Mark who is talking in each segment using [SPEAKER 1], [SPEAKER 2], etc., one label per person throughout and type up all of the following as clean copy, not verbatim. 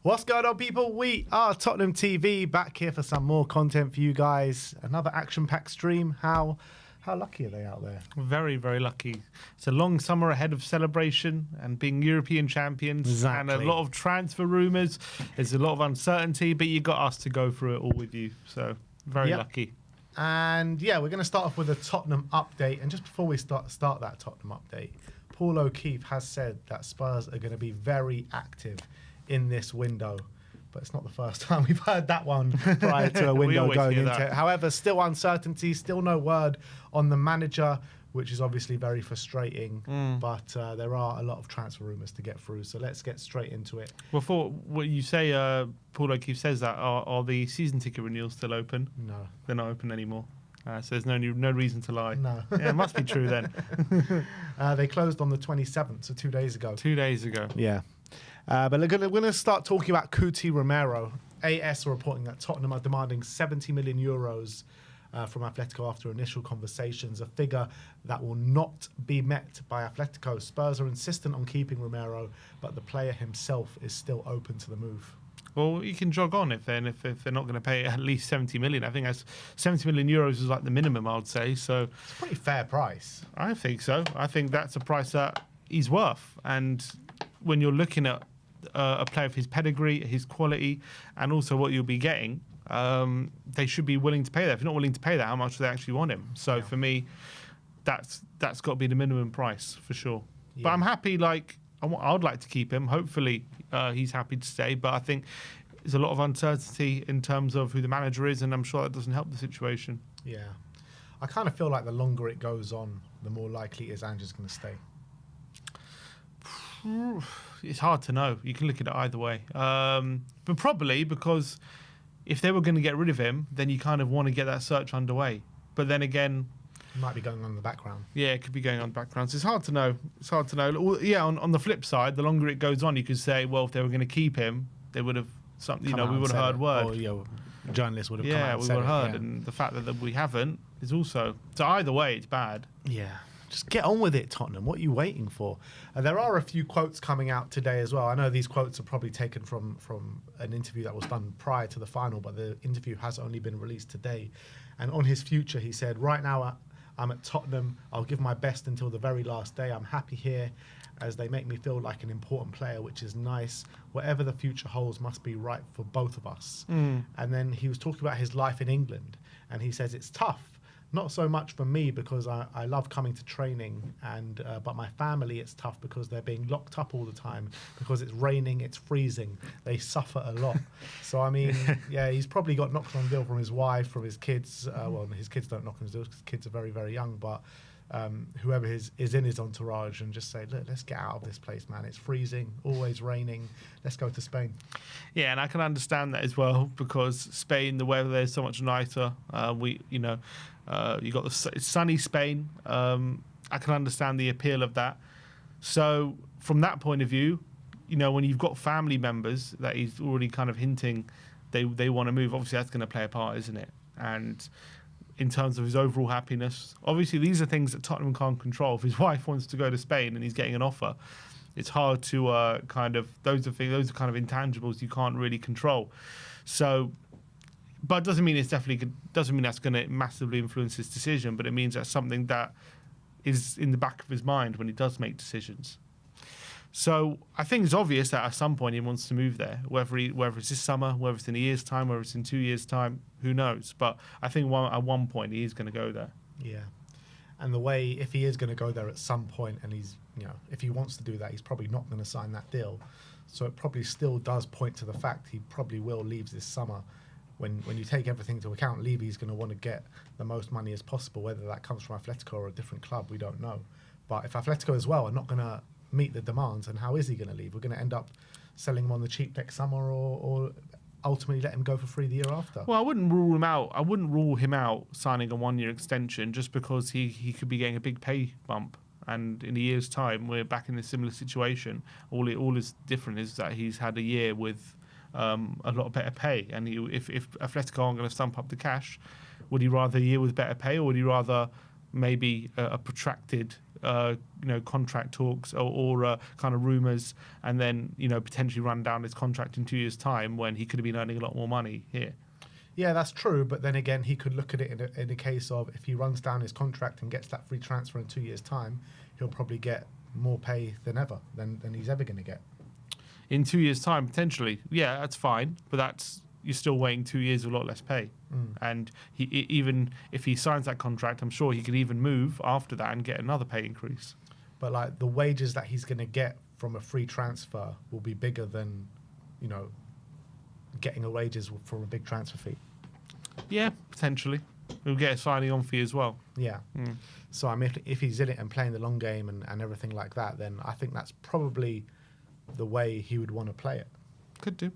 [SPEAKER 1] What's going on, people? We are Tottenham TV, back here for some more content for you guys. Another action-packed stream. How lucky are they out there?
[SPEAKER 2] Very, very lucky. It's a long summer ahead of celebration and being European champions.
[SPEAKER 1] Exactly.
[SPEAKER 2] And a lot of transfer rumours. There's a lot of uncertainty, but you got us to go through it all with you. So, very lucky.
[SPEAKER 1] And yeah, we're going to start off with a Tottenham update. And just before we start that Tottenham update, Paul O'Keefe has said that Spurs are going to be very active in this window. But it's not the first time we've heard that one prior to a window going into it. However, still uncertainty, still no word on the manager, which is obviously very frustrating. But there are a lot of transfer rumours to get through. So let's get straight into it.
[SPEAKER 2] Well, for what you say, Paul O'Keefe says that, are the season ticket renewals still open?
[SPEAKER 1] No.
[SPEAKER 2] They're not open anymore. So there's no reason to lie.
[SPEAKER 1] No.
[SPEAKER 2] Yeah, it must be true then.
[SPEAKER 1] They closed on the 27th, so 2 days ago.
[SPEAKER 2] 2 days ago.
[SPEAKER 1] Yeah. But we're going to start talking about Cuti Romero. AS are reporting that Tottenham are demanding 70 million euros from Atletico after initial conversations, a figure that will not be met by Atletico. Spurs are insistent on keeping Romero, but the player himself is still open to the move.
[SPEAKER 2] Well, you can jog on if they're not going to pay at least 70 million. I think that's 70 million euros is like the minimum, I would say. So
[SPEAKER 1] it's a pretty fair price.
[SPEAKER 2] I think so. I think that's a price that he's worth. And when you're looking at a player of his pedigree, his quality, and also what you'll be getting, they should be willing to pay that. If you're not willing to pay that, how much do they actually want him? So for me, that's got to be the minimum price for sure. Yeah. But I'm happy. I would like to keep him. Hopefully, he's happy to stay. But I think there's a lot of uncertainty in terms of who the manager is, and I'm sure that doesn't help the situation.
[SPEAKER 1] Yeah, I kind of feel like the longer it goes on, the more likely it is Ange's going to stay.
[SPEAKER 2] It's hard to know. You can look at it either way. But probably because if they were going to get rid of him, then you kind of want to get that search underway. But then again,
[SPEAKER 1] it might be going on in the background.
[SPEAKER 2] Yeah, it could be going on in the background. So it's hard to know. It's hard to know. Yeah, on the flip side, the longer it goes on, you could say, well, if they were going to keep him, they would have something. We would have heard word.
[SPEAKER 1] Or journalists would have come out and said it.
[SPEAKER 2] Yeah, we would have heard. Yeah. And the fact that we haven't is also. So either way, it's bad.
[SPEAKER 1] Yeah. Just get on with it, Tottenham. What are you waiting for? There are a few quotes coming out today as well. I know these quotes are probably taken from an interview that was done prior to the final, but the interview has only been released today. And on his future, he said, right now I'm at Tottenham. I'll give my best until the very last day. I'm happy here as they make me feel like an important player, which is nice. Whatever the future holds must be right for both of us. And then he was talking about his life in England, and he says it's tough. Not so much for me because I love coming to training, but my family, it's tough because they're being locked up all the time because it's raining, it's freezing. They suffer a lot. So, I mean, yeah, he's probably got knocks on the door from his wife, from his kids. Well, his kids don't knock on his door because kids are very, very young, but whoever is in his entourage and just say, look, let's get out of this place, man. It's freezing, always raining. Let's go to Spain.
[SPEAKER 2] Yeah, and I can understand that as well because Spain, the weather there is so much nicer. You got the sunny Spain. I can understand the appeal of that. So from that point of view, when you've got family members that he's already kind of hinting they want to move, obviously that's going to play a part, isn't it? And in terms of his overall happiness, obviously these are things that Tottenham can't control. If his wife wants to go to Spain and he's getting an offer, it's hard to those are kind of intangibles you can't really control. So. But it doesn't mean that's going to massively influence his decision. But it means that's something that is in the back of his mind when he does make decisions. So I think it's obvious that at some point he wants to move there. Whether it's this summer, whether it's in a year's time, whether it's in 2 years' time, who knows? But I think at one point he is going to go there.
[SPEAKER 1] Yeah, and if he is going to go there at some point, and he's if he wants to do that, he's probably not going to sign that deal. So it probably still does point to the fact he probably will leave this summer. When you take everything into account, Levy's going to want to get the most money as possible, whether that comes from Atletico or a different club, we don't know. But if Atletico as well are not going to meet the demands, and how is he going to leave? We're going to end up selling him on the cheap next summer or ultimately let him go for free the year after.
[SPEAKER 2] Well, I wouldn't rule him out. I wouldn't rule him out signing a 1-year extension just because he could be getting a big pay bump. And in a year's time, we're back in a similar situation. All is different is that he's had a year with a lot better pay, and if Atletico aren't going to stump up the cash, would he rather a year with better pay, or would he rather maybe a protracted contract talks or kind of rumours, and then potentially run down his contract in 2 years' time when he could have been earning a lot more money here.
[SPEAKER 1] Yeah, that's true. But then again, he could look at it in a case of if he runs down his contract and gets that free transfer in 2 years' time, he'll probably get more pay than he's ever going to get.
[SPEAKER 2] In 2 years' time, potentially. Yeah, that's fine. But you're still waiting 2 years with a lot less pay. And even if he signs that contract, I'm sure he could even move after that and get another pay increase.
[SPEAKER 1] But like the wages that he's going to get from a free transfer will be bigger than, getting a wages from a big transfer fee.
[SPEAKER 2] Yeah, potentially. He'll get a signing on fee as well.
[SPEAKER 1] Yeah. So I mean, if he's in it and playing the long game and everything like that, then I think that's probably the way he would want to play it.
[SPEAKER 2] Could do.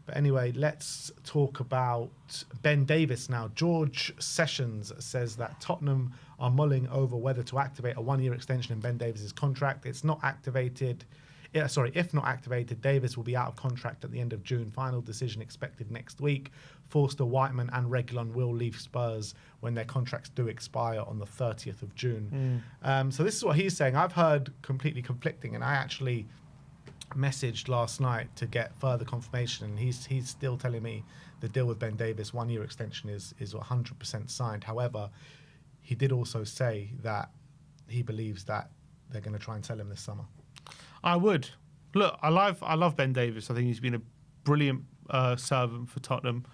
[SPEAKER 1] But anyway, let's talk about Ben Davies now. George Sessions says that Tottenham are mulling over whether to activate a 1-year extension in Ben Davies' contract. It's not activated. If not activated, Davies will be out of contract at the end of June. Final decision expected next week. Forster, Whiteman and Reguilon will leave Spurs when their contracts do expire on the 30th of June. So this is what he's saying. I've heard completely conflicting, and I actually messaged last night to get further confirmation, and he's still telling me the deal with Ben Davies, 1-year extension, is 100% signed. However, he did also say that he believes that they're going to try and sell him this summer.
[SPEAKER 2] I would. Look, I love Ben Davies. I think he's been a brilliant servant for Tottenham.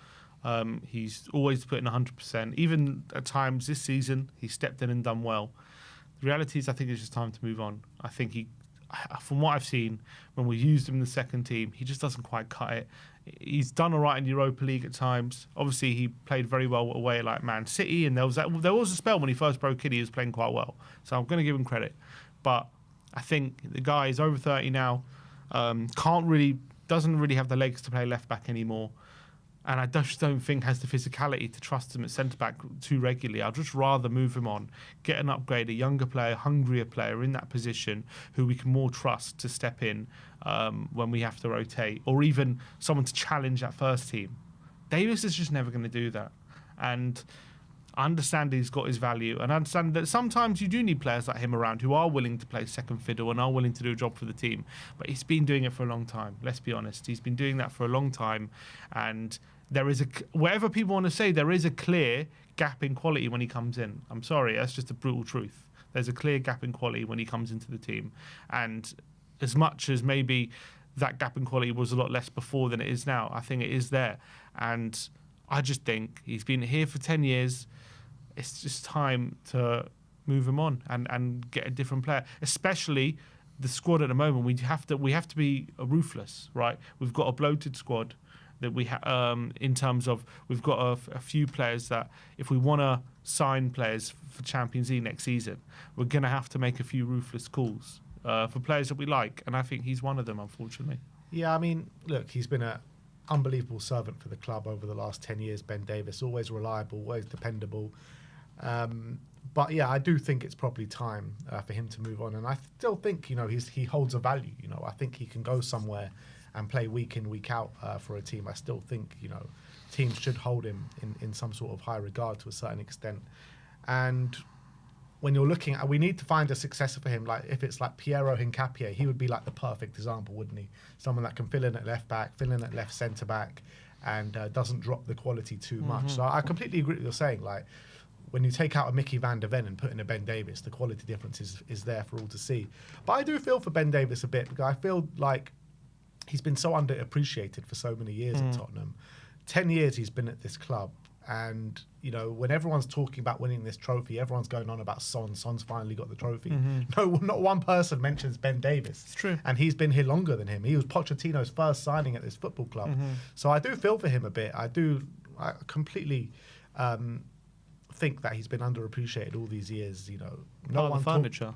[SPEAKER 2] He's always put in 100%. Even at times this season, he stepped in and done well. The reality is, I think it's just time to move on. I think from what I've seen, when we used him in the second team, he just doesn't quite cut it. He's done all right in the Europa League at times. Obviously, he played very well away like Man City, and there was a spell when he first broke in, he was playing quite well. So I'm going to give him credit. But I think the guy is over 30 now, doesn't really have the legs to play left back anymore. And I just don't think has the physicality to trust him at centre-back too regularly. I'd just rather move him on, get an upgrade, a younger player, hungrier player in that position who we can more trust to step in when we have to rotate, or even someone to challenge that first team. Davies is just never going to do that. And I understand he's got his value, and I understand that sometimes you do need players like him around who are willing to play second fiddle and are willing to do a job for the team. But he's been doing it for a long time. Let's be honest. He's been doing that for a long time, and there is whatever people want to say, there is a clear gap in quality when he comes in. I'm sorry, that's just a brutal truth. There's a clear gap in quality when he comes into the team, and as much as maybe that gap in quality was a lot less before than it is now, I think it is there. And I just think he's been here for 10 years. It's just time to move him on and get a different player, especially the squad at the moment. We have to be ruthless, right? We've got a bloated squad that we in terms of we've got a few players that if we want to sign players for Champions League next season, we're going to have to make a few ruthless calls for players that we like, and I think he's one of them, unfortunately.
[SPEAKER 1] Yeah, I mean, look, he's been an unbelievable servant for the club over the last 10 years, Ben Davies, always reliable, always dependable. But yeah, I do think it's probably time for him to move on, and I still think he holds a value. I think he can go somewhere and play week in, week out for a team. I still think teams should hold him in some sort of high regard to a certain extent. And when you're looking at, we need to find a successor for him. Like if it's like Piero Hincapié, he would be like the perfect example, wouldn't he? Someone that can fill in at left back, fill in at left centre back, and doesn't drop the quality too much. So I completely agree with what you're saying. Like when you take out a Mickey van der Ven and put in a Ben Davies, the quality difference is there for all to see. But I do feel for Ben Davies a bit, because I feel like he's been so underappreciated for so many years at Tottenham. 10 years he's been at this club. And, when everyone's talking about winning this trophy, everyone's going on about Son. Son's finally got the trophy. No, not one person mentions Ben Davies.
[SPEAKER 2] It's true.
[SPEAKER 1] And he's been here longer than him. He was Pochettino's first signing at this football club. So I do feel for him a bit. I completely think that he's been underappreciated all these years.
[SPEAKER 2] No one furniture.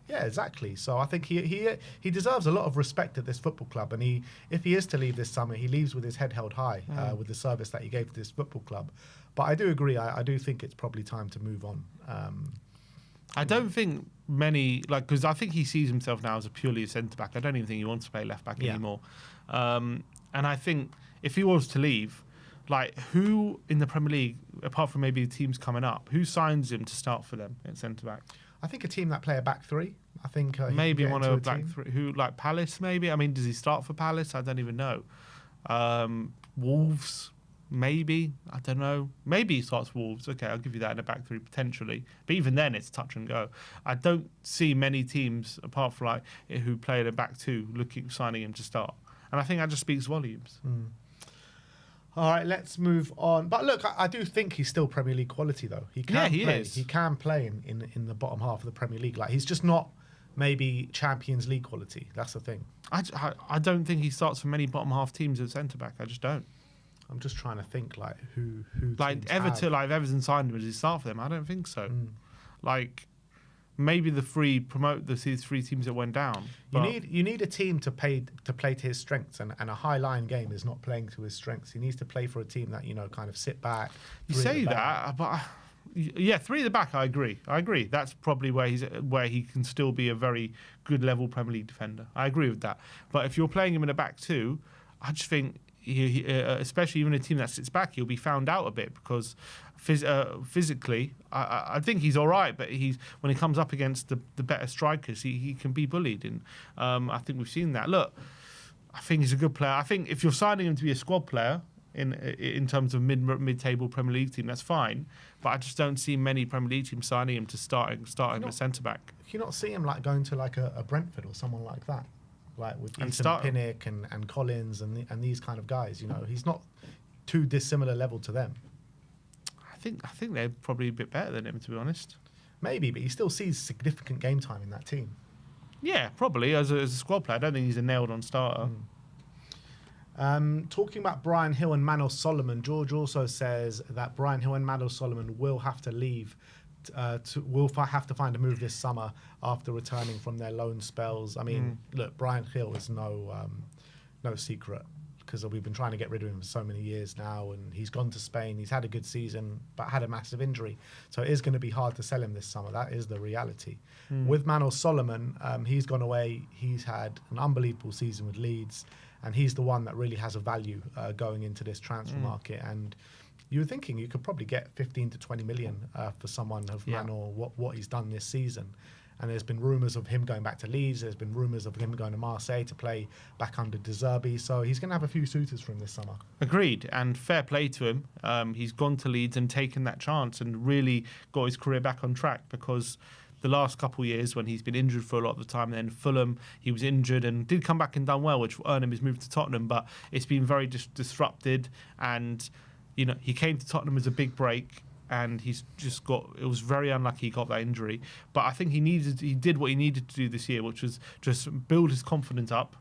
[SPEAKER 1] Yeah, exactly. So I think he deserves a lot of respect at this football club, and if he is to leave this summer, he leaves with his head held high with the service that he gave to this football club. But I do agree. I do think it's probably time to move on.
[SPEAKER 2] I don't think many because I think he sees himself now as a purely centre back. I don't even think he wants to play left back anymore. And I think if he was to leave, who in the Premier League, apart from maybe the teams coming up, who signs him to start for them at centre back?
[SPEAKER 1] I think a team that play a back three. I think
[SPEAKER 2] maybe one of a back
[SPEAKER 1] team.
[SPEAKER 2] three. Who, like Palace? Maybe. I mean, does he start for Palace? I don't even know. Wolves. Maybe. I don't know. Maybe he starts for Wolves. Okay, I'll give you that in a back three potentially. But even then, it's touch and go. I don't see many teams apart from like who play in a back two signing him to start. And I think that just speaks volumes.
[SPEAKER 1] All right, let's move on. But look, I do think he's still Premier League quality, though. He is. He can play in the bottom half of the Premier League. Like, he's just not maybe Champions League quality. That's the thing.
[SPEAKER 2] I don't think he starts for many bottom half teams at centre back. I just don't.
[SPEAKER 1] I'm just trying to think like who
[SPEAKER 2] like Everton. Like if Everton signed him, does he start for them? I don't think so. Like. Maybe the three teams that went down.
[SPEAKER 1] You need a team to play to his strengths, and a high line game is not playing to his strengths. He needs to play for a team that kind of sit back.
[SPEAKER 2] You say that, but yeah, three at the back. I agree. That's probably where he can still be a very good level Premier League defender. I agree with that. But if you're playing him in a back two, I just think. Especially even a team that sits back, he'll be found out a bit because physically, I think he's all right. But when he comes up against the better strikers, he can be bullied, and I think we've seen that. Look, I think he's a good player. I think if you're signing him to be a squad player in terms of mid-table Premier League team, that's fine. But I just don't see many Premier League teams signing him to start him as centre back.
[SPEAKER 1] Can you not see him like going to like a Brentford or someone like that? Like with Ethan Pinnock and Collins and these kind of guys, he's not too dissimilar level to them.
[SPEAKER 2] I think they're probably a bit better than him, to be honest.
[SPEAKER 1] Maybe, but he still sees significant game time in that team.
[SPEAKER 2] Yeah, probably as a squad player. I don't think he's a nailed-on starter.
[SPEAKER 1] Talking about Brian Hill and Manor Solomon, George also says that Brian Hill and Manor Solomon will have to leave. Will have to find a move this summer after returning from their loan spells. I mean, look, Brian Hill is no secret because we've been trying to get rid of him for so many years now, and he's gone to Spain. He's had a good season, but had a massive injury, so it is going to be hard to sell him this summer. That is the reality. With Manor Solomon, he's gone away. He's had an unbelievable season with Leeds, and he's the one that really has a value going into this transfer market. And you were thinking you could probably get 15 to 20 million for someone of Manor, what he's done this season. And there's been rumours of him going back to Leeds. There's been rumours of him going to Marseille to play back under De Zerbi. So he's going to have a few suitors for him this summer.
[SPEAKER 2] Agreed. And fair play to him. He's gone to Leeds and taken that chance and really got his career back on track, because the last couple of years when he's been injured for a lot of the time, then Fulham, he was injured and did come back and done well, which earned him his move to Tottenham. But it's been very disrupted, and he came to Tottenham as a big break, and it was very unlucky he got that injury. But I think he did what he needed to do this year, which was just build his confidence up.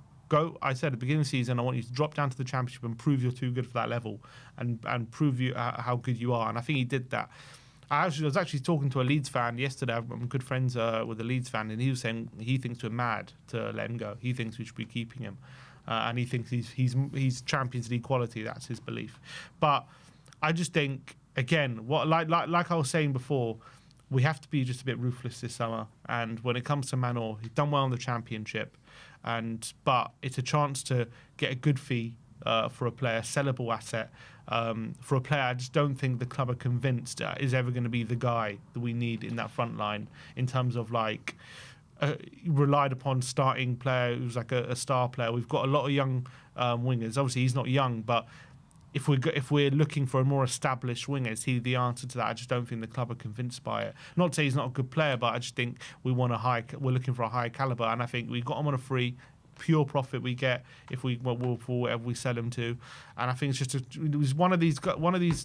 [SPEAKER 2] I said at the beginning of the season, I want you to drop down to the Championship and prove you're too good for that level, and prove how good you are. And I think he did that. I was actually talking to a Leeds fan yesterday. I'm good friends with a Leeds fan, and he was saying he thinks we're mad to let him go. He thinks we should be keeping him, and he thinks he's Champions League quality. That's his belief. But I just think, again, like I was saying before, we have to be just a bit ruthless this summer. And when it comes to Manor, he's done well in the Championship, but it's a chance to get a good fee for a player, sellable asset. For a player, I just don't think the club are convinced is ever going to be the guy that we need in that front line in terms of relied upon starting player who's like a star player. We've got a lot of young wingers. Obviously, he's not young, but if we're looking for a more established winger, is he the answer to that? I just don't think the club are convinced by it. Not to say he's not a good player, but I just think we're looking for a high caliber, and I think we got him on a free. Pure profit we get for whatever we sell him to, and I think it was one of these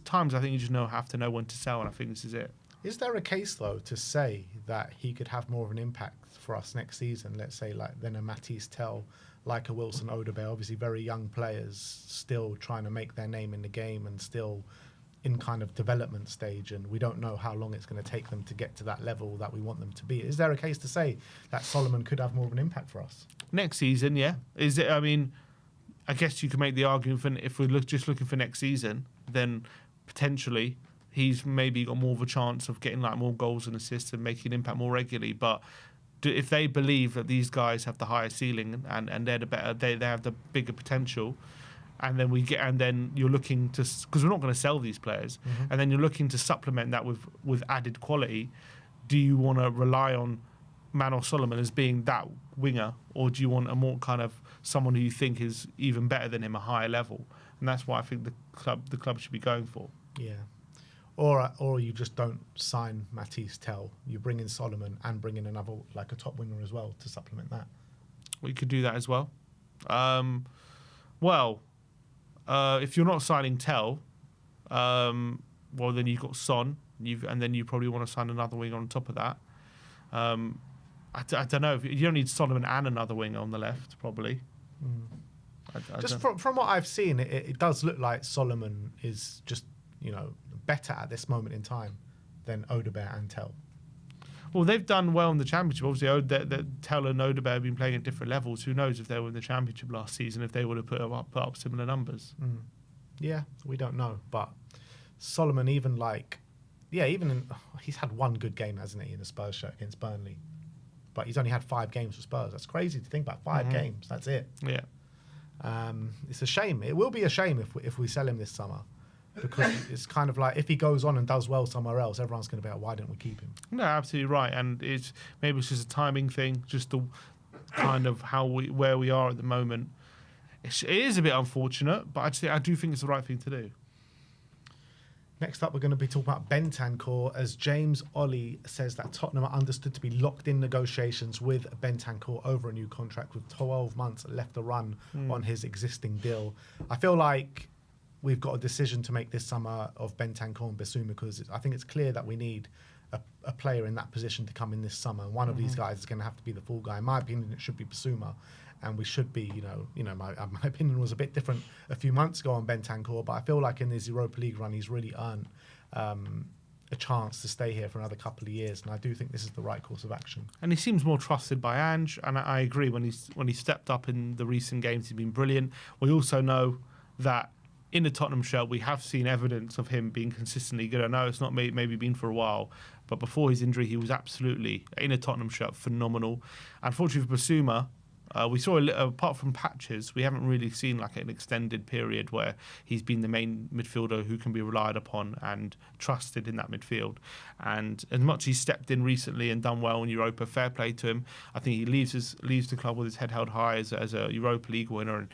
[SPEAKER 2] times I think you just have to know when to sell, and I think this is it.
[SPEAKER 1] Is there a case though to say that he could have more of an impact for us next season? Let's say than a Matisse Tell, like a Wilson Odobey, obviously very young players still trying to make their name in the game and still in kind of development stage, and we don't know how long it's going to take them to get to that level that we want them to be. Is there a case to say that Solomon could have more of an impact for us?
[SPEAKER 2] Next season, yeah. Is it? I mean, I guess you can make the argument for if we're just looking for next season, then potentially he's maybe got more of a chance of getting more goals and assists and making an impact more regularly. But if they believe that these guys have the higher ceiling and they're the better, they have the bigger potential, and then you're looking to, because we're not going to sell these players, and then you're looking to supplement that with added quality. do you want to rely on Manor Solomon as being that winger, or do you want a more kind of someone who you think is even better than him, a higher level? And that's what I think the club should be going for.
[SPEAKER 1] Yeah. Or you just don't sign Matisse Tell. You bring in Solomon and bring in another, like a top winger as well to supplement that.
[SPEAKER 2] We could do that as well. If you're not signing Tell, then you've got Son, and then you probably want to sign another winger on top of that. I don't know. You don't need Solomon and another winger on the left, probably.
[SPEAKER 1] Just from what I've seen, it does look like Solomon is just, better at this moment in time than Odobert and Tell.
[SPEAKER 2] Well, they've done well in the Championship. Obviously, Tell and Odobert have been playing at different levels. Who knows if they were in the Championship last season, if they would have put up similar numbers.
[SPEAKER 1] Yeah, we don't know. But Solomon, he's had one good game, hasn't he, in the Spurs shirt against Burnley. But he's only had 5 games for Spurs. That's crazy to think about. 5 games, that's it.
[SPEAKER 2] Yeah.
[SPEAKER 1] It's a shame. It will be a shame if we sell him this summer. Because it's kind of like, if he goes on and does well somewhere else, everyone's going to be like, why didn't we keep him?
[SPEAKER 2] No, absolutely right. And maybe it's just a timing thing, just the kind of where we are at the moment. It is a bit unfortunate, but I do think it's the right thing to do.
[SPEAKER 1] Next up, we're going to be talking about Bentancur, as James Ollie says that Tottenham are understood to be locked in negotiations with Bentancur over a new contract with 12 months left to run on his existing deal. I feel like we've got a decision to make this summer of Bentancur and Bissouma, because I think it's clear that we need a player in that position to come in this summer. One of these guys is going to have to be the full guy. In my opinion, it should be Bissouma, and we should be, my opinion was a bit different a few months ago on Bentancur, but I feel like in his Europa League run, he's really earned a chance to stay here for another couple of years, and I do think this is the right course of action.
[SPEAKER 2] And he seems more trusted by Ange, and I agree. When he stepped up in the recent games, he's been brilliant. We also know that in the Tottenham shirt, we have seen evidence of him being consistently good. I know it's not maybe been for a while, but before his injury, he was absolutely, in a Tottenham shirt, phenomenal. Unfortunately for Bissouma, we saw, apart from patches, we haven't really seen like an extended period where he's been the main midfielder who can be relied upon and trusted in that midfield. And as much as he's stepped in recently and done well in Europa, fair play to him. I think he leaves the club with his head held high as a Europa League winner. And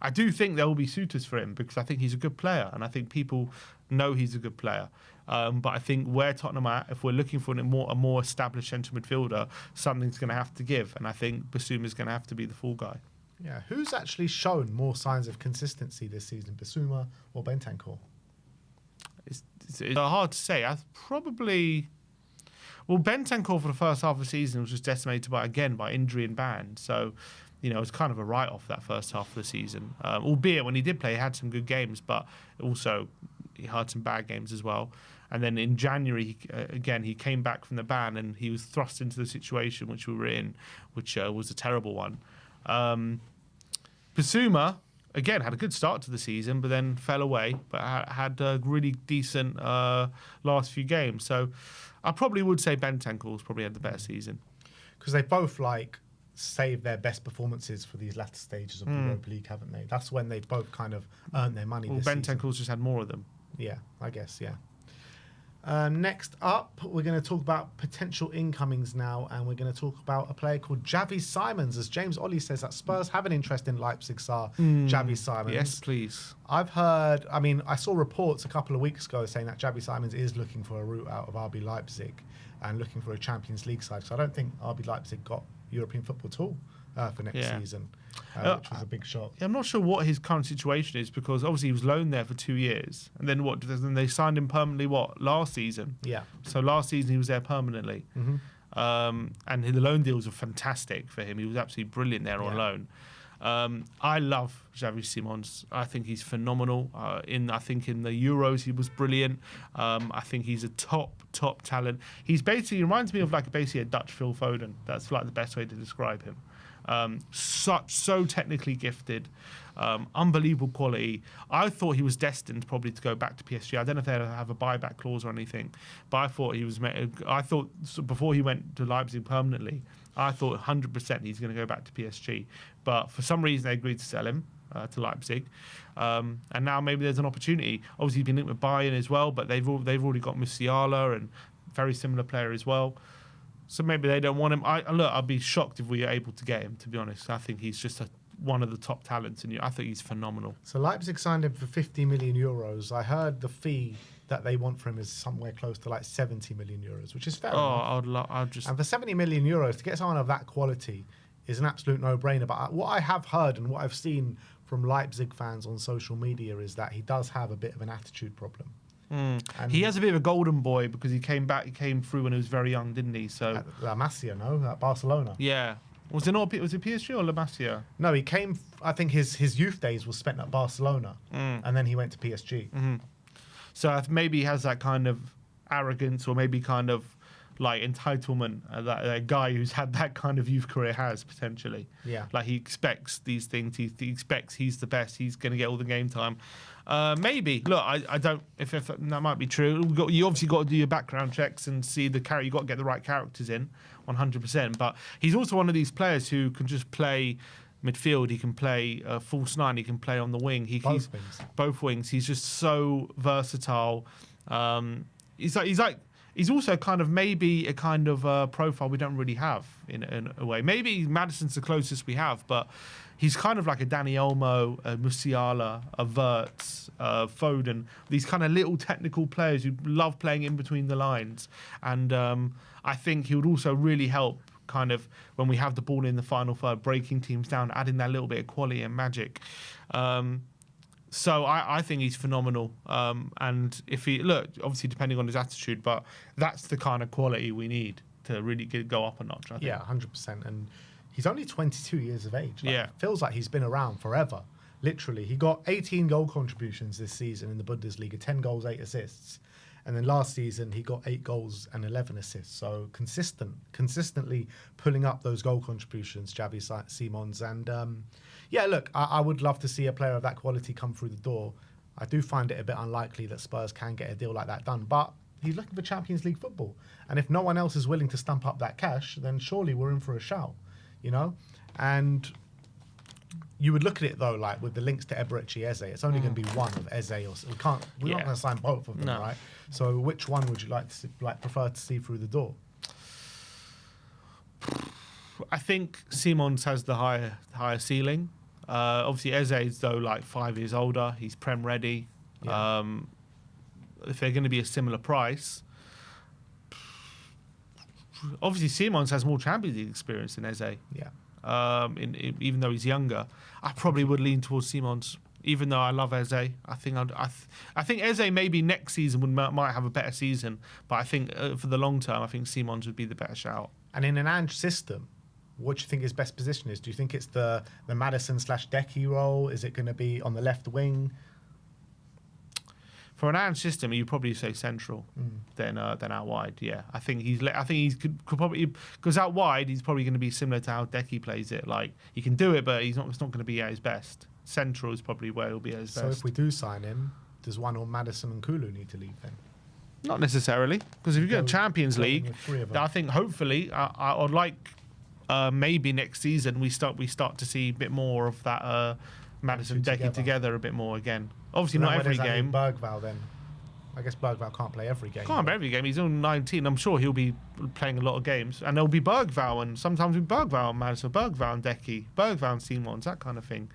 [SPEAKER 2] I do think there will be suitors for him, because I think he's a good player, and I think people know he's a good player. But I think where Tottenham are, if we're looking for a more established centre midfielder, something's going to have to give, and I think Bissouma's going to have to be the full guy.
[SPEAKER 1] Yeah, who's actually shown more signs of consistency this season, Bissouma or Bentancur?
[SPEAKER 2] It's hard to say. Bentancur for the first half of the season was just decimated by injury and ban. So, it's kind of a write-off that first half of the season. Albeit when he did play, he had some good games, but also he had some bad games as well. And then in January, he came back from the ban and he was thrust into the situation which we were in, which was a terrible one. Bissouma, again, had a good start to the season, but then fell away, but had a really decent last few games. So I probably would say Bentancur's probably had the better season.
[SPEAKER 1] Because they both, saved their best performances for these latter stages of the Europa League, haven't they? That's when they both kind of earned their money this season.
[SPEAKER 2] Bentancur's just had more of them.
[SPEAKER 1] Yeah, I guess, yeah. Next up, we're going to talk about potential incomings now, and we're going to talk about a player called Davies Simons, as James Ollie says that Spurs have an interest in Leipzig star Davies Simons.
[SPEAKER 2] Yes, please.
[SPEAKER 1] I've heard, I saw reports a couple of weeks ago saying that Davies Simons is looking for a route out of RB Leipzig and looking for a Champions League side. So I don't think RB Leipzig got European football at all for next season, which was a big shock.
[SPEAKER 2] I'm not sure what his current situation is, because obviously he was loaned there for 2 years, and then then they signed him permanently last season. Yeah. So last season he was there permanently, and the loan deals were fantastic for him. He was absolutely brilliant there on loan. I love Davies Simons. I think he's phenomenal. In the Euros he was brilliant. I think he's a top talent. He reminds me of basically a Dutch Phil Foden. That's the best way to describe him. So technically gifted, unbelievable quality. I thought he was destined probably to go back to PSG. I don't know if they have a buyback clause or anything, but I thought before he went to Leipzig permanently, I thought 100% he's going to go back to PSG. But for some reason they agreed to sell him to Leipzig, and now maybe there's an opportunity. Obviously he's been linked with Bayern as well, but they've already got Musiala, and very similar player as well. So maybe they don't want him. I'd be shocked if we are able to get him, to be honest. I think he's just one of the top talents, and I think he's phenomenal.
[SPEAKER 1] So Leipzig signed him for 50 million euros. I heard the fee that they want for him is somewhere close to like 70 million euros, which is fair enough. And for 70 million euros, to get someone of that quality is an absolute no-brainer. But what I have heard and what I've seen from Leipzig fans on social media is that he does have a bit of an attitude problem.
[SPEAKER 2] He has a bit of a golden boy because he came through when he was very young, didn't he? So
[SPEAKER 1] at La Masia, no? At Barcelona.
[SPEAKER 2] Yeah. Was it PSG or La Masia?
[SPEAKER 1] No, he came, I think his youth days was spent at Barcelona, and then he went to PSG.
[SPEAKER 2] Mm-hmm. So maybe he has that kind of arrogance or maybe kind of like entitlement that a guy who's had that kind of youth career has potentially.
[SPEAKER 1] Yeah.
[SPEAKER 2] Like he expects these things. He expects he's the best. He's going to get all the game time. Maybe. Look, I don't. If that might be true. You obviously got to do your background checks and see the character. You got to get the right characters in, 100%. But he's also one of these players who can just play midfield. He can play false nine. He can play on the wing. Both wings. He's just so versatile. He's also kind of maybe a kind of profile we don't really have in a way. Maybe Maddison's the closest we have, but he's kind of like a Dani Olmo, a Musiala, a Wirtz, Foden. These kind of little technical players who love playing in between the lines. And I think he would also really help kind of when we have the ball in the final third, breaking teams down, adding that little bit of quality and magic. So I think he's phenomenal. And if obviously depending on his attitude, but that's the kind of quality we need to really go up a notch, I think.
[SPEAKER 1] Yeah, 100%. And he's only 22 years of age.
[SPEAKER 2] Yeah.
[SPEAKER 1] It feels like he's been around forever. Literally. He got 18 goal contributions this season in the Bundesliga, 10 goals, 8 assists. And then last season, he got 8 goals and 11 assists. So consistently pulling up those goal contributions, Xavi Simons. And look, I would love to see a player of that quality come through the door. I do find it a bit unlikely that Spurs can get a deal like that done. But he's looking for Champions League football. And if no one else is willing to stump up that cash, then surely we're in for a shout, you know? And you would look at it, though, like with the links to Eberechi Eze, it's only going to be one of Eze. We're not going to sign both of them, right? So which one would you prefer to see through the door?
[SPEAKER 2] I think Simons has the higher ceiling. Obviously, Eze is, though, like 5 years older. He's Prem ready. Yeah. If they're going to be a similar price, obviously Simons has more Champions League experience than Eze.
[SPEAKER 1] Yeah.
[SPEAKER 2] Even though he's younger, I probably would lean towards Simons. Even though I love Eze, I think Eze maybe next season might have a better season, but I think for the long term, I think Simons would be the better shout. And
[SPEAKER 1] in an Ange system, what do you think his best position is? Do you think it's the Maddison/Decky role? Is it going to be on the left wing?
[SPEAKER 2] For an Ange system, you'd probably say central, than out wide. Yeah, I think he could probably, because out wide he's probably going to be similar to how Decky plays it. Like he can do it, but it's not going to be at his best. Central is probably where he'll be at his best.
[SPEAKER 1] So if we do sign him, does one or Maddison and Kulu need to leave then?
[SPEAKER 2] Not necessarily, because if you get a Champions League, I think hopefully I would like maybe next season we start to see a bit more of that Maddison Decky together a bit more again. Obviously not every game.
[SPEAKER 1] Bergvall then. I guess Bergvall can't play every game.
[SPEAKER 2] Can't play every game. He's only 19. I'm sure he'll be playing a lot of games. And there'll be Bergvall and sometimes with Bergvall and Maddison, Bergvall and Decky, Bergvall and Simons, that kind of thing.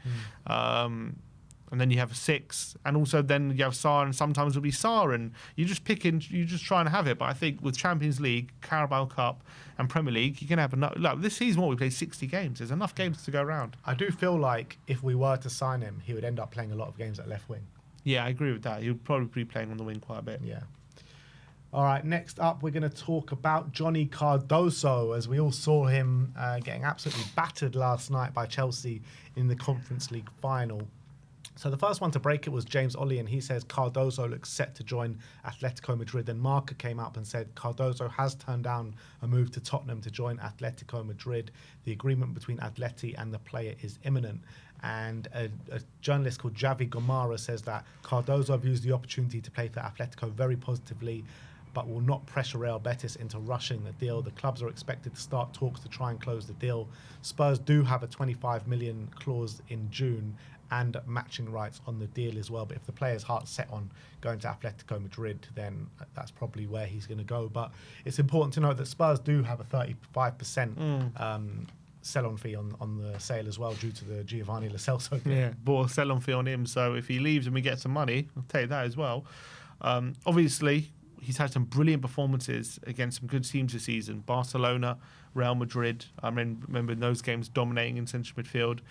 [SPEAKER 2] And then you have a 6. And also then you have Sarr and sometimes it'll be Sarr. And you're just trying to have it. But I think with Champions League, Carabao Cup and Premier League, you can have enough. Like this season, we played 60 games. There's enough games to go around.
[SPEAKER 1] I do feel like if we were to sign him, he would end up playing a lot of games at left wing.
[SPEAKER 2] Yeah, I agree with that. He'll probably be playing on the wing quite a bit.
[SPEAKER 1] Yeah. All right, next up, we're going to talk about Johnny Cardoso, as we all saw him getting absolutely battered last night by Chelsea in the Conference League final. So the first one to break it was James Ollie, and he says Cardoso looks set to join Atletico Madrid. Then Marca came up and said Cardoso has turned down a move to Tottenham to join Atletico Madrid. The agreement between Atleti and the player is imminent. And a journalist called Javi Gomara says that Cardoso views the opportunity to play for Atletico very positively, but will not pressure Real Betis into rushing the deal. The clubs are expected to start talks to try and close the deal. Spurs do have a 25 million clause in June, and matching rights on the deal as well. But if the player's heart's set on going to Atletico Madrid, then that's probably where he's going to go. But it's important to note that Spurs do have a 35% sell-on fee on the sale as well, due to the Giovanni Lo Celso deal.
[SPEAKER 2] Yeah, bought a sell-on fee on him. So if he leaves and we get some money, I'll take that as well. Obviously, he's had some brilliant performances against some good teams this season. Barcelona, Real Madrid. I remember in those games dominating in central midfield.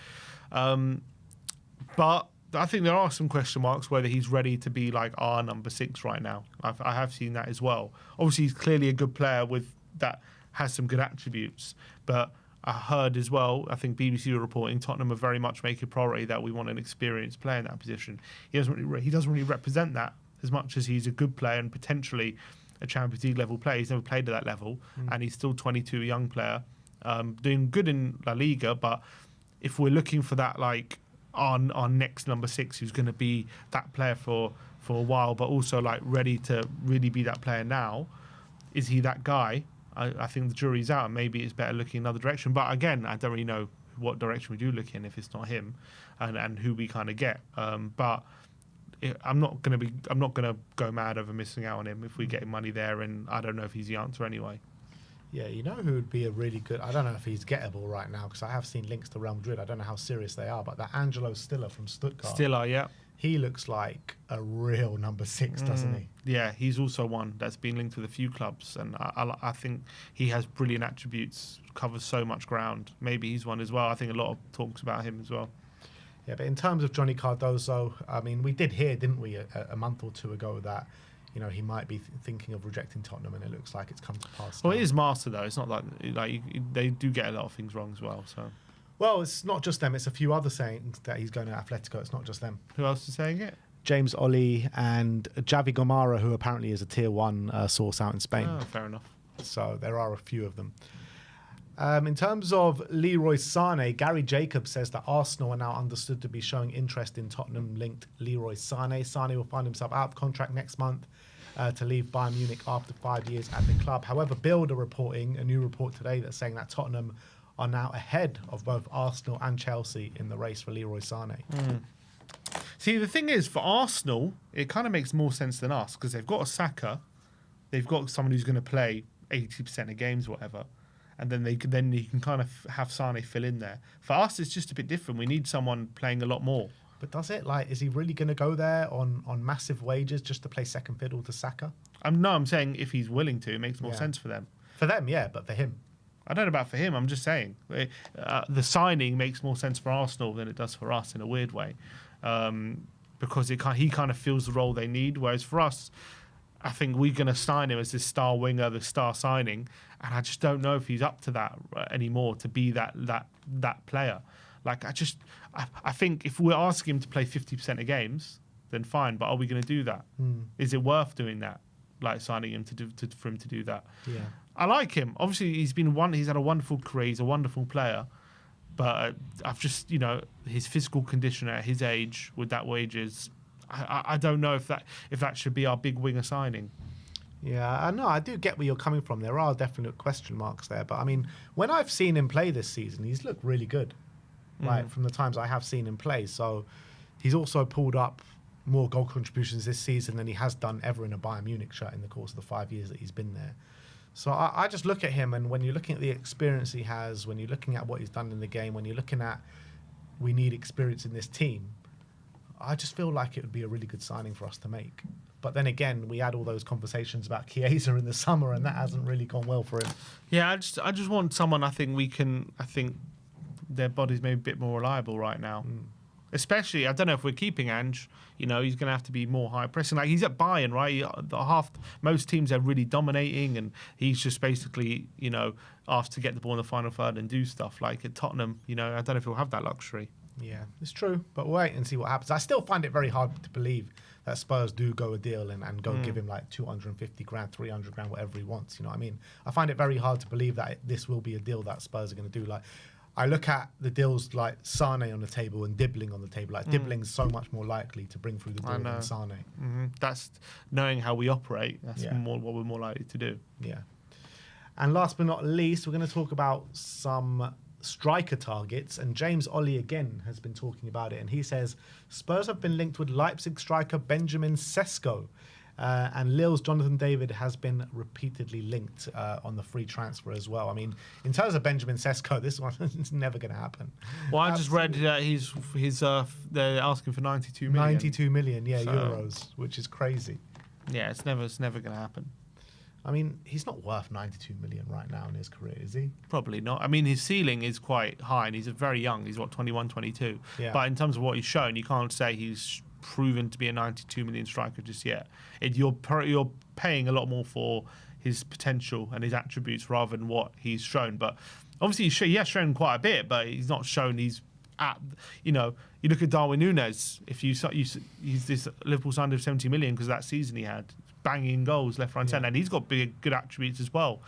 [SPEAKER 2] But I think there are some question marks whether he's ready to be like our number 6 right now. I have seen that as well. Obviously, he's clearly a good player with that has some good attributes. But I heard as well, I think BBC were reporting, Tottenham are very much making a priority that we want an experienced player in that position. He doesn't really represent that as much as he's a good player and potentially a Champions League level player. He's never played at that level, and he's still 22, a young player, doing good in La Liga. But if we're looking for that, like our next number 6, who's going to be that player for a while, but also like ready to really be that player now, is he that guy? I think the jury's out, and maybe it's better looking another direction. But again, I don't really know what direction we do look in if it's not him, and who we kind of get. But I'm not gonna go mad over missing out on him if we get money there, and I don't know if he's the answer anyway.
[SPEAKER 1] Yeah, you know who would be a really good... I don't know if he's gettable right now, because I have seen links to Real Madrid. I don't know how serious they are, but that Angelo Stiller from Stuttgart...
[SPEAKER 2] Stiller, yeah.
[SPEAKER 1] He looks like a real number 6, doesn't he?
[SPEAKER 2] Yeah, he's also one that's been linked with a few clubs, and I think he has brilliant attributes, covers so much ground. Maybe he's one as well. I think a lot of talks about him as well.
[SPEAKER 1] Yeah, but in terms of Johnny Cardoso, I mean, we did hear, didn't we, a month or two ago that, you know, he might be thinking of rejecting Tottenham, and it looks like it's come to pass.
[SPEAKER 2] Well,
[SPEAKER 1] now.
[SPEAKER 2] it is master though. It's not like they do get a lot of things wrong as well. So.
[SPEAKER 1] Well, it's not just them. It's a few other saying that he's going to Atletico. It's not just them.
[SPEAKER 2] Who else is saying it?
[SPEAKER 1] James Ollie and Javi Gomara, who apparently is a tier 1 source out in Spain.
[SPEAKER 2] Oh, fair enough.
[SPEAKER 1] So there are a few of them. In terms of Leroy Sane, Gary Jacobs says that Arsenal are now understood to be showing interest in Tottenham-linked Leroy Sane. Sane will find himself out of contract next month to leave Bayern Munich after 5 years at the club. However, Bild are reporting, a new report today, that's saying that Tottenham are now ahead of both Arsenal and Chelsea in the race for Leroy Sane.
[SPEAKER 2] See, the thing is, for Arsenal, it kind of makes more sense than us, because they've got a Saka, they've got someone who's going to play 80% of games, whatever, and then you can kind of have Sane fill in there. For us, it's just a bit different. We need someone playing a lot more.
[SPEAKER 1] But does it? Like, is he really going to go there on massive wages just to play second fiddle to Saka?
[SPEAKER 2] I'm saying if he's willing to, it makes more sense for them.
[SPEAKER 1] For them, yeah, but for him.
[SPEAKER 2] I don't know about for him. I'm just saying the signing makes more sense for Arsenal than it does for us in a weird way, because he kind of fills the role they need. Whereas for us, I think we're going to sign him as this star winger, the star signing, and I just don't know if he's up to that anymore to be that player. Like I think if we're asking him to play 50% of games, then fine. But are we going to do that? Is it worth doing that? Like signing him for him to do that? Yeah. I like him. Obviously, he's had a wonderful career. He's a wonderful player, but I've just, his physical condition at his age with that wages, I don't know if that should be our big winger signing.
[SPEAKER 1] Yeah, I know. I do get where you're coming from. There are definite question marks there, but I mean, when I've seen him play this season, he's looked really good. Right, from the times I have seen him play. So he's also pulled up more goal contributions this season than he has done ever in a Bayern Munich shirt in the course of the 5 years that he's been there. So I just look at him, and when you're looking at the experience he has, when you're looking at what he's done in the game, when you're looking at we need experience in this team, I just feel like it would be a really good signing for us to make. But then again, we had all those conversations about Chiesa in the summer, and that hasn't really gone well for him.
[SPEAKER 2] Yeah, I just want someone I think their body's maybe a bit more reliable right now. Especially, I don't know if we're keeping Ange, he's going to have to be more high pressing. Like, he's at Bayern, right? Most teams are really dominating, and he's just basically, asked to get the ball in the final third and do stuff. Like at Tottenham, I don't know if he'll have that luxury.
[SPEAKER 1] Yeah, it's true. But we'll wait and see what happens. I still find it very hard to believe that Spurs do go a deal and go give him like 250 grand, 300 grand, whatever he wants. You know what I mean? I find it very hard to believe that this will be a deal that Spurs are going to do. Like, I look at the deals like Sane on the table and Dibbling on the table. Like, Dibbling's so much more likely to bring through the door than Sane.
[SPEAKER 2] That's knowing how we operate. That's what we're more likely to do.
[SPEAKER 1] Yeah. And last but not least, we're going to talk about some striker targets, and James Ollie again has been talking about it, and he says Spurs have been linked with Leipzig striker Benjamin Sesko, and Lille's Jonathan David has been repeatedly linked on the free transfer as well. I mean, in terms of Benjamin Sesko, this one is never going to happen.
[SPEAKER 2] Well, I just read that they're asking for 92 million.
[SPEAKER 1] 92 million, yeah, euros, which is crazy.
[SPEAKER 2] Yeah, it's never going to happen.
[SPEAKER 1] I mean, he's not worth 92 million right now in his career, is he?
[SPEAKER 2] Probably not. I mean, his ceiling is quite high, and he's very young. He's, 21, 22.
[SPEAKER 1] Yeah.
[SPEAKER 2] But in terms of what he's shown, you can't say he's proven to be a 92 million striker just yet. You're paying a lot more for his potential and his attributes rather than what he's shown. But obviously, he has shown quite a bit, but he's not shown he's at, you look at Darwin Núñez. If you this Liverpool signed him 70 million because that season he had banging goals left, right, and centre, and he's got good attributes as well.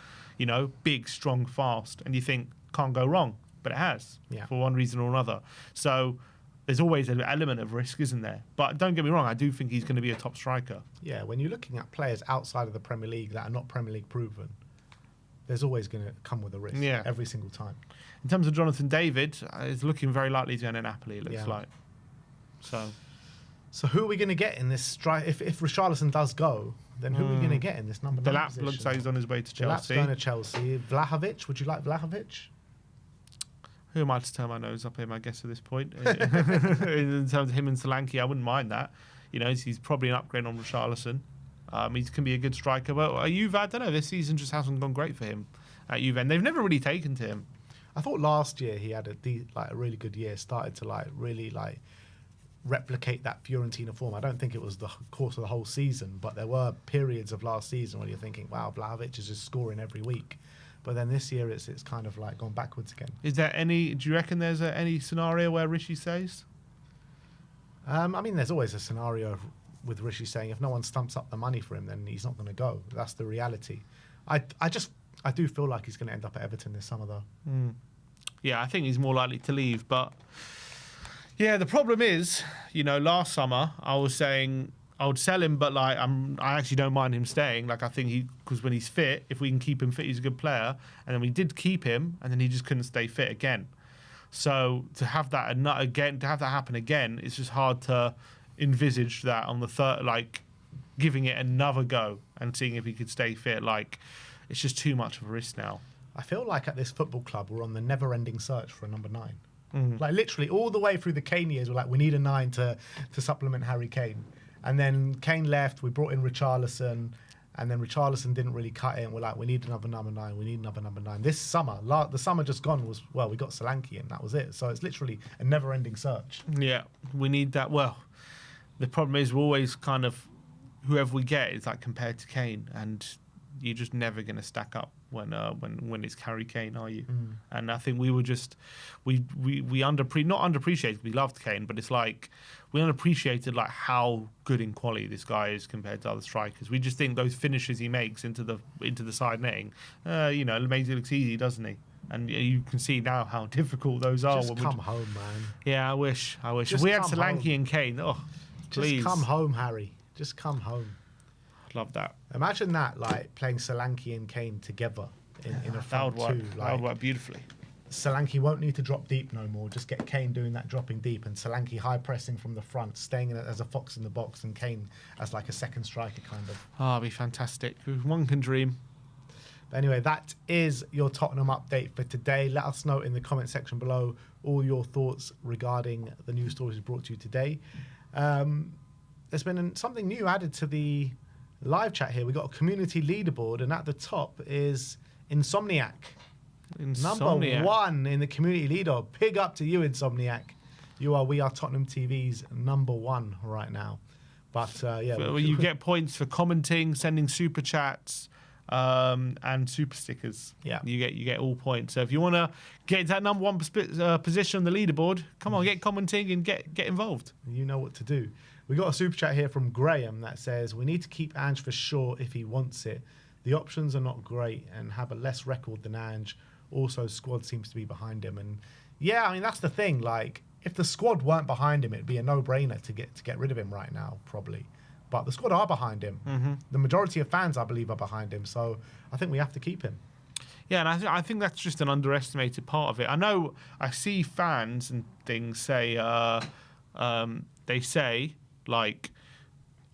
[SPEAKER 2] Big, strong, fast, and you think can't go wrong, but it has for one reason or another. So there's always an element of risk, isn't there? But don't get me wrong, I do think he's going to be a top striker. Yeah,
[SPEAKER 1] when you're looking at players outside of the Premier League that are not Premier League proven, there's always going to come with a risk every single time.
[SPEAKER 2] In terms of Jonathan David, it's looking very likely to go to Napoli, it looks like. So
[SPEAKER 1] who are we going to get in this strike? If Richarlison does go, then who are we going to get in this number 9 position?
[SPEAKER 2] Looks like he's on his way to Chelsea.
[SPEAKER 1] Delap's going to Chelsea. Vlahovic, would you like Vlahovic?
[SPEAKER 2] Who am I to turn my nose up him, I guess, at this point? In terms of him and Solanke, I wouldn't mind that. He's probably an upgrade on Richarlison. He can be a good striker. But Juve, I don't know, this season just hasn't gone great for him at Juve. And they've never really taken to him.
[SPEAKER 1] I thought last year he had a really good year, started to really replicate that Fiorentina form. I don't think it was the course of the whole season, but there were periods of last season where you're thinking, wow, Vlahovic is just scoring every week. But then this year it's kind of gone backwards again.
[SPEAKER 2] Do you reckon there's any scenario where Rishi stays?
[SPEAKER 1] I mean, there's always a scenario with Rishi saying if no one stumps up the money for him, then he's not going to go. That's the reality. I do feel like he's going to end up at Everton this summer, though.
[SPEAKER 2] Yeah, I think he's more likely to leave. But yeah, the problem is, last summer I was saying I would sell him, but I actually don't mind him staying. I think because when he's fit, if we can keep him fit, he's a good player. And then we did keep him, and then he just couldn't stay fit again. So to have that happen again, it's just hard to envisage that on the third, giving it another go and seeing if he could stay fit. It's just too much of a risk now.
[SPEAKER 1] I feel like at this football club, we're on the never-ending search for a number 9. Literally all the way through the Kane years, we're we need a 9 to supplement Harry Kane. And then Kane left, we brought in Richarlison, and then Richarlison didn't really cut it. And we're we need another number 9, we need another number 9. This summer, the summer just gone was, we got Solanke and that was it. So it's literally a never-ending search.
[SPEAKER 2] Yeah, we need that. Well, the problem is we're always kind of, whoever we get is compared to Kane, and you're just never going to stack up when it's Harry Kane, are you? And I think we were just not underappreciated. We loved Kane, but it's we unappreciated how good in quality this guy is compared to other strikers. We just think those finishes he makes into the side netting, it makes it look easy, doesn't he? And you can see now how difficult those are.
[SPEAKER 1] Just come home, man.
[SPEAKER 2] Yeah, I wish. If we had Solanke and Kane, please.
[SPEAKER 1] Just come home, Harry. Just come home.
[SPEAKER 2] Love that.
[SPEAKER 1] Imagine that, playing Solanke and Kane together in a front two.
[SPEAKER 2] That would work beautifully.
[SPEAKER 1] Solanke won't need to drop deep no more. Just get Kane doing that dropping deep, and Solanke high pressing from the front, staying in as a fox in the box, and Kane as a second striker kind of.
[SPEAKER 2] It'd be fantastic. One can dream.
[SPEAKER 1] But anyway, that is your Tottenham update for today. Let us know in the comment section below all your thoughts regarding the news stories brought to you today. There's been something new added to the live chat here. We got a community leaderboard, and at the top is Insomniac. Number 1 in the community leader. Big up to you, Insomniac. You are We Are Tottenham TV's number 1 right now. But
[SPEAKER 2] you get points for commenting, sending super chats, and super stickers.
[SPEAKER 1] Yeah,
[SPEAKER 2] you get all points. So if you want to get into that number 1 position on the leaderboard, come on, get commenting and get involved.
[SPEAKER 1] You know what to do. We got a super chat here from Graham that says, we need to keep Ange for sure if he wants it. The options are not great and have a less record than Ange. Also, squad seems to be behind him. And yeah, I mean, that's the thing. If the squad weren't behind him, it'd be a no-brainer to get rid of him right now, probably. But the squad are behind him. The majority of fans, I believe, are behind him. So I think we have to keep him.
[SPEAKER 2] Yeah, and I think that's just an underestimated part of it. I know I see fans and things say, they say, like,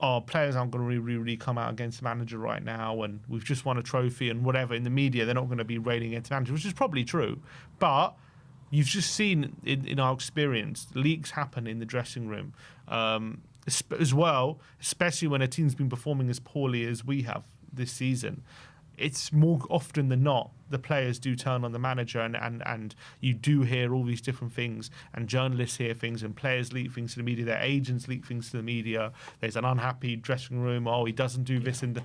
[SPEAKER 2] oh, players aren't going to really come out against the manager right now, and we've just won a trophy and whatever. In the media, they're not going to be railing against the manager, which is probably true. But you've just seen, in our experience, leaks happen in the dressing room as well, especially when a team's been performing as poorly as we have this season. It's more often than not the players do turn on the manager, and you do hear all these different things, and journalists hear things, and players leak things to the media, their agents leak things to the media. There's an unhappy dressing room. Oh, he doesn't do this, and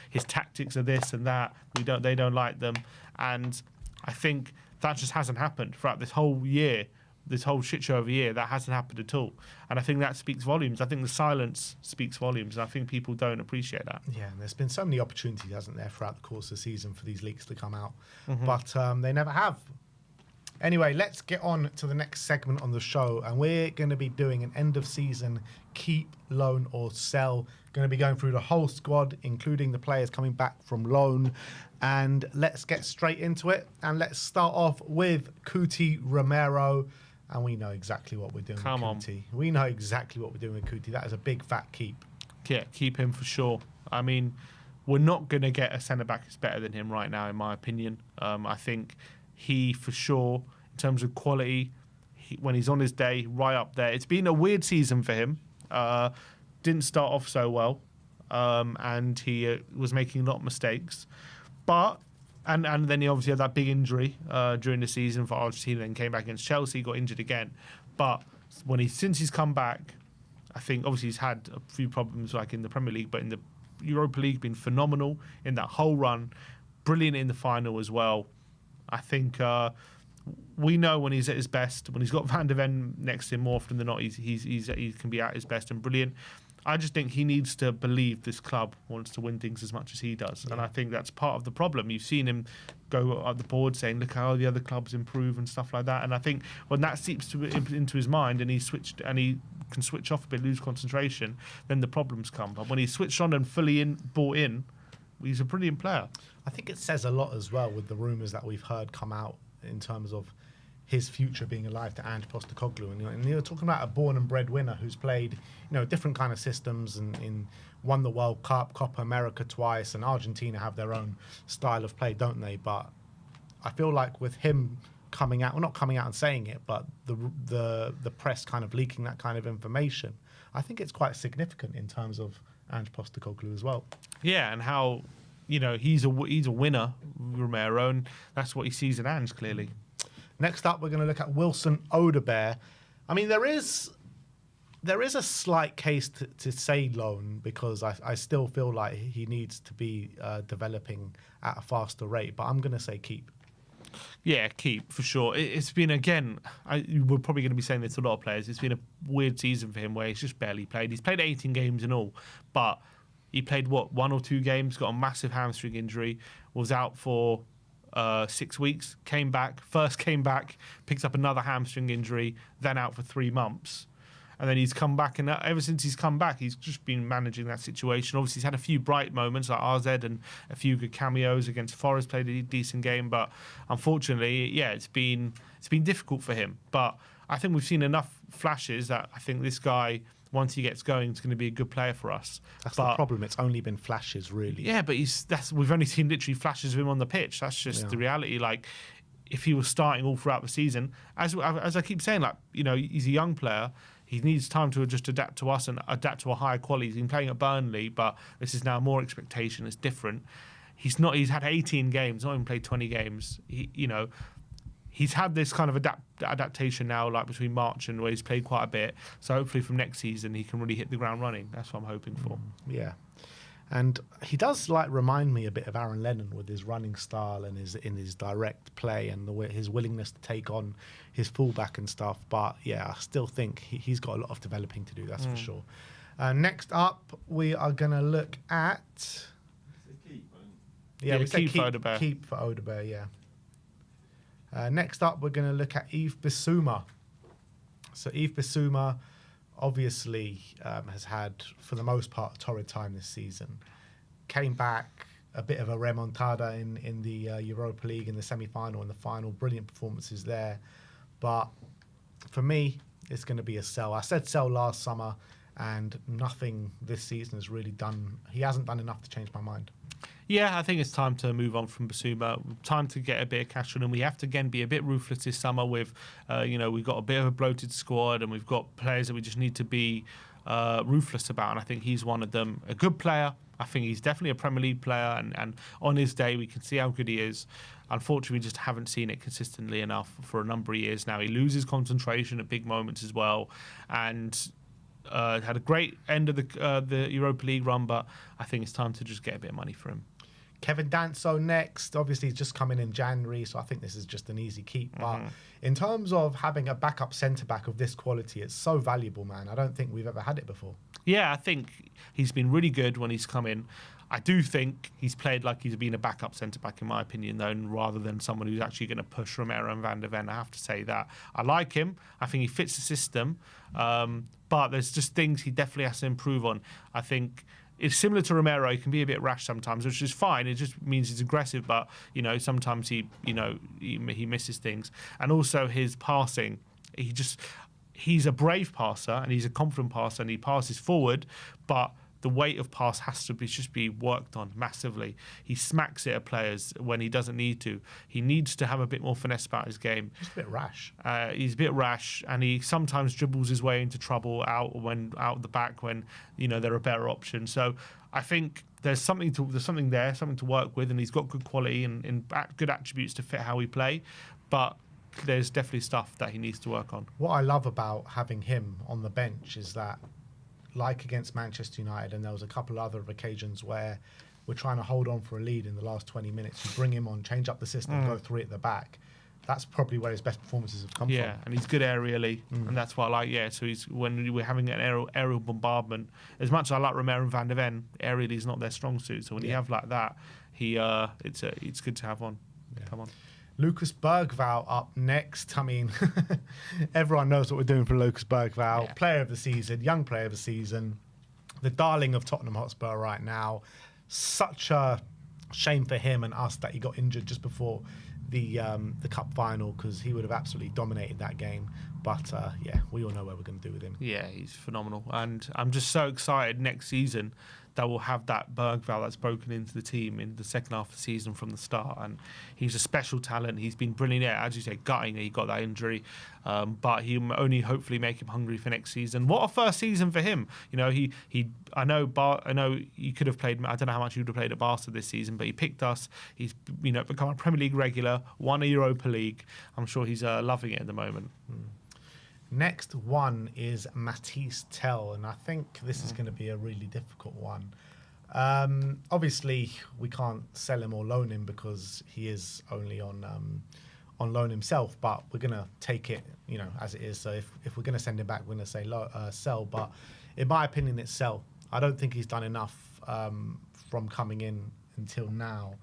[SPEAKER 2] his tactics are this and that. They don't like them, and I think that just hasn't happened throughout this whole year. This whole shit show of a year, that hasn't happened at all. And I think that speaks volumes. I think the silence speaks volumes. And I think people don't appreciate that.
[SPEAKER 1] Yeah, and there's been so many opportunities, hasn't there, throughout the course of the season for these leaks to come out. But they never have. Anyway, let's get on to the next segment on the show. And we're going to be doing an end-of-season keep, loan, or sell. Going to be going through the whole squad, including the players coming back from loan. And let's get straight into it. And let's start off with Cuti Romero. And we know exactly what we're doing with Cuti. We know exactly what we're doing with Cuti. That is a big, fat keep.
[SPEAKER 2] Yeah, keep him for sure. I mean, we're not going to get a centre-back who's better than him right now, in my opinion. I think he, for sure, in terms of quality, when he's on his day, right up there. It's been a weird season for him. Didn't start off so well. And he was making a lot of mistakes. But... And then he obviously had that big injury during the season for Argentina, then came back against Chelsea, got injured again. But since he's come back, I think obviously he's had a few problems like in the Premier League, but in the Europa League, been phenomenal in that whole run, brilliant in the final as well. I think we know when he's at his best, when he's got Van de Ven next to him more often than not, he can be at his best and brilliant. I just think he needs to believe this club wants to win things as much as he does. Yeah. And I think that's part of the problem. You've seen him go up the board saying, look how the other clubs improve and stuff like that. And I think when that seeps into his mind and he can switch off a bit, lose concentration, then the problems come. But when he's switched on and fully bought in, he's a brilliant player.
[SPEAKER 1] I think it says a lot as well with the rumours that we've heard come out in terms of his future being alive to Ange Postecoglou. And you're talking about a born and bred winner who's played, different kind of systems and won the World Cup, Copa America twice, and Argentina have their own style of play, don't they? But I feel like with him coming out, well, not coming out and saying it, but the press kind of leaking that kind of information, I think it's quite significant in terms of Ange Postecoglou as well.
[SPEAKER 2] Yeah, and how, he's a winner, Romero, and that's what he sees in Ange, clearly.
[SPEAKER 1] Next up, we're going to look at Wilson Odobert. I mean, there is a slight case to say loan because I still feel like he needs to be developing at a faster rate, but I'm going to say keep.
[SPEAKER 2] Yeah, keep, for sure. It's been, again, we're probably going to be saying this to a lot of players, it's been a weird season for him where he's just barely played. He's played 18 games in all, but he played, 1 or 2 games, got a massive hamstring injury, was out for 6 weeks, came back, picked up another hamstring injury, then out for 3 months. And then he's come back, and ever since he's come back, he's just been managing that situation. Obviously, he's had a few bright moments like RZ and a few good cameos against Forest, played a decent game. But unfortunately, it's been difficult for him. But I think we've seen enough flashes that I think this guy, once he gets going, is going to be a good player for us.
[SPEAKER 1] That's the problem. It's only been flashes, really.
[SPEAKER 2] Yeah, but we've only seen literally flashes of him on the pitch. That's just the reality. Like, if he was starting all throughout the season, as I keep saying, he's a young player. He needs time to just adapt to us and adapt to a higher quality. He's been playing at Burnley, but this is now more expectation. It's different. He's had 18 games, not even played 20 games. He's had this kind of adaptation now, like between March and where he's played quite a bit. So hopefully from next season he can really hit the ground running. That's what I'm hoping for.
[SPEAKER 1] Yeah, and he does remind me a bit of Aaron Lennon with his running style and his direct play and his willingness to take on his fullback and stuff. But yeah, I still think he's got a lot of developing to do. That's for sure. Next up, we are going to look at. We say keep for Odobert. Keep for Odobert. Yeah. Next up, we're going to look at Yves Bissouma. So Yves Bissouma obviously has had, for the most part, a torrid time this season. Came back, a bit of a remontada in the Europa League in the semi-final and the final. Brilliant performances there. But for me, it's going to be a sell. I said sell last summer, and nothing this season has really done. He hasn't done enough to change my mind.
[SPEAKER 2] Yeah, I think it's time to move on from Bissouma. Time to get a bit of cash on him. We have to, again, be a bit ruthless this summer with, we've got a bit of a bloated squad and we've got players that we just need to be ruthless about. And I think he's one of them. A good player. I think he's definitely a Premier League player. And on his day, we can see how good he is. Unfortunately, we just haven't seen it consistently enough for a number of years now. He loses concentration at big moments as well. And had a great end of the Europa League run, but I think it's time to just get a bit of money for him.
[SPEAKER 1] Kevin Danso next. Obviously, he's just come in January, so I think this is just an easy keep. But in terms of having a backup centre-back of this quality, it's so valuable, man. I don't think we've ever had it before.
[SPEAKER 2] Yeah, I think he's been really good when he's come in. I do think he's played like he's been a backup centre-back, in my opinion, though, rather than someone who's actually going to push Romero and Van der Ven. I have to say that. I like him. I think he fits the system. But there's just things he definitely has to improve on. I think it's similar to Romero. He can be a bit rash sometimes, which is fine. It just means he's aggressive, but sometimes he misses things. And also his passing, he's a brave passer and he's a confident passer and he passes forward, but the weight of pass has to just be worked on massively. He smacks it at players when he doesn't need to. He needs to have a bit more finesse about his game.
[SPEAKER 1] He's a bit rash.
[SPEAKER 2] He's a bit rash, and he sometimes dribbles his way into trouble out the back when there are better options. So I think there's something there, something to work with, and he's got good quality and good attributes to fit how we play. But there's definitely stuff that he needs to work on.
[SPEAKER 1] What I love about having him on the bench is that, like against Manchester United, and there was a couple of other occasions where we're trying to hold on for a lead in the last 20 minutes. You bring him on, change up the system, go through it at the back. That's probably where his best performances have come from.
[SPEAKER 2] Yeah, and he's good aerially, and that's what I like. Yeah, so when we're having an aerial bombardment, as much as I like Romero and Van der Ven, aerially is not their strong suit. So when you have like that, it's good to have on. Yeah. Come on.
[SPEAKER 1] Lucas Bergvall up next. I mean, everyone knows what we're doing for Lucas Bergvall. Yeah. Player of the season, young player of the season, the darling of Tottenham Hotspur right now. Such a shame for him and us that he got injured just before the cup final, because he would have absolutely dominated that game. But we all know what we're going to do with him.
[SPEAKER 2] Yeah, he's phenomenal. And I'm just so excited next season that we'll have that Bergvall that's broken into the team in the second half of the season from the start. And he's a special talent. He's been brilliant. As you say, gutting he got that injury. But he'll only hopefully make him hungry for next season. What a first season for him. I know he could have played, I don't know how much he would have played at Barca this season, but he picked us. He's become a Premier League regular, won a Europa League. I'm sure he's loving it at the moment.
[SPEAKER 1] Next one is Matisse Tell, and I think this is going to be a really difficult one. Obviously, we can't sell him or loan him because he is only on loan himself, but we're going to take it, as it is. So if we're going to send him back, we're going to say sell. But in my opinion, it's sell. I don't think he's done enough from coming in until now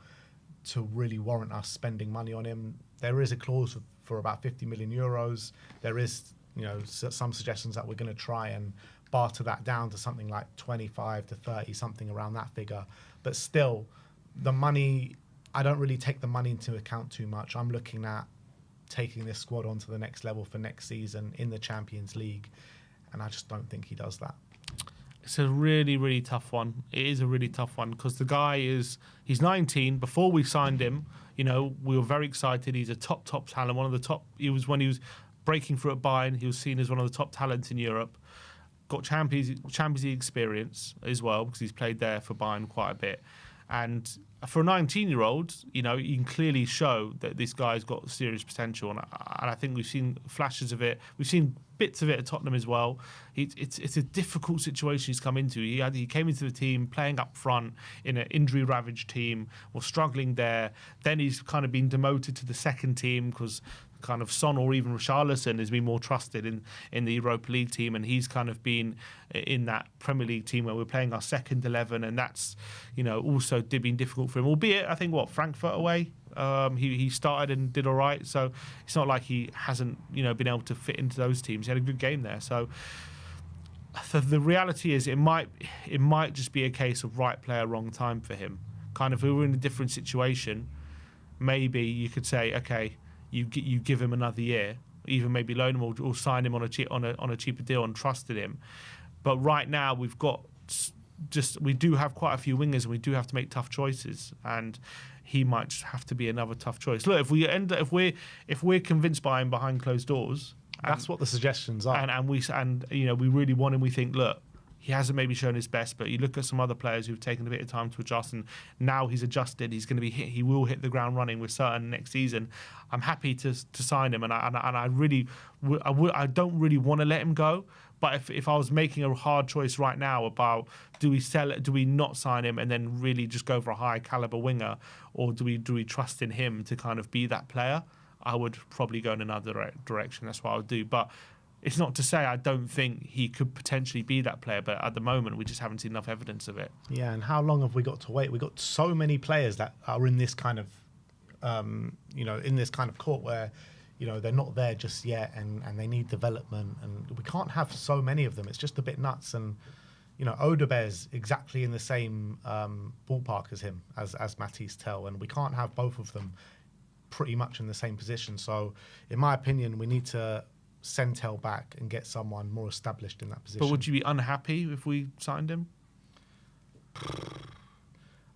[SPEAKER 1] to really warrant us spending money on him. There is a clause for about 50 million euros. There is some suggestions that we're going to try and barter that down to something like 25 to 30, something around that figure. But still, the money, I don't really take the money into account too much. I'm looking at taking this squad onto the next level for next season in the Champions League, and I just don't think he does that.
[SPEAKER 2] It's a really, really tough one. It is a really tough one because the guy he's 19. Before we signed him, we were very excited. He's a top talent, one of the top. When he was breaking through at Bayern, he was seen as one of the top talents in Europe. Got Champions League experience as well because he's played there for Bayern quite a bit. And for a 19-year-old, you can clearly show that this guy's got serious potential. And I think we've seen flashes of it. We've seen bits of it at Tottenham as well. It's a difficult situation he's come into. He came into the team playing up front in an injury-ravaged team, was struggling there. Then he's kind of been demoted to the second team because kind of Son or even Richarlison has been more trusted in the Europa League team, and he's kind of been in that Premier League team where we're playing our second 11, and that's also been difficult for him. Albeit, I think Frankfurt away, he started and did all right, so it's not like he hasn't been able to fit into those teams. He had a good game there, so the reality is it might just be a case of right player, wrong time for him. kind of, if we were in a different situation, maybe you could say, okay, you give him another year, even maybe loan him or sign him on a cheaper deal and trusted him. But right now we do have quite a few wingers and we do have to make tough choices, and he might just have to be another tough choice. Look, if we're convinced by him behind closed doors,
[SPEAKER 1] that's what the suggestions are,
[SPEAKER 2] and we really want him. We think, look, he hasn't maybe shown his best, but you look at some other players who've taken a bit of time to adjust, and now he's adjusted. He's going to he will hit the ground running with certain next season. I'm happy to sign him, and I don't really want to let him go. But if I was making a hard choice right now about do we not sign him and then really just go for a high caliber winger, or do we trust in him to kind of be that player, I would probably go in another direction. That's what I would do. But it's not to say I don't think he could potentially be that player, but at the moment we just haven't seen enough evidence of it.
[SPEAKER 1] Yeah, and how long have we got to wait? We've got so many players that are in this kind of, in this kind of court where, they're not there just yet and they need development, and we can't have so many of them. It's just a bit nuts. And, Odebear's exactly in the same ballpark as him, as Matisse Tell, and we can't have both of them pretty much in the same position. So, in my opinion, we need to send Tell back and get someone more established in that position.
[SPEAKER 2] But would you be unhappy if we signed him?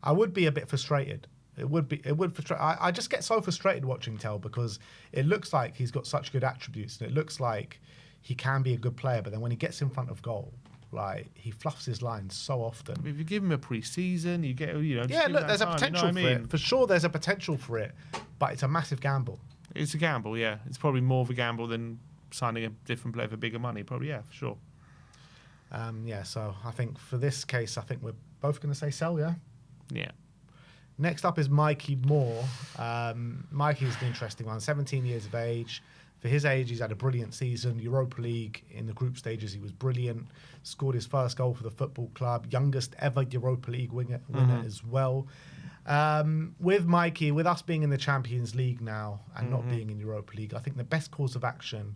[SPEAKER 1] I would be a bit frustrated. It would frustrate. I just get so frustrated watching Tell because it looks like he's got such good attributes and it looks like he can be a good player, but then when he gets in front of goal, like, he fluffs his lines so often.
[SPEAKER 2] If you give him a pre-season, you get,
[SPEAKER 1] yeah, look, there's a potential for it. For sure, there's a potential for it, but it's a massive gamble.
[SPEAKER 2] It's a gamble, yeah. It's probably more of a gamble than signing a different player for bigger money, probably, yeah, for sure.
[SPEAKER 1] So I think for this case, I think we're both going to say sell, yeah?
[SPEAKER 2] Yeah.
[SPEAKER 1] Next up is Mikey Moore. Mikey's an interesting one, 17 years of age. For his age, he's had a brilliant season. Europa League, in the group stages, he was brilliant. Scored his first goal for the football club. Youngest ever Europa League winner as well. With Mikey, with us being in the Champions League now and not being in Europa League, I think the best course of action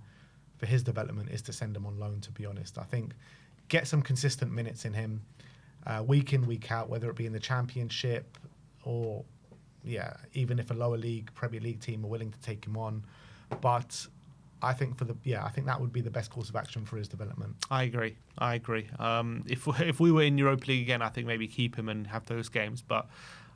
[SPEAKER 1] for his development is to send him on loan, to be honest. I think get some consistent minutes in him, week in, week out, whether it be in the Championship or, even if a lower league, Premier League team are willing to take him on. But I think I think that would be the best course of action for his development.
[SPEAKER 2] I agree. If we were in Europa League again, I think maybe keep him and have those games. But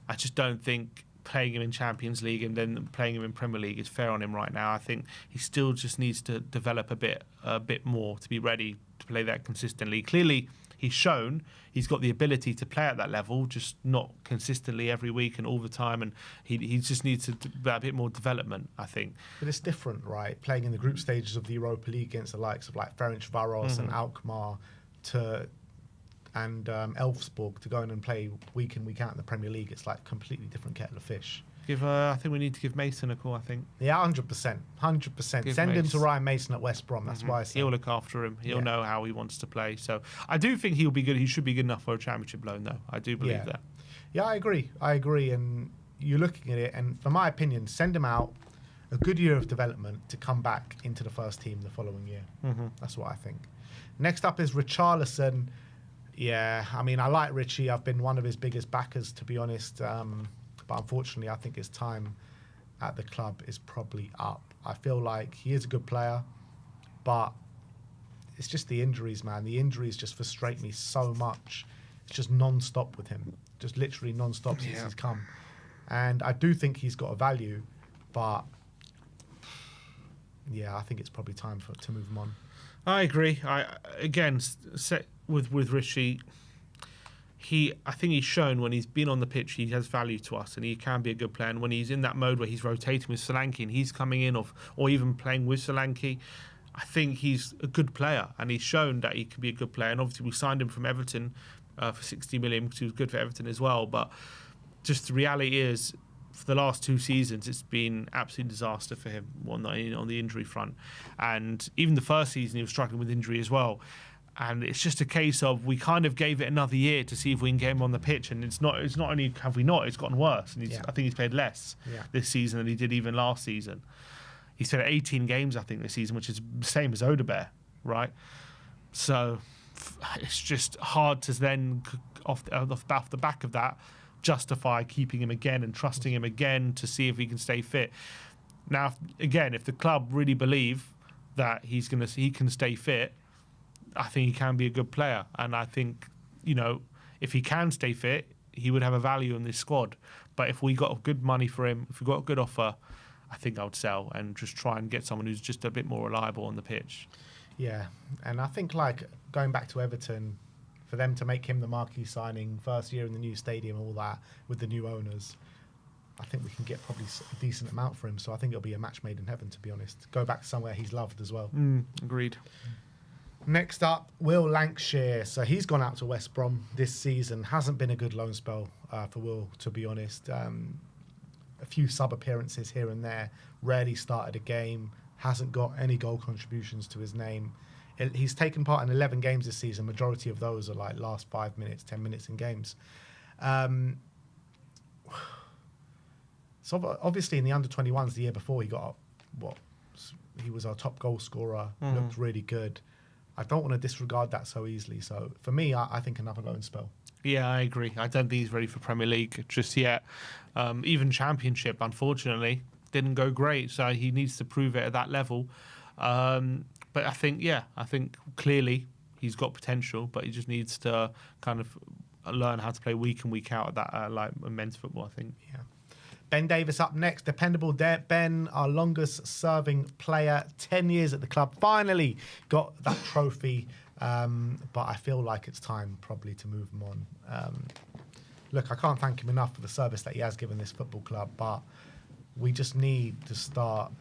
[SPEAKER 2] I just don't think playing him in Champions League and then playing him in Premier League is fair on him right now. I think he still just needs to develop a bit more to be ready to play that consistently. Clearly, he's shown he's got the ability to play at that level, just not consistently every week and all the time. And he just needs a bit more development, I think.
[SPEAKER 1] But it's different, right? Playing in the group stages of the Europa League against the likes of like Ferencvaros and Alkmaar and Elfsborg to go in and play week in, week out in the Premier League. It's like a completely different kettle of fish.
[SPEAKER 2] I think we need to give Mason a call, I think.
[SPEAKER 1] Yeah, 100%. 100%. Send him to Ryan Mason at West Brom. That's why I say.
[SPEAKER 2] He'll look after him. He'll know how he wants to play. So I do think he'll be good. He should be good enough for a Championship loan, though. I do believe that.
[SPEAKER 1] Yeah, I agree. And you're looking at it, and for my opinion, send him out, a good year of development to come back into the first team the following year. That's what I think. Next up is Richarlison. Yeah, I mean, I like Richie. I've been one of his biggest backers, to be honest. But unfortunately, I think his time at the club is probably up. I feel like he is a good player, but it's just the injuries, man. The injuries just frustrate me so much. It's just non-stop with him. Just literally non-stop since he's come. And I do think he's got a value, but I think it's probably time to move him on.
[SPEAKER 2] I agree. With Richie, I think he's shown when he's been on the pitch, he has value to us and he can be a good player. And when he's in that mode where he's rotating with Solanke and he's coming in or even playing with Solanke, I think he's a good player and he's shown that he can be a good player. And obviously we signed him from Everton for 60 million because he was good for Everton as well. But just the reality is, for the last 2 seasons, it's been absolute disaster for him on the injury front. And even the first season, he was struggling with injury as well. And it's just a case of we kind of gave it another year to see if we can get him on the pitch. And it's not only have we not, it's gotten worse. And I think he's played less this season than he did even last season. He's played 18 games, I think, this season, which is the same as Odebear, right? So it's just hard to then, off the back of that, justify keeping him again and trusting him again to see if he can stay fit. Now, again, if the club really believe that he can stay fit, I think he can be a good player. And I think, if he can stay fit, he would have a value in this squad. But if we got good money for him, if we got a good offer, I think I would sell and just try and get someone who's just a bit more reliable on the pitch.
[SPEAKER 1] Yeah, and I think going back to Everton, for them to make him the marquee signing, first year in the new stadium, all that, with the new owners, I think we can get probably a decent amount for him. So I think it'll be a match made in heaven, to be honest. Go back somewhere he's loved as well.
[SPEAKER 2] Agreed.
[SPEAKER 1] Next up, Will Lancashire. So he's gone out to West Brom this season. Hasn't been a good loan spell for Will, to be honest. A few sub appearances here and there. Rarely started a game. Hasn't got any goal contributions to his name. He's taken part in 11 games this season. Majority of those are last 5 minutes, 10 minutes in games. So obviously in the under-21s the year before, he was our top goal scorer. Looked really good. I don't want to disregard that so easily. So for me, I think another loan spell.
[SPEAKER 2] Yeah, I agree. I don't think he's ready for Premier League just yet. Even Championship, unfortunately, didn't go great. So he needs to prove it at that level. But I think clearly he's got potential, but he just needs to kind of learn how to play week in, week out at that men's football, I think.
[SPEAKER 1] Yeah. Ben Davies up next. Dependable Ben, our longest serving player, 10 years at the club. Finally got that trophy. But I feel like it's time probably to move him on. Look, I can't thank him enough for the service that he has given this football club, but we just need to start,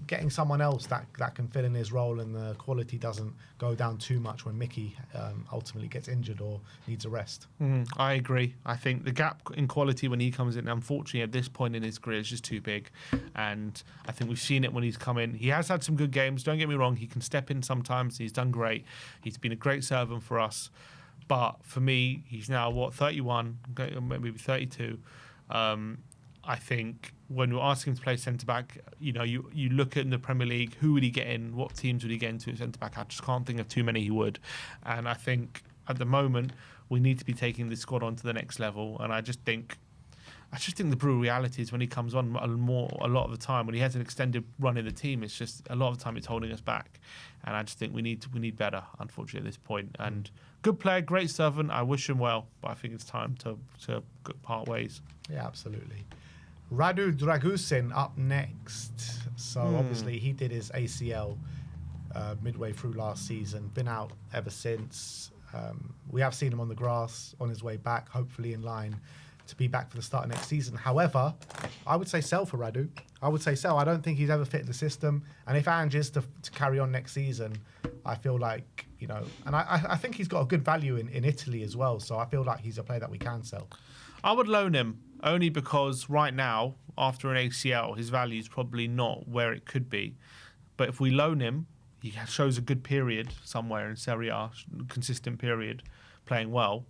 [SPEAKER 1] getting someone else that can fill in his role and the quality doesn't go down too much when Mickey ultimately gets injured or needs a rest.
[SPEAKER 2] I agree. I think the gap in quality when he comes in, unfortunately, at this point in his career is just too big. And I think we've seen it when he's come in. He has had some good games. Don't get me wrong. He can step in sometimes. He's done great. He's been a great servant for us. But for me, he's now, 31, maybe 32. I think when we're asking him to play centre-back, you look at in the Premier League, who would he get in? What teams would he get into centre-back? I just can't think of too many he would. And I think at the moment, we need to be taking this squad on to the next level. And I just think the brutal reality is when he comes on a lot of the time, when he has an extended run in the team, it's just a lot of the time it's holding us back. And I just think we need better, unfortunately, at this point. And good player, great servant. I wish him well, but I think it's time to part ways.
[SPEAKER 1] Yeah, absolutely. Radu Dragusin up next. So obviously he did his ACL midway through last season. Been out ever since. We have seen him on the grass on his way back, hopefully in line to be back for the start of next season. However, I would say sell for Radu. I would say sell. I don't think he's ever fit the system. And if Ange is to carry on next season, I feel like, and I think he's got a good value in Italy as well. So I feel like he's a player that we can sell.
[SPEAKER 2] I would loan him only because right now, after an ACL, his value is probably not where it could be. But if we loan him, he shows a good period somewhere in Serie A, consistent period, playing well,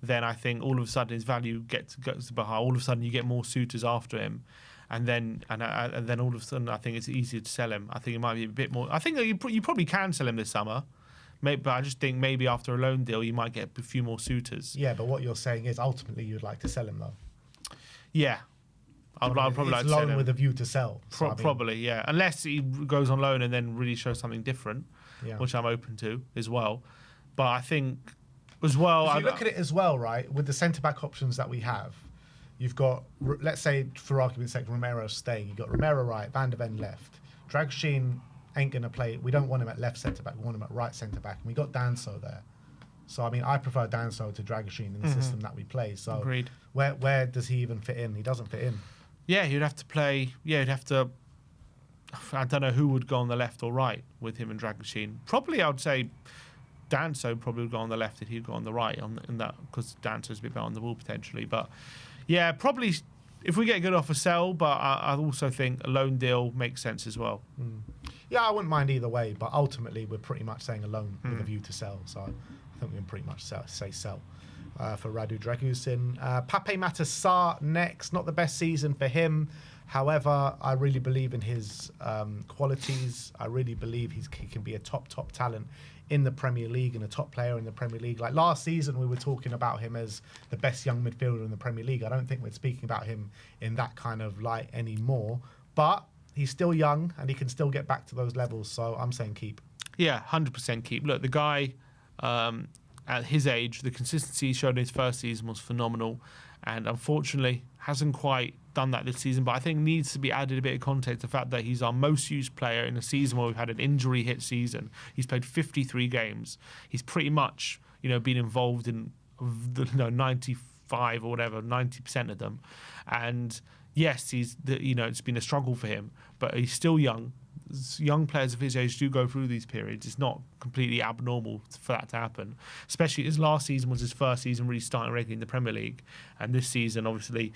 [SPEAKER 2] then I think all of a sudden his value goes to Bahia. All of a sudden you get more suitors after him. And then all of a sudden I think it's easier to sell him. I think it might be a bit more. I think you probably can sell him this summer. But I just think maybe after a loan deal, you might get a few more suitors.
[SPEAKER 1] Yeah, but what you're saying is ultimately you'd like to sell him, though.
[SPEAKER 2] Yeah. I'd probably like to sell him.
[SPEAKER 1] Loan with a view to sell. So
[SPEAKER 2] probably, yeah. Unless he goes on loan and then really shows something different, which I'm open to as well. But I think as well...
[SPEAKER 1] If you look at it as well, right, with the centre-back options that we have, you've got, let's say, for argument's sake, Romero staying. You've got Romero right, Van der Ven left. Dragoshin ain't going to play. We don't want him at left centre-back. We want him at right centre-back. And we got Danso there. So, I prefer Danso to Dragoshin in the system that we play. So,
[SPEAKER 2] agreed.
[SPEAKER 1] Where does he even fit in? He doesn't fit in.
[SPEAKER 2] Yeah, he'd have to play... Yeah, he'd have to... I don't know who would go on the left or right with him and Dragoshin. Probably, I would say Danso probably would go on the left and he'd go on the right in that, because Danso's a bit better on the ball potentially. But, yeah, probably... If we get a good offer, sell, but I also think a loan deal makes sense as well.
[SPEAKER 1] Yeah, I wouldn't mind either way, but ultimately we're pretty much saying a loan with a view to sell. So I think we can pretty much say sell for Radu Dragusin. Pape Matar Sarr next. Not the best season for him. However, I really believe in his qualities. I really believe he can be a top talent in the Premier League and a top player in the Premier League. Like last season, we were talking about him as the best young midfielder in the Premier League. I don't think we're speaking about him in that kind of light anymore. But he's still young and he can still get back to those levels. So I'm saying keep.
[SPEAKER 2] Yeah, 100% keep. Look, the guy at his age, the consistency he showed in his first season was phenomenal, and unfortunately hasn't quite done that this season. But I think needs to be added a bit of context to the fact that he's our most used player in a season where we've had an injury hit season. He's played 53 games. He's pretty much been involved in 95 or whatever, 90% of them, and yes, it's been a struggle for him, but he's still young. Young players of his age do go through these periods. It's not completely abnormal for that to happen, especially as last season was his first season really starting regularly in the Premier League. And this season, obviously,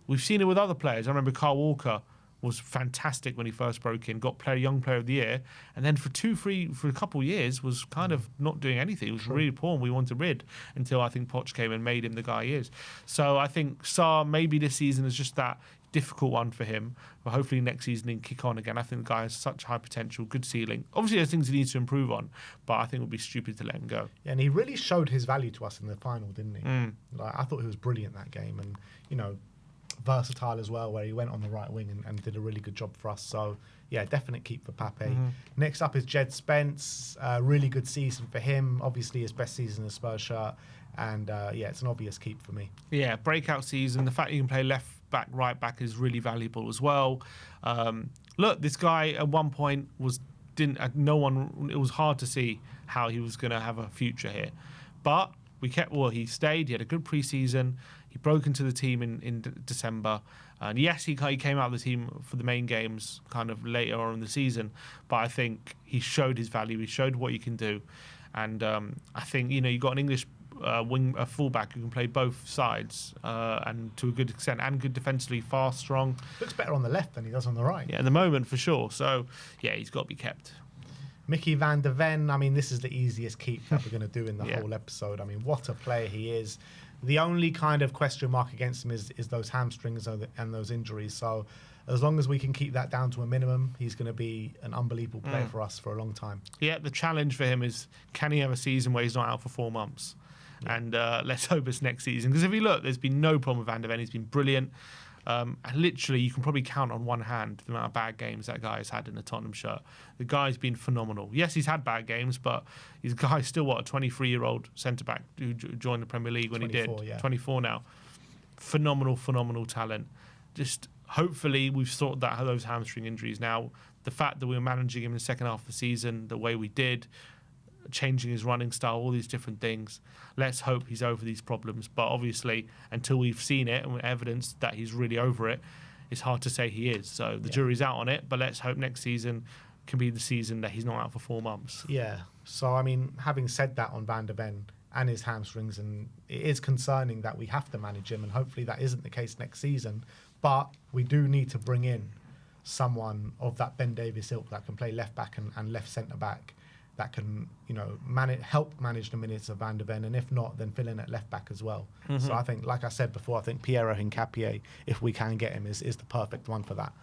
[SPEAKER 2] we've seen it with other players. I remember Kyle Walker was fantastic when he first broke in, got Young Player of the Year, and then for a couple of years was kind of not doing anything. He was really poor and we wanted rid until I think Poch came and made him the guy he is. So I think Sarr, maybe this season is just that difficult one for him, but hopefully next season he can kick on again. I think the guy has such high potential, good ceiling. Obviously there's things he needs to improve on, but I think it would be stupid to let him go.
[SPEAKER 1] Yeah, and he really showed his value to us in the final, didn't he? Like, I thought he was brilliant that game, and versatile as well, where he went on the right wing and did a really good job for us. So yeah, definite keep for Pape. Next up is Jed Spence. Really good season for him, obviously his best season in a Spurs shirt, and it's an obvious keep for me. Yeah,
[SPEAKER 2] breakout season. The fact you can play left back, right back is really valuable as well. Look, this guy at one point it was hard to see how he was going to have a future here, but he stayed. He had a good pre-season. He broke into the team in December, and yes, he came out of the team for the main games kind of later on in the season, but I think he showed his value. He showed what he can do, and I think you got an English fullback who can play both sides and to a good extent, and good defensively, fast, strong.
[SPEAKER 1] Looks better on the left than he does on the right.
[SPEAKER 2] Yeah, at the moment for sure. So yeah, he's got to be kept.
[SPEAKER 1] Mickey van der Ven, I mean, this is the easiest keep that we're going to do in the whole episode. I mean, what a player he is. The only kind of question mark against him is those hamstrings and those injuries. So as long as we can keep that down to a minimum, he's going to be an unbelievable player for us for a long time. Yeah,
[SPEAKER 2] the challenge for him is, can he have a season where he's not out for 4 months? Yeah. And let's hope it's next season. Because if you look, there's been no problem with Van der Ven. He's been brilliant. And literally, you can probably count on one hand the amount of bad games that guy has had in a Tottenham shirt. The guy's been phenomenal. Yes, he's had bad games, but he's a guy still, a 23-year-old centre-back who joined the Premier League when he did. Yeah. 24 now. Phenomenal talent. Just hopefully we've sorted out those hamstring injuries now. The fact that we were managing him in the second half of the season the way we did, changing his running style, all these different things. Let's hope he's over these problems. But obviously, until we've seen it and evidence that he's really over it, it's hard to say he is. So the jury's out on it, but let's hope next season can be the season that he's not out for 4 months.
[SPEAKER 1] Yeah. So, I mean, having said that on Van der Ven and his hamstrings, and it is concerning that we have to manage him, and hopefully that isn't the case next season, but we do need to bring in someone of that Ben Davies ilk that can play left back and left centre back, that can, help manage the minutes of Van der Ven, and if not, then fill in at left back as well. So I think, like I said before, I think Piero Hincapié, if we can get him, is the perfect one for that.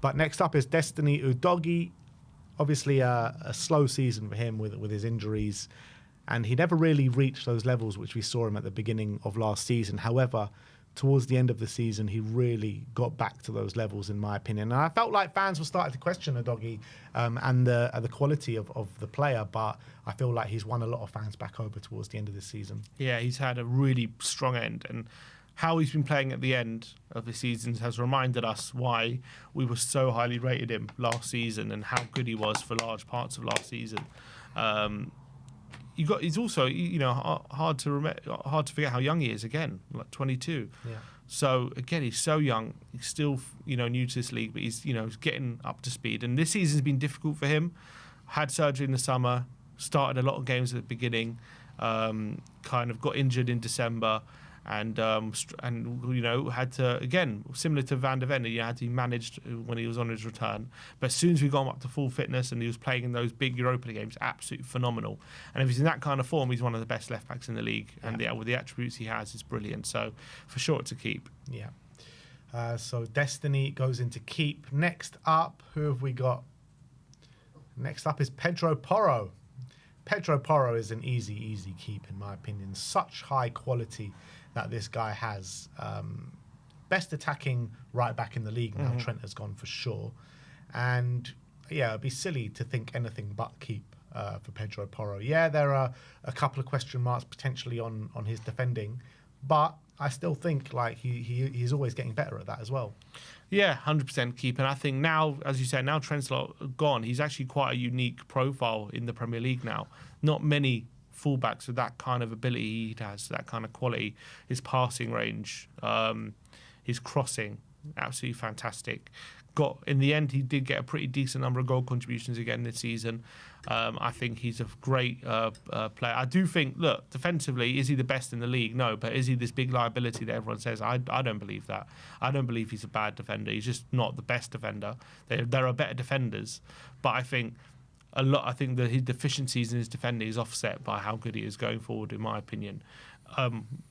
[SPEAKER 1] But next up is Destiny Udogie. Obviously a slow season for him with his injuries, and he never really reached those levels which we saw him at the beginning of last season. However, towards the end of the season, he really got back to those levels, in my opinion. And I felt like fans were starting to question Udogie and the quality of the player, but I feel like he's won a lot of fans back over towards the end of this season.
[SPEAKER 2] Yeah, he's had a really strong end, and how he's been playing at the end of the seasons has reminded us why we were so highly rated him last season and how good he was for large parts of last season. He's also hard to forget how young he is again, like 22. Yeah. So again, he's so young. He's still new to this league, but he's getting up to speed. And this season's been difficult for him. Had surgery in the summer, started a lot of games at the beginning, kind of got injured in December, and had to, again, similar to Van der Ven, had to be managed when he was on his return. But as soon as we got him up to full fitness and he was playing in those big Europa League games, absolutely phenomenal. And if he's in that kind of form, he's one of the best left backs in the league. Yeah. And with the attributes he has, it's brilliant. So for sure, it's a keep.
[SPEAKER 1] Yeah. So Destiny goes into keep. Next up, who have we got? Next up is Pedro Porro. Pedro Porro is an easy keep, in my opinion. Such high quality that this guy has. Best attacking right back in the league now. Trent has gone for sure. And yeah, it'd be silly to think anything but keep for Pedro Porro. Yeah, there are a couple of question marks potentially on his defending, but I still think like he's always getting better at that as well.
[SPEAKER 2] Yeah, 100% keep. And I think now, as you said, now Trent's gone, he's actually quite a unique profile in the Premier League now. Not many fullbacks with that kind of ability he has, that kind of quality. His passing range, his crossing, absolutely fantastic. In the end, he did get a pretty decent number of goal contributions again this season. I think he's a great player. I do think, look, defensively, is he the best in the league? No, but is he this big liability that everyone says? I don't believe that. I don't believe he's a bad defender. He's just not the best defender. There are better defenders, but I think that his deficiencies in his defending is offset by how good he is going forward, in my opinion.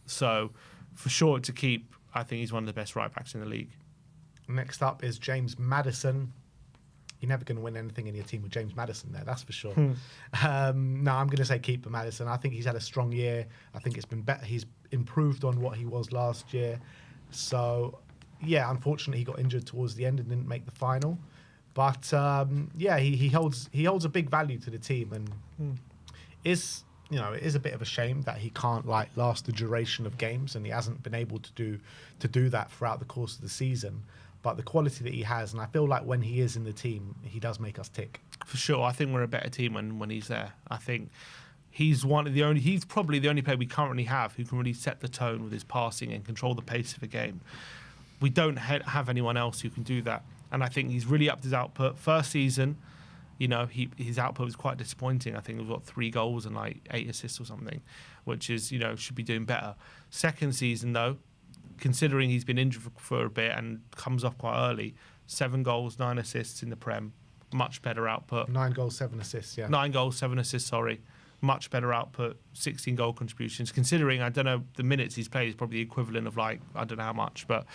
[SPEAKER 2] So, for sure, to keep, I think he's one of the best right backs in the league.
[SPEAKER 1] Next up is James Maddison. You're never going to win anything in your team with James Maddison there, that's for sure. No, I'm going to say keep for Maddison. I think he's had a strong year. I think it's been better. He's improved on what he was last year. So, yeah, unfortunately, he got injured towards the end and didn't make the final. But, yeah, he holds a big value to the team, and it is a bit of a shame that he can't last the duration of games, and he hasn't been able to do that throughout the course of the season. But the quality that he has, and I feel like when he is in the team, he does make us tick.
[SPEAKER 2] For sure, I think we're a better team when he's there. I think he's probably the only player we currently have who can really set the tone with his passing and control the pace of the game. We don't have anyone else who can do that, and I think he's really upped his output. First season, his output was quite disappointing. I think it was 3 goals and 8 assists or something, which is should be doing better. Second season though, considering he's been injured for a bit and comes off quite early, 7 goals, 9 assists in the Prem, much better output.
[SPEAKER 1] 9 goals, 7 assists, yeah.
[SPEAKER 2] 9 goals, 7 assists, sorry. Much better output, 16 goal contributions. Considering, I don't know, the minutes he's played is probably the equivalent of I don't know how much, but,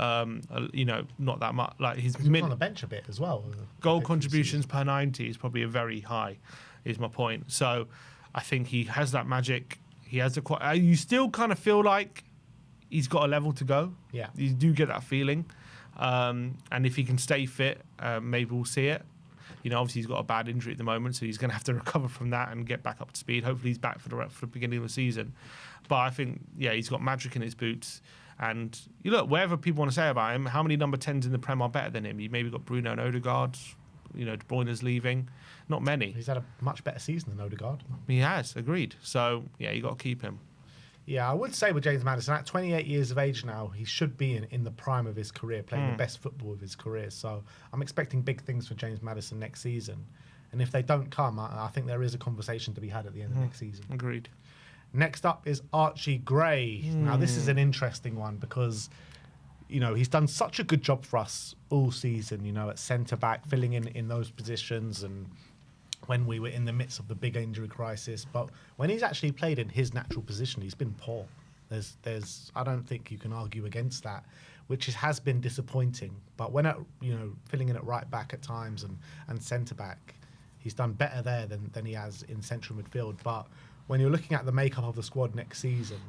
[SPEAKER 2] not that much.
[SPEAKER 1] He's on the bench a bit as well.
[SPEAKER 2] Goal contributions per 90 is probably a very high, is my point. So I think he has that magic. He has you still kind of feel like he's got a level to go.
[SPEAKER 1] Yeah.
[SPEAKER 2] You do get that feeling. And if he can stay fit, maybe we'll see it. Obviously he's got a bad injury at the moment, so he's going to have to recover from that and get back up to speed. Hopefully he's back for the beginning of the season. But I think, yeah, he's got magic in his boots. And you look, whatever people want to say about him, how many number 10s in the Prem are better than him? You maybe got Bruno and Odegaard. De Bruyne's leaving. Not many.
[SPEAKER 1] He's had a much better season than Odegaard.
[SPEAKER 2] He has, agreed. So, yeah, you got to keep him.
[SPEAKER 1] Yeah, I would say with James Maddison, at 28 years of age now, he should be in the prime of his career, playing the best football of his career. So I'm expecting big things for James Maddison next season. And if they don't come, I think there is a conversation to be had at the end of next season.
[SPEAKER 2] Agreed.
[SPEAKER 1] Next up is Archie Gray. Now, this is an interesting one because, he's done such a good job for us all season, at centre-back, filling in those positions and when we were in the midst of the big injury crisis. But when he's actually played in his natural position, he's been poor. I don't think you can argue against that, which has been disappointing. But when filling in at right back at times and centre back, he's done better there than he has in central midfield. But when you're looking at the makeup of the squad next season,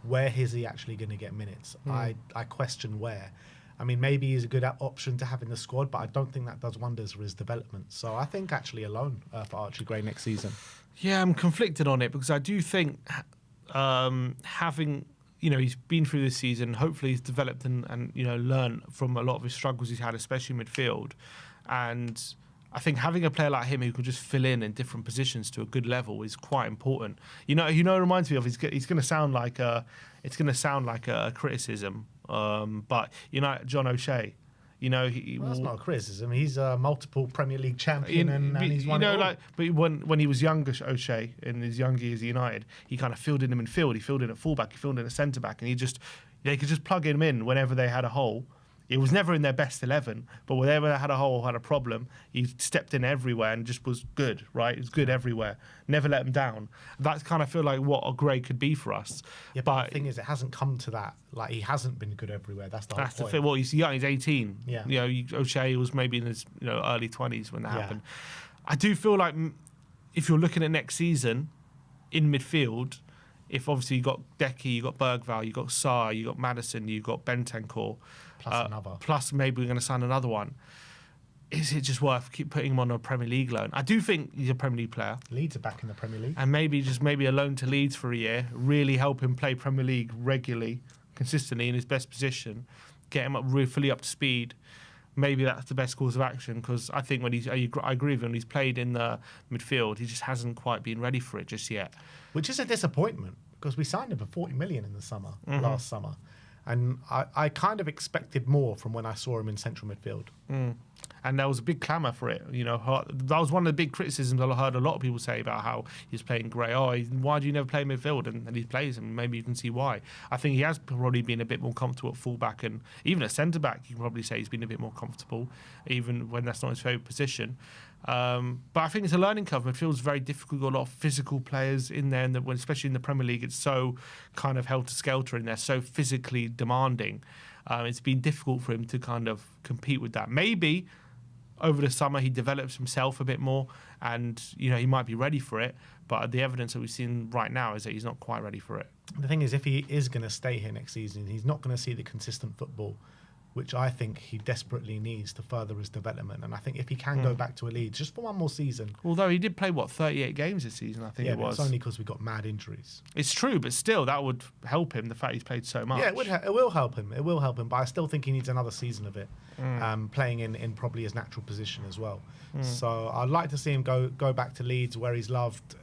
[SPEAKER 1] where is he actually going to get minutes? I question where. I mean, maybe he's a good option to have in the squad, but I don't think that does wonders for his development. So I think actually a loan for Archie Gray next season.
[SPEAKER 2] Yeah, I'm conflicted on it because I do think having, he's been through this season, hopefully he's developed and learned from a lot of his struggles he's had, especially midfield. And I think having a player like him who can just fill in different positions to a good level is quite important. It reminds me of, he's going to sound like a criticism. But John O'Shea,
[SPEAKER 1] that's not a criticism. He's a multiple Premier League champion, and he's won it all.
[SPEAKER 2] But when he was younger, O'Shea in his younger years at United, he kind of filled in midfield. He filled in at fullback. He filled in at centre back, and they could just plug him in whenever they had a hole It was never in their best 11, but whenever they had a problem, he stepped in everywhere and just was good, right? He was good everywhere. Never let them down. That's kind of feel like what a Gray could be for us.
[SPEAKER 1] Yeah, but the thing is, it hasn't come to that. Like, he hasn't been good everywhere. That's the whole point.
[SPEAKER 2] The thing. Well, he's young. He's 18.
[SPEAKER 1] Yeah.
[SPEAKER 2] O'Shea was maybe in his early 20s when that happened. I do feel like if you're looking at next season in midfield, if obviously you got Decky, you got Bergvall, you got Sarr, you got Maddison, you got Bentancur, plus maybe we're going to sign another one. Is it just worth keep putting him on a Premier League loan? I do think he's a Premier League player.
[SPEAKER 1] Leeds are back in the Premier League,
[SPEAKER 2] and maybe a loan to Leeds for a year, really help him play Premier League regularly, consistently in his best position, get him fully up to speed. Maybe that's the best course of action, because I think I agree with him. When he's played in the midfield, he just hasn't quite been ready for it just yet.
[SPEAKER 1] Which is a disappointment, because we signed him for 40 million in the summer, last summer. And I kind of expected more from when I saw him in central midfield.
[SPEAKER 2] And there was a big clamour for it. That was one of the big criticisms I heard a lot of people say about how he's playing Gray. Why do you never play midfield? And he plays, and maybe you can see why. I think he has probably been a bit more comfortable at fullback, and even at centre back, you can probably say he's been a bit more comfortable, even when that's not his favourite position. But I think it's a learning curve. Midfield is very difficult. Got a lot of physical players in there, and especially in the Premier League, it's so kind of helter-skelter in there, so physically demanding. It's been difficult for him to kind of compete with that. Maybe over the summer he develops himself a bit more, and he might be ready for it. But the evidence that we've seen right now is that he's not quite ready for it.
[SPEAKER 1] The thing is, if he is going to stay here next season, he's not going to see the consistent football, which I think he desperately needs to further his development. And I think if he can go back to a Leeds just for one more season.
[SPEAKER 2] Although he did play, 38 games this season, I think it was.
[SPEAKER 1] Yeah, it's only because we got mad injuries.
[SPEAKER 2] It's true, but still, that would help him, the fact he's played so much.
[SPEAKER 1] Yeah, it will help him. It will help him, but I still think he needs another season of it, playing in probably his natural position as well. So I'd like to see him go back to Leeds, where he's loved,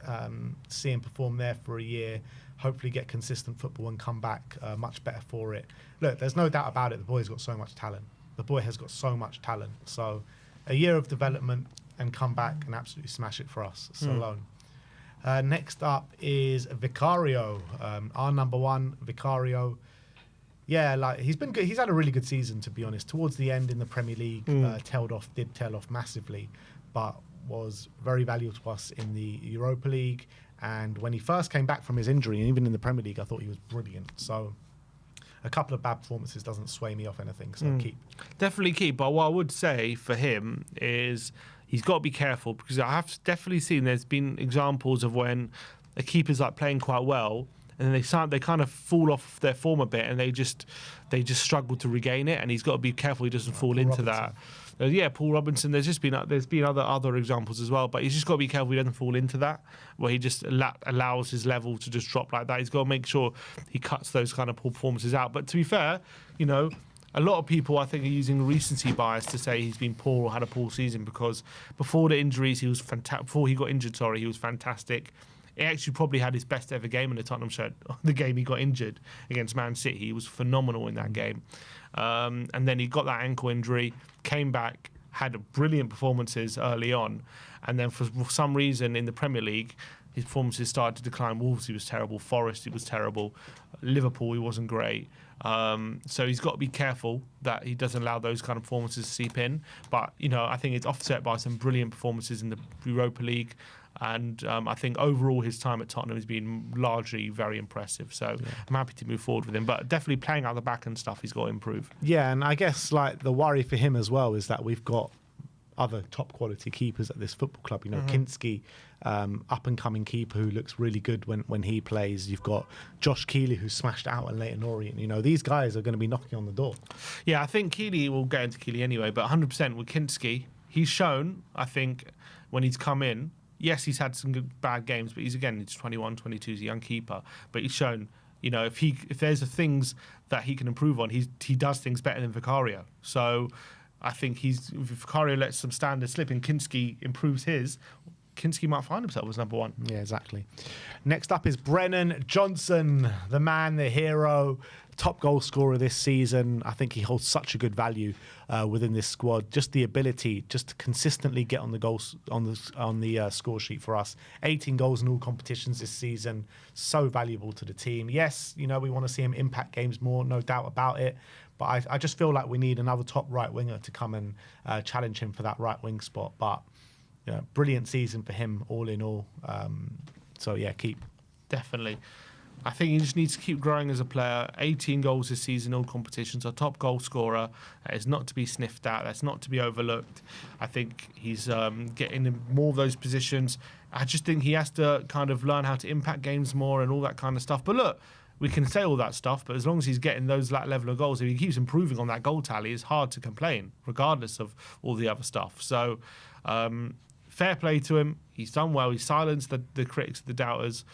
[SPEAKER 1] see him perform there for a year, hopefully get consistent football and come back much better for it. Look, there's no doubt about it. The boy's got so much talent. The boy has got so much talent. So a year of development and come back and absolutely smash it for us. So alone. Next up is Vicario, our number one, Vicario. Yeah, he's been good. He's had a really good season, to be honest. Towards the end in the Premier League, tailed off massively, but was very valuable to us in the Europa League. And when he first came back from his injury, and even in the Premier League, I thought he was brilliant. So a couple of bad performances doesn't sway me off anything, so keep.
[SPEAKER 2] Definitely keep. But what I would say for him is he's got to be careful, because I have definitely seen there's been examples of when a keeper's playing quite well, and then they kind of fall off their form a bit, and they just struggle to regain it, and he's got to be careful he doesn't fall into that. Paul Robinson. There's been other examples as well, but he's just got to be careful he doesn't fall into that, where he just allows his level to just drop like that. He's got to make sure he cuts those kind of poor performances out. But to be fair, a lot of people I think are using recency bias to say he's been poor or had a poor season, because before the injuries he was fantastic. Before he got injured, he was fantastic. He actually probably had his best ever game in the Tottenham shirt. The game he got injured against Man City, he was phenomenal in that game. And then he got that ankle injury, came back, had brilliant performances early on, and then for some reason in the Premier League, his performances started to decline. Wolves, he was terrible. Forest, he was terrible. Liverpool, he wasn't great. So he's got to be careful that he doesn't allow those kind of performances to seep in. But, I think it's offset by some brilliant performances in the Europa League. And I think overall his time at Tottenham has been largely very impressive. So I'm happy to move forward with him. But definitely playing out the back and stuff, he's got to improve.
[SPEAKER 1] Yeah, and I guess the worry for him as well is that we've got other top quality keepers at this football club. Kinski, up and coming keeper who looks really good when he plays. You've got Josh Keeley, who smashed out at Leyton Orient. These guys are going to be knocking on the door. Yeah,
[SPEAKER 2] I think Keeley will get into Keeley anyway, but 100% with Kinski, he's shown, I think, when he's come in. Yes, he's had some bad games, but he's 21, 22, he's a young keeper. But he's shown, if there's things that he can improve on, he does things better than Vicario. So I think if Vicario lets some standards slip and Kinski improves his, Kinski might find himself as number one.
[SPEAKER 1] Yeah, exactly. Next up is Brennan Johnson, the man, the hero, top goal scorer this season. I think he holds such a good value within this squad. Just the ability just to consistently get on the goals on the score sheet for us. 18 goals in all competitions this season. So valuable to the team. Yes, we want to see him impact games more, no doubt about it. But I just feel like we need another top right winger to come and challenge him for that right wing spot. But brilliant season for him all in all. So yeah, keep.
[SPEAKER 2] Definitely. I think he just needs to keep growing as a player. 18 goals this season, all competitions. Our top goal scorer. That is not to be sniffed at. That's not to be overlooked. I think he's getting in more of those positions. I just think he has to kind of learn how to impact games more and all that kind of stuff. But look, we can say all that stuff, but as long as he's getting that level of goals, if he keeps improving on that goal tally, it's hard to complain, regardless of all the other stuff. So, fair play to him. He's done well. He's silenced the critics, the doubters.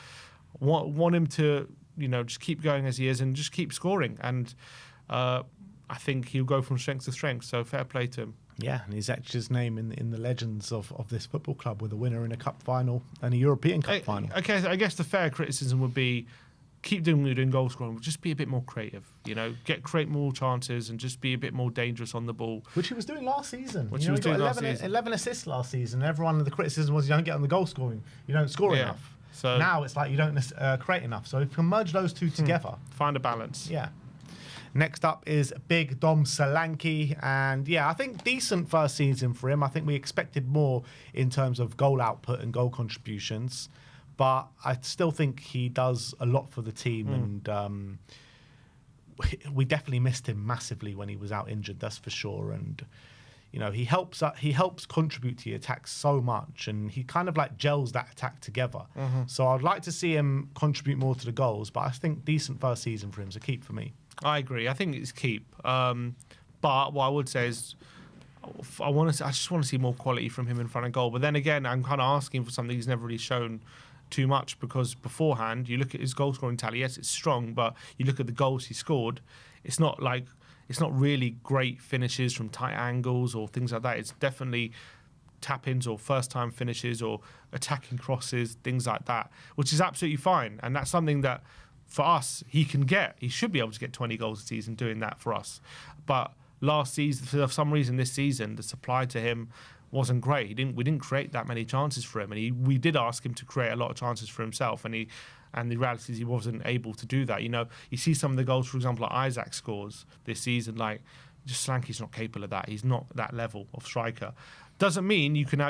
[SPEAKER 2] Want him to, just keep going as he is and just keep scoring. And I think he'll go from strength to strength. So fair play to him.
[SPEAKER 1] Yeah, and he's etched his name in the legends of this football club with a winner in a cup final and a European Cup final.
[SPEAKER 2] Okay, I guess the fair criticism would be keep doing what you're doing, goal scoring, but just be a bit more creative. Create more chances and just be a bit more dangerous on the ball.
[SPEAKER 1] Which he was doing last season.
[SPEAKER 2] Which he was doing last
[SPEAKER 1] season.
[SPEAKER 2] season. 11
[SPEAKER 1] assists last season. Everyone, the criticism was you don't get on the goal scoring. You don't score enough. So now it's like you don't create enough. So if you can merge those two together.
[SPEAKER 2] Find a balance.
[SPEAKER 1] Yeah. Next up is Big Dom Solanke. And yeah, I think decent first season for him. I think we expected more in terms of goal output and goal contributions. But I still think he does a lot for the team. And we definitely missed him massively when he was out injured, that's for sure. And he helps contribute to the attack so much, and he kind of like gels that attack together. So I'd like to see him contribute more to the goals, but I think decent first season for him, so keep for me.
[SPEAKER 2] I agree. I think it's keep. But what I would say is I just want to see more quality from him in front of goal. But then again, I'm kind of asking for something he's never really shown too much, because beforehand, you look at his goal scoring tally. Yes, it's strong, but you look at the goals he scored, it's not really great finishes from tight angles or things like that. It's definitely tap-ins or first-time finishes or attacking crosses, things like that, which is absolutely fine. And that's something that, for us, he can get. He should be able to get 20 goals a season doing that for us. But last season, for some reason this season, the supply to him wasn't great. We didn't create that many chances for him. And we did ask him to create a lot of chances for himself. And the reality is he wasn't able to do that. You see some of the goals, for example, like Isaac scores this season, like just Solanke's not capable of that. He's not that level of striker. Doesn't mean you can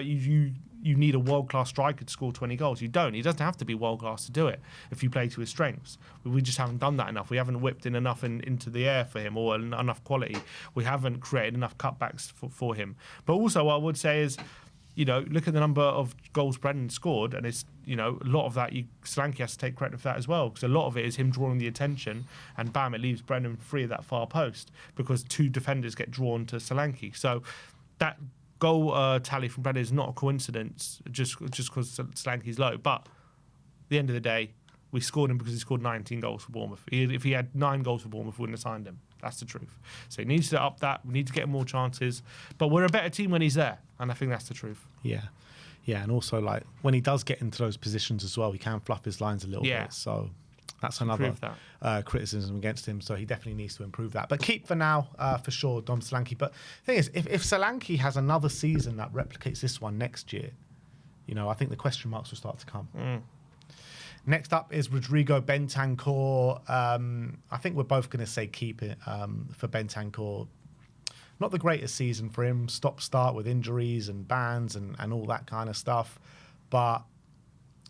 [SPEAKER 2] you need a world-class striker to score 20 goals. You don't. He doesn't have to be world-class to do it if you play to his strengths. We just haven't done that enough. We haven't whipped in enough into the air for him, or enough quality. We haven't created enough cutbacks for him. But also what I would say is, look at the number of goals Brendan scored, and it's, a lot of that, Solanke has to take credit for that as well, because a lot of it is him drawing the attention, and bam, it leaves Brendan free of that far post, because two defenders get drawn to Solanke. So that goal tally from Brendan is not a coincidence, just because Solanke's low. But at the end of the day, we scored him because he scored 19 goals for Bournemouth. If he had 9 goals for Bournemouth, we wouldn't have signed him. That's the truth. So he needs to up that. We need to get more chances. But we're a better team when he's there, and I think that's the truth.
[SPEAKER 1] Yeah. Yeah, and also, like, when he does get into those positions as well, he can fluff his lines a little bit. So that's another criticism against him. So he definitely needs to improve that. But keep for now, for sure, Dom Solanke. But the thing is, if Solanke has another season that replicates this one next year, I think the question marks will start to come. Next up is Rodrigo Bentancur. I think we're both going to say keep it for Bentancur. Not the greatest season for him. Stop-start with injuries and bans and all that kind of stuff. But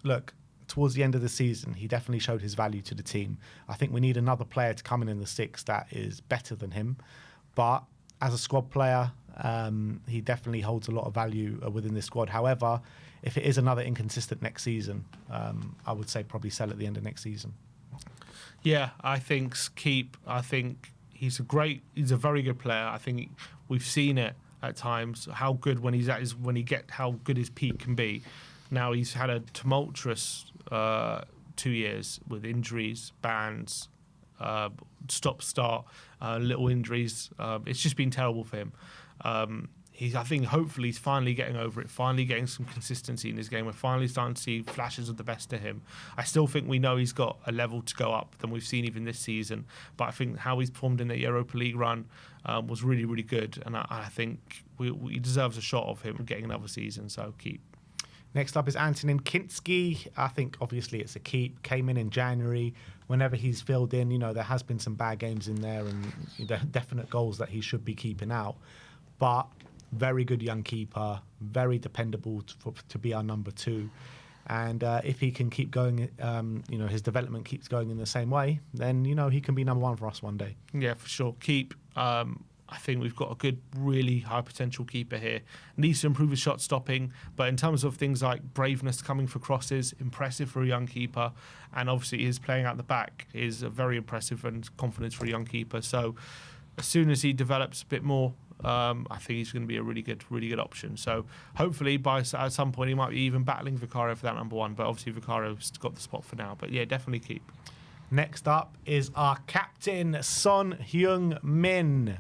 [SPEAKER 1] look, towards the end of the season, he definitely showed his value to the team. I think we need another player to come in the six that is better than him. But as a squad player, he definitely holds a lot of value within this squad. However, if it is another inconsistent next season, I would say probably sell at the end of next season.
[SPEAKER 2] Yeah, I think keep. I think he's a very good player. I think we've seen it at times, how good when how good his peak can be. Now he's had a tumultuous 2 years with injuries, bans, stop-start, little injuries. It's just been terrible for him. I think hopefully he's finally getting over it, finally getting some consistency in his game. We're finally starting to see flashes of the best of him. I still think we know he's got a level to go up than we've seen even this season. But I think how he's performed in the Europa League run was really, really good. And I think he deserves a shot of him getting another season, so keep.
[SPEAKER 1] Next up is Antonin Kinski. I think obviously it's a keep. Came in January. Whenever he's filled in, there has been some bad games in there and definite goals that he should be keeping out. But very good young keeper, very dependable to be our number 2. And if he can keep going, his development keeps going in the same way, then, he can be number 1 for us one day.
[SPEAKER 2] Yeah, for sure. Keep. I think we've got a good, really high potential keeper here. Needs to improve his shot stopping, but in terms of things like braveness coming for crosses, impressive for a young keeper, and obviously his playing out the back is very impressive and confidence for a young keeper. So as soon as he develops a bit more, I think he's going to be a really good option. So hopefully at some point he might be even battling Vicario for that number 1, but obviously Vicario's got the spot for now. But yeah, definitely keep.
[SPEAKER 1] Next up is our captain, Son Heung-min.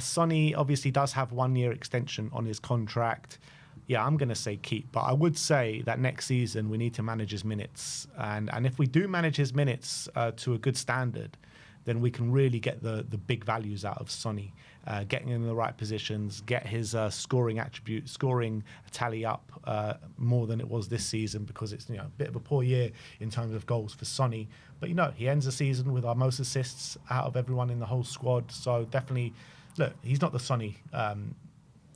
[SPEAKER 1] Sonny obviously does have 1-year extension on his contract. Yeah, I'm going to say keep, but I would say that next season we need to manage his minutes. And if we do manage his minutes to a good standard, then we can really get the big values out of Sonny, getting him in the right positions, get his scoring tally up more than it was this season, because it's a bit of a poor year in terms of goals for Sonny. But he ends the season with our most assists out of everyone in the whole squad. So definitely, look, he's not the Sonny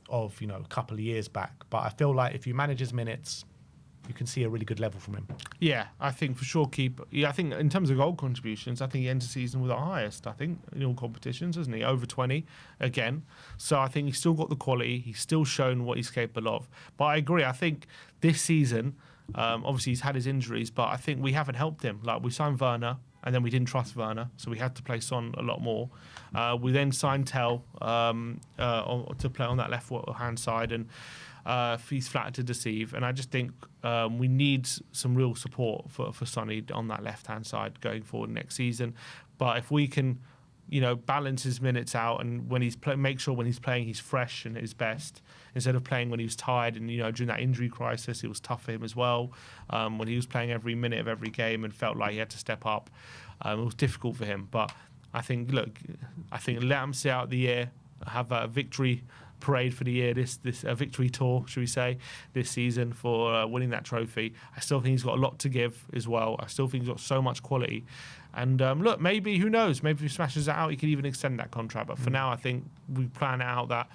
[SPEAKER 1] of a couple of years back, but I feel like if you manage his minutes, you can see a really good level from him.
[SPEAKER 2] Yeah, I think for sure keep. Yeah, I think in terms of goal contributions, I think he ends the season with the highest, I think, in all competitions, hasn't he? Over 20 again. So I think he's still got the quality. He's still shown what he's capable of. But I agree. I think this season, obviously he's had his injuries, but I think we haven't helped him. Like, we signed Werner, and then we didn't trust Werner, so we had to play Son a lot more. We then signed Tell to play on that left-hand side, and he's flattered to deceive. And I just think we need some real support for Sonny on that left-hand side going forward next season. But if we can, balance his minutes out, and when make sure when he's playing he's fresh and at his best, instead of playing when he was tired. And during that injury crisis, it was tough for him as well. When he was playing every minute of every game and felt like he had to step up, it was difficult for him. But I think let him see out the year, have a victory parade for the year, this victory tour, should we say, this season for winning that trophy. I still think he's got a lot to give as well. I still think he's got so much quality. And look, maybe, who knows, maybe if he smashes it out, he could even extend that contract. But for now, I think we plan out that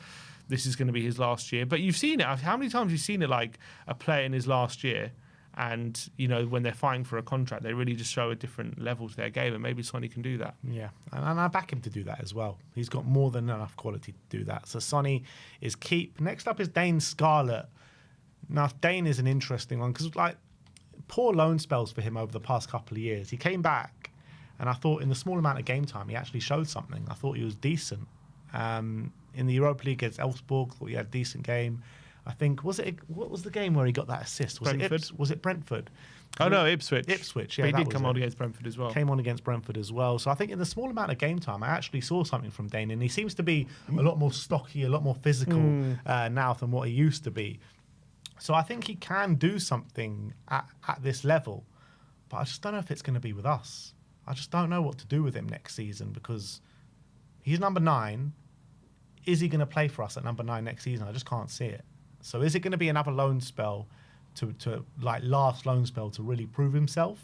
[SPEAKER 2] this is going to be his last year. But you've seen it. How many times have you seen it, like a player in his last year, and when they're fighting for a contract, they really just show a different level to their game, and maybe Sonny can do that.
[SPEAKER 1] Yeah, and I back him to do that as well. He's got more than enough quality to do that. So Sonny is keep. Next up is Dane Scarlett. Now, Dane is an interesting one, because poor loan spells for him over the past couple of years. He came back, and I thought in the small amount of game time, he actually showed something. I thought he was decent. In the Europa League against Elfsborg, thought he had a decent game. I think, what was the game where he got that assist? Was it Brentford?
[SPEAKER 2] Oh, no, Ipswich.
[SPEAKER 1] Ipswich, yeah.
[SPEAKER 2] But he did come on against Brentford as well.
[SPEAKER 1] Came on against Brentford as well. So I think in the small amount of game time, I actually saw something from Dane, and he seems to be a lot more stocky, a lot more physical now than what he used to be. So I think he can do something at this level, but I just don't know if it's going to be with us. I just don't know what to do with him next season, because he's number 9. Is he going to play for us at number 9 next season? I just can't see it. So is it going to be another loan spell to last loan spell to really prove himself,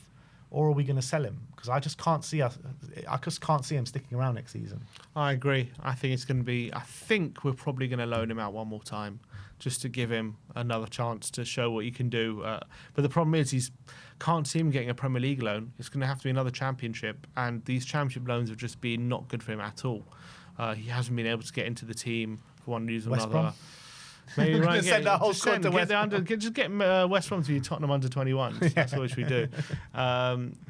[SPEAKER 1] or are we going to sell him? Because I just can't see him sticking around next season.
[SPEAKER 2] I agree. I think it's going to be. I think we're probably going to loan him out one more time, just to give him another chance to show what he can do. But the problem is, can't see him getting a Premier League loan. It's going to have to be another Championship, and these Championship loans have just been not good for him at all. He hasn't been able to get into the team for one reason or another. Maybe right,
[SPEAKER 1] send that whole squad to West Brom.
[SPEAKER 2] Just get West Brom to be Tottenham under 21s. That's what we do.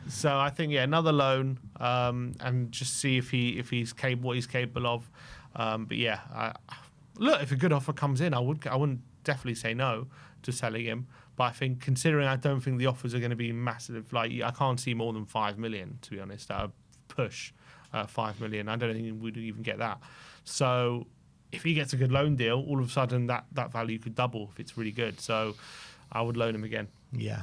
[SPEAKER 2] So I think another loan, and just see if he's capable, what he's capable of. But yeah, look, if a good offer comes in, I wouldn't definitely say no to selling him. But I think, considering I don't think the offers are going to be massive, I can't see more than 5 million, to be honest. Push 5 million. I don't think we'd even get that. So if he gets a good loan deal, all of a sudden that value could double if it's really good. So I would loan him again.
[SPEAKER 1] Yeah.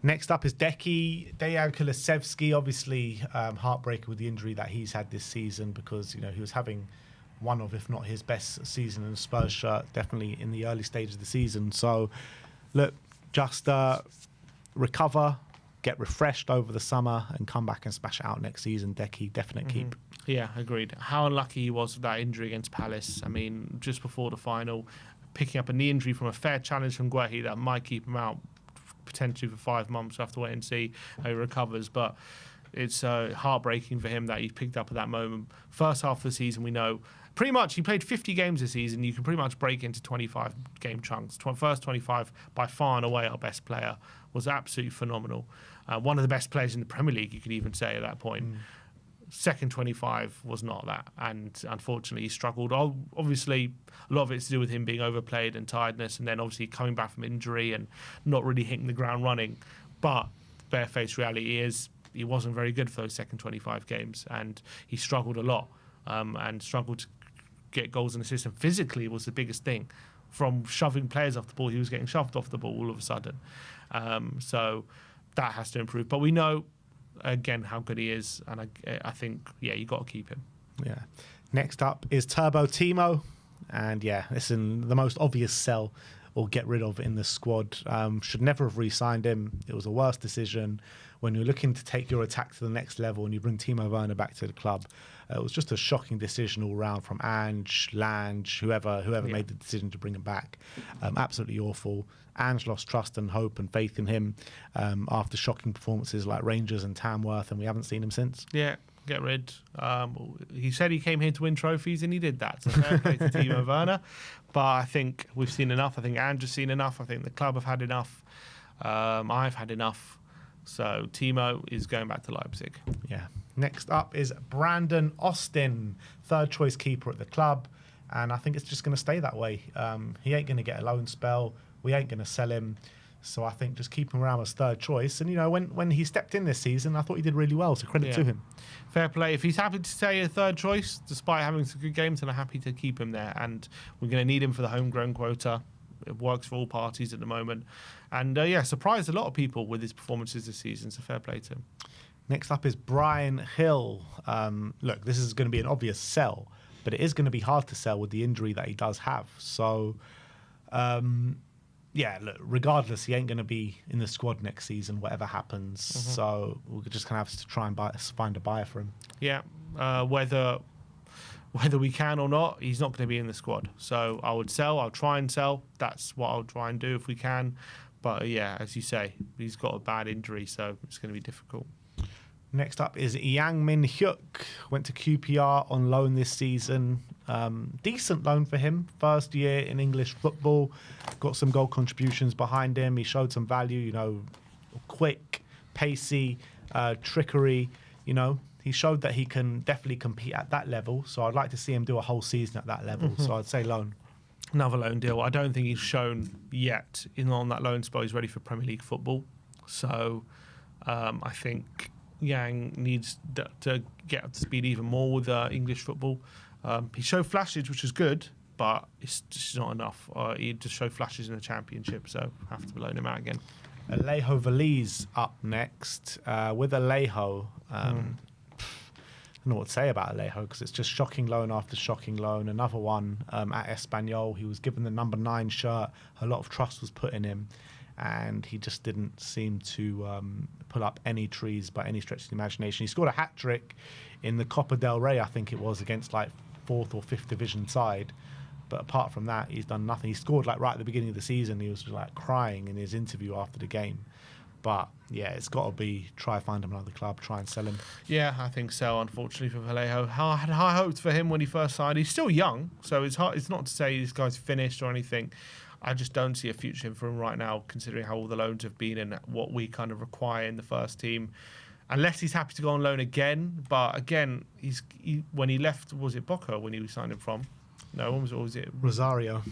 [SPEAKER 1] Next up is Dejan Kulusevski. Obviously, heartbreaker with the injury that he's had this season, because he was having one of, if not his best season in a Spurs shirt, definitely in the early stages of the season. So, look, just recover, get refreshed over the summer, and come back and smash it out next season. Decky, definite keep.
[SPEAKER 2] Yeah, agreed. How unlucky he was with that injury against Palace. I mean, just before the final, picking up a knee injury from a fair challenge from Guehi that might keep him out potentially for 5 months. We'll have to wait and see how he recovers. But it's heartbreaking for him that he picked up at that moment. First half of the season, we know pretty much he played 50 games this season. You can pretty much break into 25 game chunks. First 25, by far and away our best player, was absolutely phenomenal. One of the best players in the Premier League, you could even say at that point. Second 25 was not that, and unfortunately he struggled. Obviously, a lot of it's to do with him being overplayed and tiredness, and then obviously coming back from injury and not really hitting the ground running. But barefaced reality is he wasn't very good for those second 25 games, and he struggled a lot and struggled to get goals and assists. And physically was the biggest thing. From shoving players off the ball, he was getting shoved off the ball all of a sudden. So that has to improve. But we know, again, how good he is, and I think, yeah, you got to keep him.
[SPEAKER 1] Yeah. Next up is Turbo Timo, and yeah, listen, the most obvious sell or get rid of in the squad. Should never have re-signed him. It was a worse decision. When you're looking to take your attack to the next level and you bring Timo Werner back to the club, it was just a shocking decision all round from Ange, Lange, whoever made the decision to bring him back. Absolutely awful. Ange lost trust and hope and faith in him after shocking performances like Rangers and Tamworth, and we haven't seen him since.
[SPEAKER 2] Yeah, get rid. He said he came here to win trophies, and he did that. So fair play to Timo Werner. But I think we've seen enough. I think Ange has seen enough. I think the club have had enough. I've had enough. So Timo is going back to Leipzig.
[SPEAKER 1] Yeah. Next up is Brandon Austin, third choice keeper at the club. And I think it's just going to stay that way. He ain't going to get a loan spell. We ain't going to sell him. So I think just keep him around as third choice. And, you know, when he stepped in this season, I thought he did really well. So credit to him.
[SPEAKER 2] Fair play. If he's happy to stay a third choice, despite having some good games, then I'm happy to keep him there. And we're going to need him for the homegrown quota. It works for all parties at the moment. And, surprised a lot of people with his performances this season. So fair play to him.
[SPEAKER 1] Next up is Brian Hill. Look, this is going to be an obvious sell, but it is going to be hard to sell with the injury that he does have. So, look, regardless, he ain't going to be in the squad next season, whatever happens. So we're just going to have to try and find a buyer for him.
[SPEAKER 2] Yeah, whether we can or not, he's not going to be in the squad. So I would sell. I'll try and sell. That's what I'll try and do if we can. But, as you say, he's got a bad injury, so it's going to be difficult.
[SPEAKER 1] Next up is Yang Min Hyuk. Went to QPR on loan this season. Decent loan for him. First year in English football. Got some goal contributions behind him. He showed some value, quick, pacey, trickery. He showed that he can definitely compete at that level. So I'd like to see him do a whole season at that level. So I'd say loan.
[SPEAKER 2] Another loan deal. I don't think he's shown yet on that loan spot he's ready for Premier League football. So I think Yang needs to get up to speed even more with English football. He showed flashes, which is good, but it's just not enough. He just showed flashes in the Championship, so I have to loan him out again.
[SPEAKER 1] Alejo Veliz up next. With Alejo, I don't know what to say about Alejo because it's just shocking loan after shocking loan. Another one at Espanyol. He was given the number 9 shirt. A lot of trust was put in him, and he just didn't seem to pull up any trees by any stretch of the imagination. He scored a hat-trick in the Copa del Rey, I think it was, against like 4th or 5th division side. But apart from that, he's done nothing. He scored like right at the beginning of the season. He was like crying in his interview after the game. But yeah, it's got to be try find him another club, try and sell him.
[SPEAKER 2] Yeah, I think so. Unfortunately for Vallejo, I had high hopes for him when he first signed. He's still young, so it's hard. It's not to say this guy's finished or anything. I just don't see a future for him right now, considering how all the loans have been and what we kind of require in the first team. Unless he's happy to go on loan again. But again, when he left, was it Boca when he signed him from? No, when was it?
[SPEAKER 1] Rosario.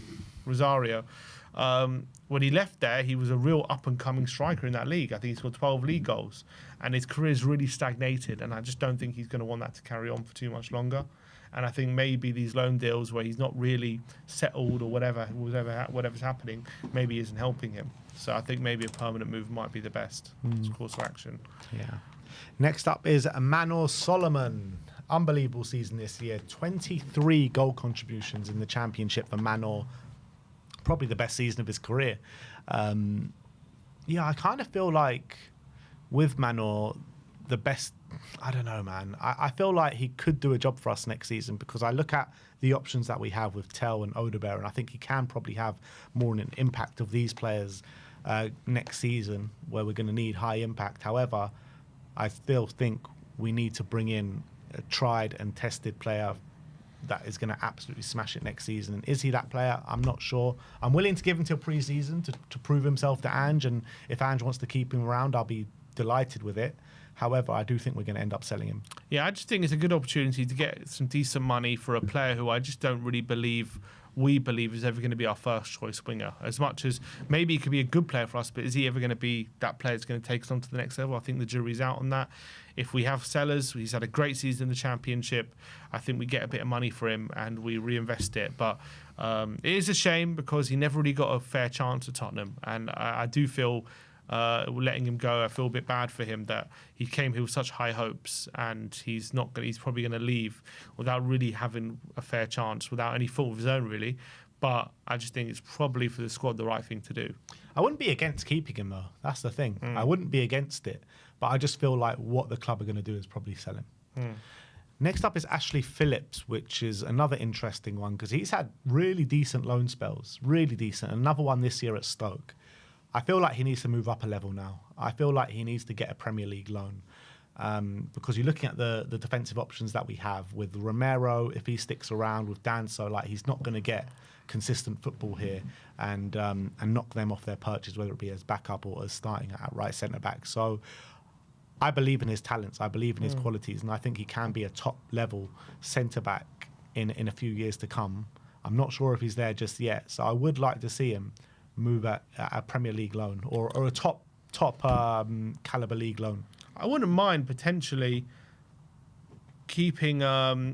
[SPEAKER 2] When he left there, he was a real up-and-coming striker in that league. I think he scored 12 league goals. And his career's really stagnated. And I just don't think he's going to want that to carry on for too much longer. And I think maybe these loan deals where he's not really settled or whatever's happening, maybe isn't helping him. So I think maybe a permanent move might be the best course of action.
[SPEAKER 1] Yeah. Next up is Manor Solomon. Unbelievable season this year. 23 goal contributions in the Championship for Manor. Probably the best season of his career. Yeah, I kind of feel like with Manor, the best. I don't know, man. I feel like he could do a job for us next season because I look at the options that we have with Tell and Odebear, and I think he can probably have more an impact of these players next season where we're going to need high impact. However, I still think we need to bring in a tried and tested player that is going to absolutely smash it next season. And is he that player? I'm not sure. I'm willing to give him till pre-season to prove himself to Ange, and if Ange wants to keep him around, I'll be delighted with it. However, I do think we're going to end up selling him.
[SPEAKER 2] Yeah, I just think it's a good opportunity to get some decent money for a player who I just don't really believe is ever going to be our first choice winger. As much as maybe he could be a good player for us, but is he ever going to be that player that's going to take us on to the next level? I think the jury's out on that. If we have sellers, he's had a great season in the Championship. I think we get a bit of money for him and we reinvest it. But it is a shame because he never really got a fair chance at Tottenham. And I do feel letting him go, I feel a bit bad for him that he came here with such high hopes and he's probably going to leave without really having a fair chance, without any fault of his own really. But I just think it's probably for the squad the right thing to do.
[SPEAKER 1] I wouldn't be against keeping him though. That's the thing. I wouldn't be against it, but I just feel like what the club are going to do is probably sell him. Next up is Ashley Phillips, which is another interesting one because he's had really decent loan spells, really decent. Another one this year at Stoke. I feel like he needs to move up a level now. I feel like he needs to get a Premier League loan because you're looking at the defensive options that we have with Romero. If he sticks around with Danso, like he's not going to get consistent football here and knock them off their perches, whether it be as backup or as starting at right centre back. So I believe in his talents. I believe in his qualities, and I think he can be a top level centre back in a few years to come. I'm not sure if he's there just yet, so I would like to see him move at a Premier League loan or a top caliber league loan.
[SPEAKER 2] I wouldn't mind potentially keeping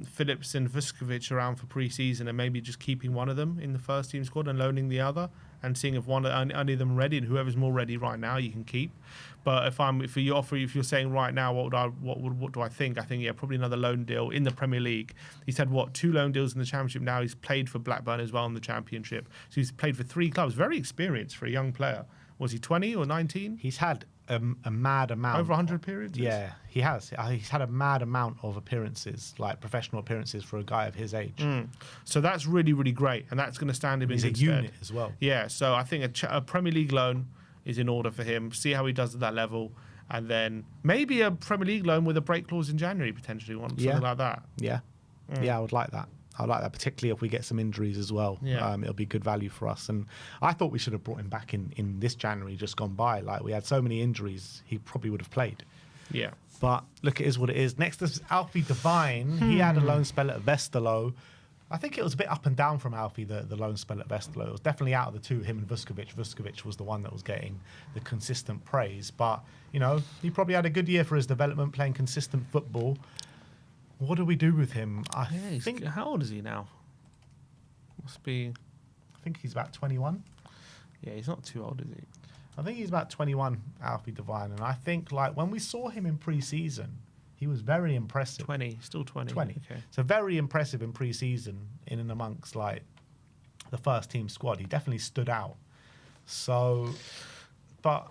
[SPEAKER 2] Phillips and Vuskovic around for pre-season and maybe just keeping one of them in the first team squad and loaning the other and seeing if any of them are ready, and whoever's more ready right now you can keep. But if you're saying right now what do I think? I think probably another loan deal in the Premier League. He's had 2 loan deals in the Championship now. He's played for Blackburn as well in the Championship. So he's played for 3 clubs. Very experienced for a young player. Was he 20 or 19?
[SPEAKER 1] He's had a mad amount.
[SPEAKER 2] Over 100 appearances?
[SPEAKER 1] Yeah, he has. He's had a mad amount of appearances, like professional appearances for a guy of his age.
[SPEAKER 2] So that's really, really great, and that's going to stand him in good stead.
[SPEAKER 1] He's a unit as well.
[SPEAKER 2] Yeah, so I think a Premier League loan is in order for him. See how he does at that level, and then maybe a Premier League loan with a break clause in January, potentially, something like that.
[SPEAKER 1] Yeah, I would like that. I like that, particularly if we get some injuries as well.
[SPEAKER 2] Yeah.
[SPEAKER 1] It'll be good value for us. And I thought we should have brought him back in this January just gone by. Like, we had so many injuries, he probably would have played.
[SPEAKER 2] Yeah.
[SPEAKER 1] But look, it is what it is. Next is Alfie Devine. He had a loan spell at Westerlo. I think it was a bit up and down from Alfie, the loan spell at Westerlo. It was definitely out of the two, him and Vuskovic. Vuskovic was the one that was getting the consistent praise. But, he probably had a good year for his development, playing consistent football. What do we do with him? I think.
[SPEAKER 2] How old is he now? Must be.
[SPEAKER 1] I think he's about 21.
[SPEAKER 2] Yeah, he's not too old, is he?
[SPEAKER 1] I think he's about 21, Alfie Devine. And I think, when we saw him in pre-season, he was very impressive.
[SPEAKER 2] 20, still 20.
[SPEAKER 1] 20.
[SPEAKER 2] Okay.
[SPEAKER 1] So very impressive in pre-season, in and amongst, the first team squad. He definitely stood out. So, but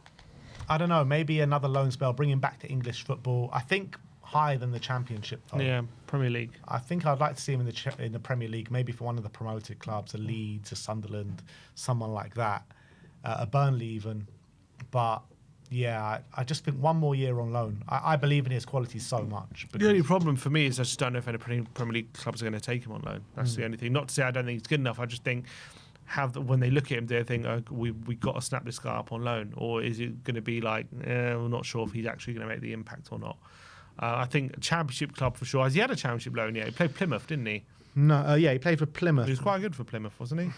[SPEAKER 1] I don't know, maybe another loan spell, bring him back to English football. I think higher than the Championship, though.
[SPEAKER 2] Yeah, Premier League.
[SPEAKER 1] I think I'd like to see him in the Premier League, maybe for one of the promoted clubs, a Leeds, a Sunderland, someone like that, a Burnley even. But yeah, I just think one more year on loan. I believe in his qualities so much.
[SPEAKER 2] The only problem for me is I just don't know if any Premier League clubs are going to take him on loan. That's the only thing. Not to say I don't think he's good enough. I just think when they look at him, they think, we got to snap this guy up on loan, or is it going to be like, we're not sure if he's actually going to make the impact or not. I think a Championship club for sure. Has he had a Championship loan yet? He played Plymouth, didn't he?
[SPEAKER 1] No, he played for Plymouth.
[SPEAKER 2] He was quite good for Plymouth, wasn't he?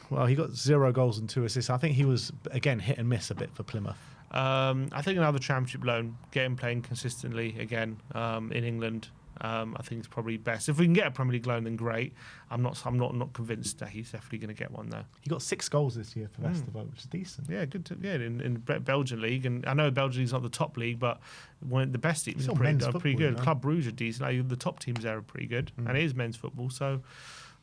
[SPEAKER 1] Well, he got 0 goals and 2 assists. I think he was, again, hit and miss a bit for Plymouth.
[SPEAKER 2] I think another Championship loan, get him playing consistently again in England. I think it's probably best. If we can get a Premier League loan, then great. I'm not convinced that he's definitely going to get one though.
[SPEAKER 1] He got 6 goals this year for Westerlo, which is decent.
[SPEAKER 2] Yeah, good. In Belgian league, and I know Belgian league's not the top league, but the best teams are pretty good. Club Brugge are decent. The top teams there are pretty good, and it is men's football, so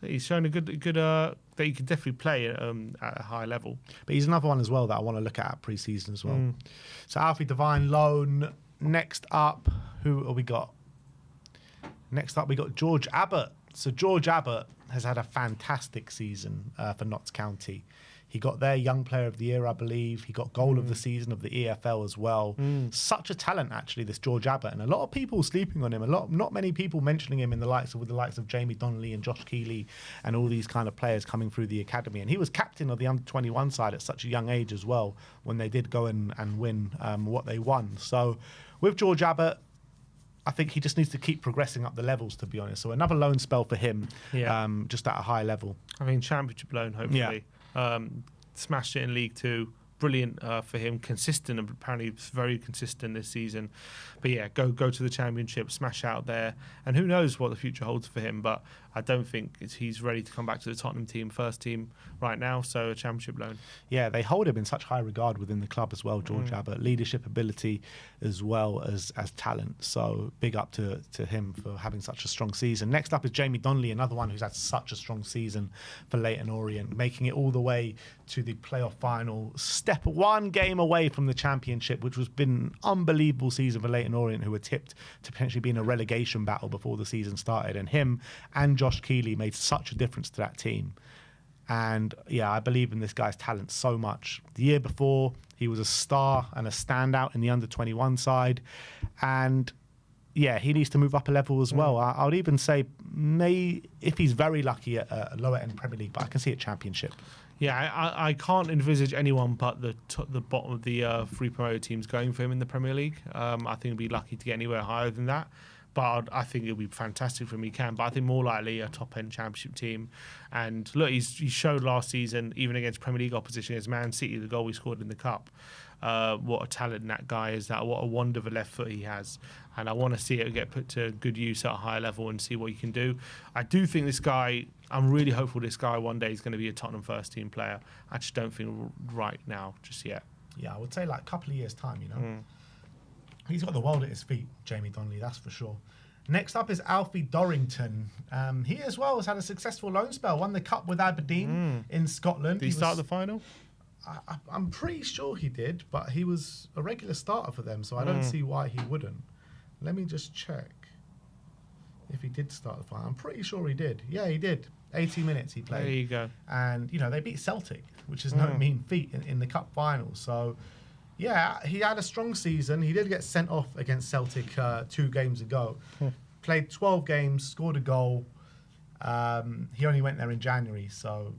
[SPEAKER 2] he's shown a good that he can definitely play at a high level.
[SPEAKER 1] But he's another one as well that I want to look at pre-season as well. So Alfie Devine, loan. Next up, who have we got? Next up, we got George Abbott. So George Abbott has had a fantastic season for Notts County. He got their Young Player of the Year, I believe. He got Goal of the Season of the EFL as well. Such a talent, actually, this George Abbott, and a lot of people sleeping on him. Not many people mentioning him with the likes of Jamie Donnelly and Josh Keeley and all these kind of players coming through the academy. And he was captain of the under-21 side at such a young age as well, when they did go and win what they won. So with George Abbott, I think he just needs to keep progressing up the levels, to be honest. So another loan spell for him, just at a high level.
[SPEAKER 2] I mean, championship loan, hopefully. Smashed it in League Two. Brilliant for him. Consistent, apparently very consistent this season. But yeah, go to the championship, smash out there. And who knows what the future holds for him. But I don't think he's ready to come back to the Tottenham team, first team right now. So a championship loan. Yeah,
[SPEAKER 1] they hold him in such high regard within the club as well, George Abbott. Leadership ability as well as talent. So big up to him for having such a strong season. Next up is Jamie Donnelly, another one who's had such a strong season for Leyton Orient, making it all the way to the playoff final. Step one game away from the championship, which has been an unbelievable season for Leyton Orient, who were tipped to potentially be in a relegation battle before the season started. And him and Josh Keeley made such a difference to that team. And yeah, I believe in this guy's talent so much. The year before, he was a star and a standout in the under-21 side. And yeah, he needs to move up a level as well. I would even say, if he's very lucky at a lower end Premier League, but I can see a championship.
[SPEAKER 2] Yeah, I can't envisage anyone but the bottom of the three promoted teams going for him in the Premier League. I think he'll be lucky to get anywhere higher than that. But I think it'll be fantastic for him. He can. But I think more likely a top-end championship team. And look, he showed last season, even against Premier League opposition, against Man City, the goal he scored in the Cup. What a talent that guy is. What a wonder of a left foot he has. And I want to see it get put to good use at a higher level and see what he can do. I do think this guy, I'm really hopeful this guy one day is going to be a Tottenham first-team player. I just don't think right now, just yet.
[SPEAKER 1] Yeah, I would say like a couple of years' time, you know. He's got the world at his feet, Jamie Donnelly, that's for sure. Next up is Alfie Dorrington. He as well has had a successful loan spell, won the Cup with Aberdeen in Scotland.
[SPEAKER 2] Did he start the final?
[SPEAKER 1] I'm pretty sure he did, but he was a regular starter for them, so I don't see why he wouldn't. Let me just check if he did start the final. I'm pretty sure he did. Yeah, he did. 80 minutes he played.
[SPEAKER 2] There you go.
[SPEAKER 1] And, you know, they beat Celtic, which is no mean feat in the Cup final. So, yeah, he had a strong season. He did get sent off against Celtic 2 games ago. Played 12 games, scored a goal. He only went there in January. So,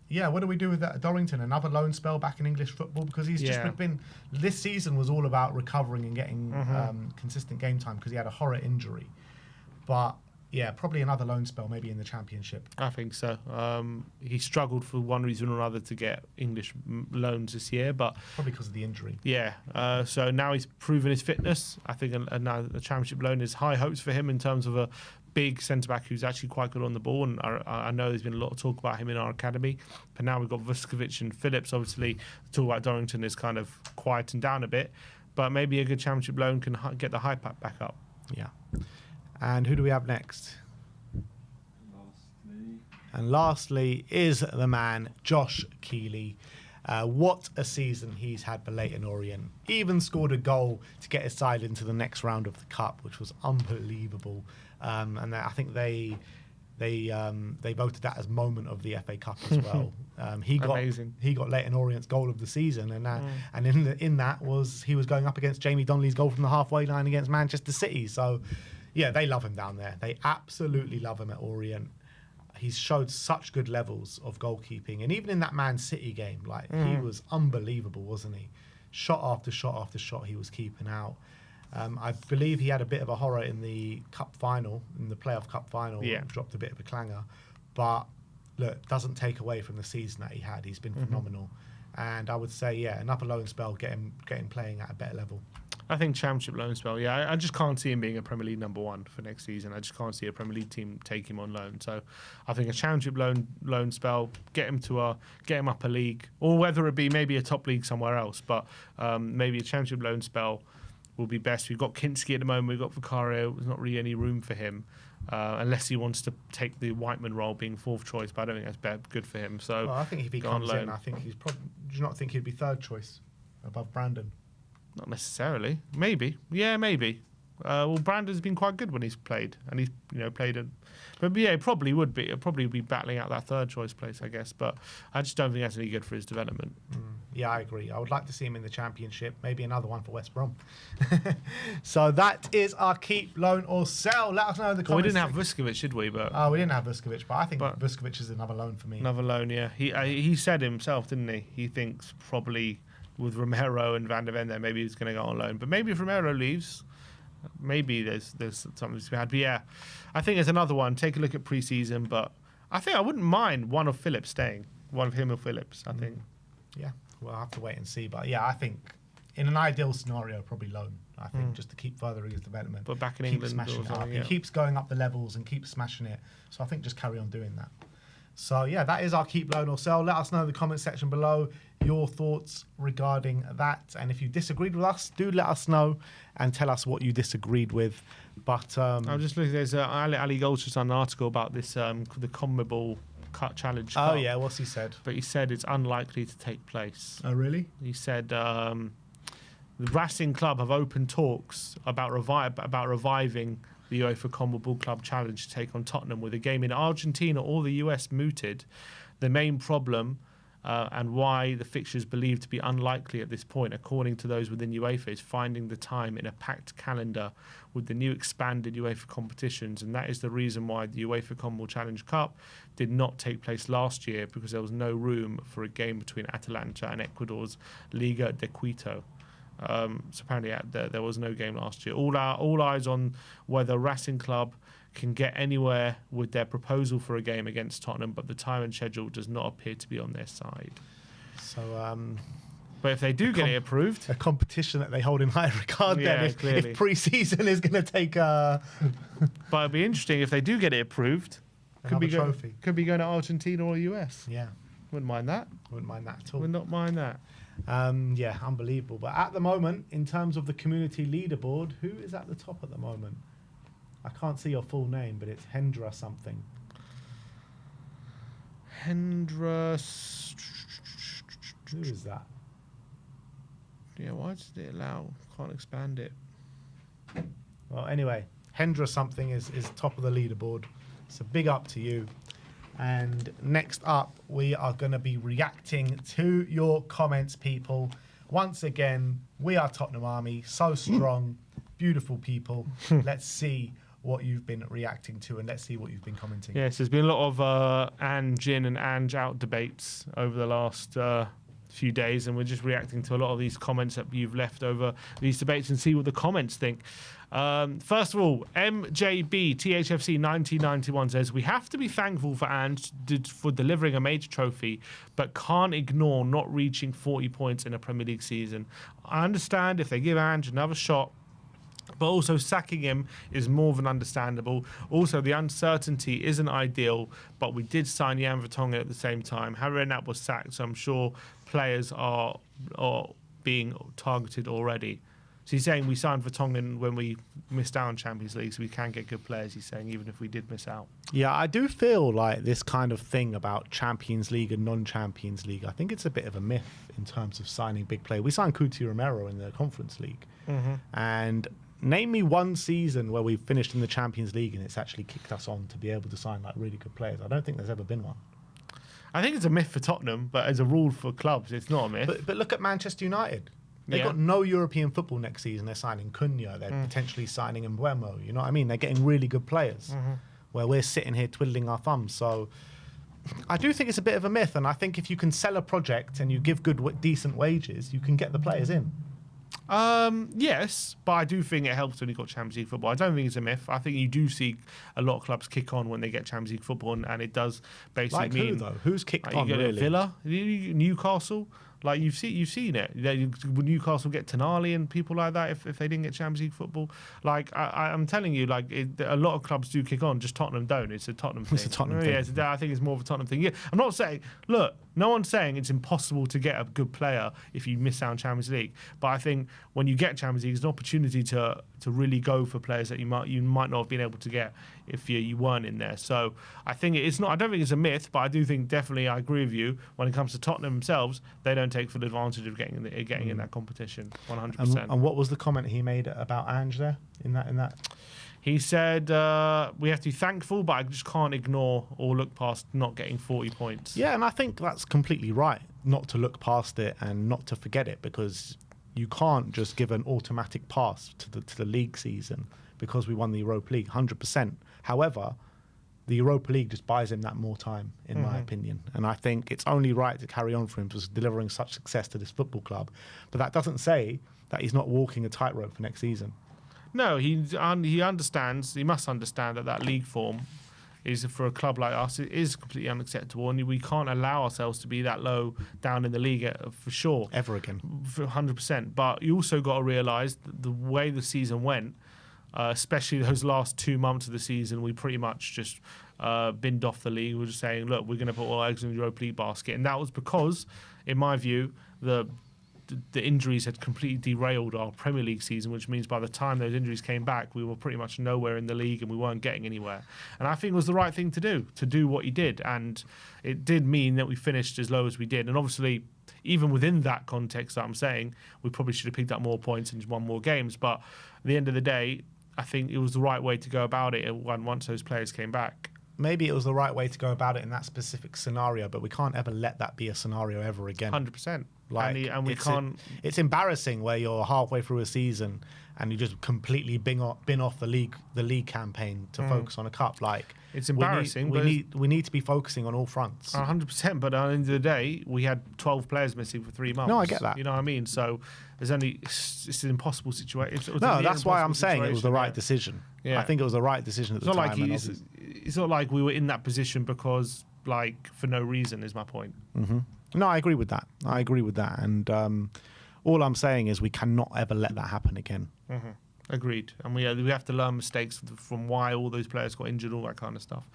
[SPEAKER 1] yeah, what do we do with that? Dorrington, another loan spell back in English football? Because he's just been... This season was all about recovering and getting consistent game time because he had a horror injury. But... yeah, probably another loan spell, maybe in the Championship.
[SPEAKER 2] I think so. He struggled for one reason or another to get English loans this year, but
[SPEAKER 1] probably because of the injury.
[SPEAKER 2] Yeah. So now he's proven his fitness. I think now the Championship loan is high hopes for him in terms of a big centre back who's actually quite good on the ball. And I know there's been a lot of talk about him in our academy, but now we've got Vuskovic and Phillips. Obviously, the talk about Dorrington is kind of quieting down a bit, but maybe a good Championship loan can get the hype back up.
[SPEAKER 1] Yeah. And who do we have next? And lastly is the man, Josh Keeley. What a season he's had for Leyton Orient. Even scored a goal to get his side into the next round of the Cup, which was unbelievable. And I think they voted that as moment of the FA Cup as well. He got Leyton Orient's goal of the season, and in that was he was going up against Jamie Donnelly's goal from the halfway line against Manchester City. So. Yeah, they love him down there. They absolutely love him at Orient. He's showed such good levels of goalkeeping. And even in that Man City game, he was unbelievable, wasn't he? Shot after shot after shot he was keeping out. I believe he had a bit of a horror in the cup final, in the playoff cup final.
[SPEAKER 2] Yeah.
[SPEAKER 1] Dropped a bit of a clanger. But, look, doesn't take away from the season that he had. He's been phenomenal. And I would say, yeah, another loan spell, get him playing at a better level.
[SPEAKER 2] I think Championship loan spell, yeah. I just can't see him being a Premier League number one for next season. I just can't see a Premier League team take him on loan. So I think a Championship loan spell, get him up a league, or whether it be maybe a top league somewhere else. But maybe a Championship loan spell will be best. We've got Kinski at the moment. We've got Vicario. There's not really any room for him. unless he wants to take the Whiteman role being fourth choice, but I don't think that's good for him. So
[SPEAKER 1] I think if he comes in, I think he's probably. Do you not think he'd be third choice above Brandon?
[SPEAKER 2] Not necessarily. Maybe. Yeah, maybe. Well, Brandon's been quite good when he's played, and he's played it. But yeah, it probably would be. It'd probably be battling out that third choice place, I guess. But I just don't think that's any good for his development.
[SPEAKER 1] Yeah, I agree. I would like to see him in the Championship. Maybe another one for West Brom. So that is our keep, loan or sell. Let us know in the comments.
[SPEAKER 2] Well, we didn't have Vuskovic, did we? But
[SPEAKER 1] we didn't have Vuskovic, but I think Vuskovic is another loan for me.
[SPEAKER 2] Another loan, yeah. He said himself, didn't he? He thinks probably with Romero and Van der Ven there, maybe he's going to go on loan. But maybe if Romero leaves, maybe there's something to be had. But yeah, I think there's another one. Take a look at pre-season, but I think I wouldn't mind one of Phillips staying. One of him or Phillips, I think.
[SPEAKER 1] Yeah, we'll have to wait and see. But yeah, I think in an ideal scenario, probably loan. I think just to keep furthering his development.
[SPEAKER 2] But back in
[SPEAKER 1] keep
[SPEAKER 2] England,
[SPEAKER 1] smashing it up. He keeps going up the levels and keeps smashing it. So I think just carry on doing that. So yeah, that is our keep, loan or sell. Let us know in the comment section below your thoughts regarding that. And if you disagreed with us, do let us know and tell us what you disagreed with. But
[SPEAKER 2] I'm just looking. There's Ali Gold's just done an article about this the CONMEBOL Cut Challenge.
[SPEAKER 1] Oh yeah, what's he said?
[SPEAKER 2] But he said it's unlikely to take place.
[SPEAKER 1] Oh really?
[SPEAKER 2] He said the Racing Club have opened talks about reviving the UEFA CONMEBOL Club Challenge to take on Tottenham with a game in Argentina or the US mooted. The main problem and why the fixture is believed to be unlikely at this point, according to those within UEFA, is finding the time in a packed calendar with the new expanded UEFA competitions, and that is the reason why the UEFA CONMEBOL Challenge Cup did not take place last year, because there was no room for a game between Atalanta and Ecuador's Liga de Quito. So apparently there was no game last year. All eyes on whether Racing Club can get anywhere with their proposal for a game against Tottenham, but the time and schedule does not appear to be on their side.
[SPEAKER 1] So,
[SPEAKER 2] but if they do get it approved,
[SPEAKER 1] a competition that they hold in high regard,
[SPEAKER 2] yeah,
[SPEAKER 1] then if pre-season is going to take
[SPEAKER 2] but it'd be interesting if they do get it approved. Could be
[SPEAKER 1] trophy.
[SPEAKER 2] Could be going to Argentina or US.
[SPEAKER 1] Yeah,
[SPEAKER 2] wouldn't mind that.
[SPEAKER 1] Wouldn't mind that at all.
[SPEAKER 2] Would not mind that.
[SPEAKER 1] Yeah, unbelievable. But at the moment, in terms of the community leaderboard, who is at the top at the moment? I can't see your full name, but it's Hendra something.
[SPEAKER 2] Hendra.
[SPEAKER 1] Who is that?
[SPEAKER 2] Yeah, why does it allow? Can't expand it.
[SPEAKER 1] Well, anyway, Hendra something is top of the leaderboard. So big up to you. And next up, we are going to be reacting to your comments, people. Once again, we are Tottenham Army, so strong, beautiful people. Let's see what you've been reacting to, and let's see what you've been commenting.
[SPEAKER 2] Yes, there's been a lot of Ange in and Ange out debates over the last few days, and we're just reacting to a lot of these comments that you've left over these debates and see what the comments think. First of all, MJB THFC 1991 says, we have to be thankful for Ange for delivering a major trophy, but can't ignore not reaching 40 points in a Premier League season. I understand if they give Ange another shot, but also sacking him is more than understandable. Also, the uncertainty isn't ideal, but we did sign Jan Vertonghen at the same time. Harry Redknapp was sacked, so I'm sure players are being targeted already. So he's saying we signed Vertonghen when we missed out on Champions League, so we can get good players, he's saying, even if we did miss out.
[SPEAKER 1] Yeah, I do feel like this kind of thing about Champions League and non-Champions League, I think it's a bit of a myth in terms of signing big players. We signed Cuti Romero in the Conference League. And name me one season where we've finished in the Champions League and it's actually kicked us on to be able to sign like really good players. I don't think there's ever been one.
[SPEAKER 2] I think it's a myth for Tottenham, but as a rule for clubs, it's not a myth.
[SPEAKER 1] But look at Manchester United. They've got no European football next season. They're signing Cunha. They're potentially signing Mbuemo. You know what I mean? They're getting really good players where we're sitting here twiddling our thumbs. So I do think it's a bit of a myth. And I think if you can sell a project and you give good, decent wages, you can get the players in.
[SPEAKER 2] Yes, but I do think it helps when you've got Champions League football. I don't think it's a myth. I think you do see a lot of clubs kick on when they get Champions League football, and it does basically
[SPEAKER 1] like
[SPEAKER 2] mean...
[SPEAKER 1] who, though? Who's kicked on,
[SPEAKER 2] you
[SPEAKER 1] really?
[SPEAKER 2] Villa, Newcastle. Like, you've seen it. Would Newcastle get Tonali and people like that if they didn't get Champions League football? Like, I'm telling you, like, a lot of clubs do kick on, just Tottenham don't. It's a Tottenham thing.
[SPEAKER 1] It's a Tottenham thing.
[SPEAKER 2] Yeah, I think it's more of a Tottenham thing. Yeah, I'm not saying... Look, No one's saying it's impossible to get a good player if you miss out on Champions League. But I think when you get Champions League, it's an opportunity to really go for players that you might not have been able to get if you weren't in there. So I think it's not. I don't think it's a myth, but I do think definitely I agree with you. When it comes to Tottenham themselves, they don't take full advantage of getting in that competition. 100%.
[SPEAKER 1] And what was the comment he made about Ange there in that?
[SPEAKER 2] He said, we have to be thankful, but I just can't ignore or look past not getting 40 points.
[SPEAKER 1] Yeah, and I think that's completely right, not to look past it and not to forget it, because you can't just give an automatic pass to the league season because we won the Europa League, 100%. However, the Europa League just buys him that more time, in my opinion. And I think it's only right to carry on for him for delivering such success to this football club. But that doesn't say that he's not walking a tightrope for next season.
[SPEAKER 2] No, he understands. He must understand that league form is, for a club like us, it is completely unacceptable, and we can't allow ourselves to be that low down in the league for sure.
[SPEAKER 1] Ever again.
[SPEAKER 2] 100%. But you also got to realise the way the season went, especially those last 2 months of the season, we pretty much just binned off the league. We were just saying, look, we're going to put all our eggs in the Europa League basket. And that was because, in my view, the injuries had completely derailed our Premier League season, which means by the time those injuries came back, we were pretty much nowhere in the league and we weren't getting anywhere. And I think it was the right thing to do what he did. And it did mean that we finished as low as we did. And obviously, even within that context that I'm saying, we probably should have picked up more points and just won more games. But at the end of the day, I think it was the right way to go about it once those players came back.
[SPEAKER 1] Maybe it was the right way to go about it in that specific scenario, but we can't ever let that be a scenario ever again.
[SPEAKER 2] 100%.
[SPEAKER 1] Like,
[SPEAKER 2] and we can't.
[SPEAKER 1] It's embarrassing where you're halfway through a season and you just completely bin off the league campaign to focus on a cup. Like,
[SPEAKER 2] it's embarrassing.
[SPEAKER 1] We need to be focusing on all fronts.
[SPEAKER 2] 100%. But at the end of the day, we had 12 players missing for 3 months.
[SPEAKER 1] No, I get that.
[SPEAKER 2] You know what I mean? So it's an impossible situation.
[SPEAKER 1] No, that's why I'm saying it was the right decision.
[SPEAKER 2] Yeah.
[SPEAKER 1] I think it was the right decision at the time.
[SPEAKER 2] It's not like we were in that position because, like, for no reason, is my point.
[SPEAKER 1] Mm-hmm. No, I agree with that. And all I'm saying is we cannot ever let that happen again.
[SPEAKER 2] Mm-hmm. Agreed. And we have to learn mistakes from why all those players got injured, all that kind of stuff.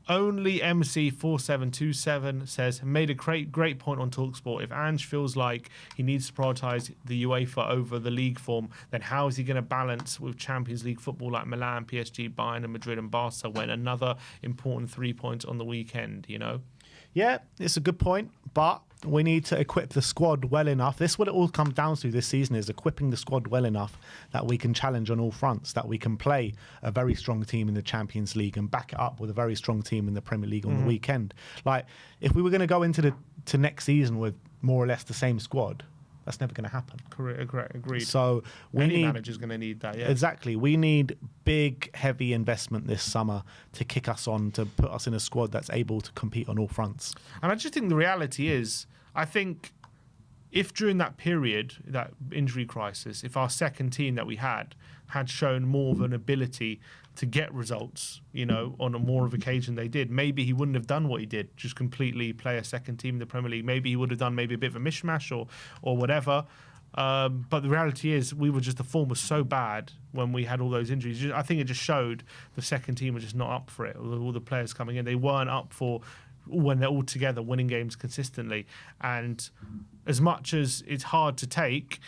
[SPEAKER 2] Only MC4727 says, made a great point on TalkSport. If Ange feels like he needs to prioritise the UEFA over the league form, then how is he going to balance with Champions League football like Milan, PSG, Bayern and Madrid and Barca when another important 3 points on the weekend, you know?
[SPEAKER 1] Yeah, it's a good point, but we need to equip the squad well enough. This is what it all comes down to this season, is equipping the squad well enough that we can challenge on all fronts, that we can play a very strong team in the Champions League and back it up with a very strong team in the Premier League on the weekend. Like, if we were going to go into next season with more or less the same squad, that's never going to happen.
[SPEAKER 2] Correct. Agreed.
[SPEAKER 1] So
[SPEAKER 2] any manager's going to need that. Yeah,
[SPEAKER 1] exactly. We need big, heavy investment this summer to kick us on, to put us in a squad that's able to compete on all fronts.
[SPEAKER 2] And I just think the reality is, I think if during that period, that injury crisis, if our second team that we had shown more of an ability to get results, you know, on a more of occasion they did, maybe he wouldn't have done what he did, just completely play a second team in the Premier League. Maybe he would have done maybe a bit of a mishmash or whatever. But the reality is the form was so bad when we had all those injuries. I think it just showed the second team was just not up for it. All the players coming in, they weren't up for when they're all together winning games consistently. And as much as it's hard to take,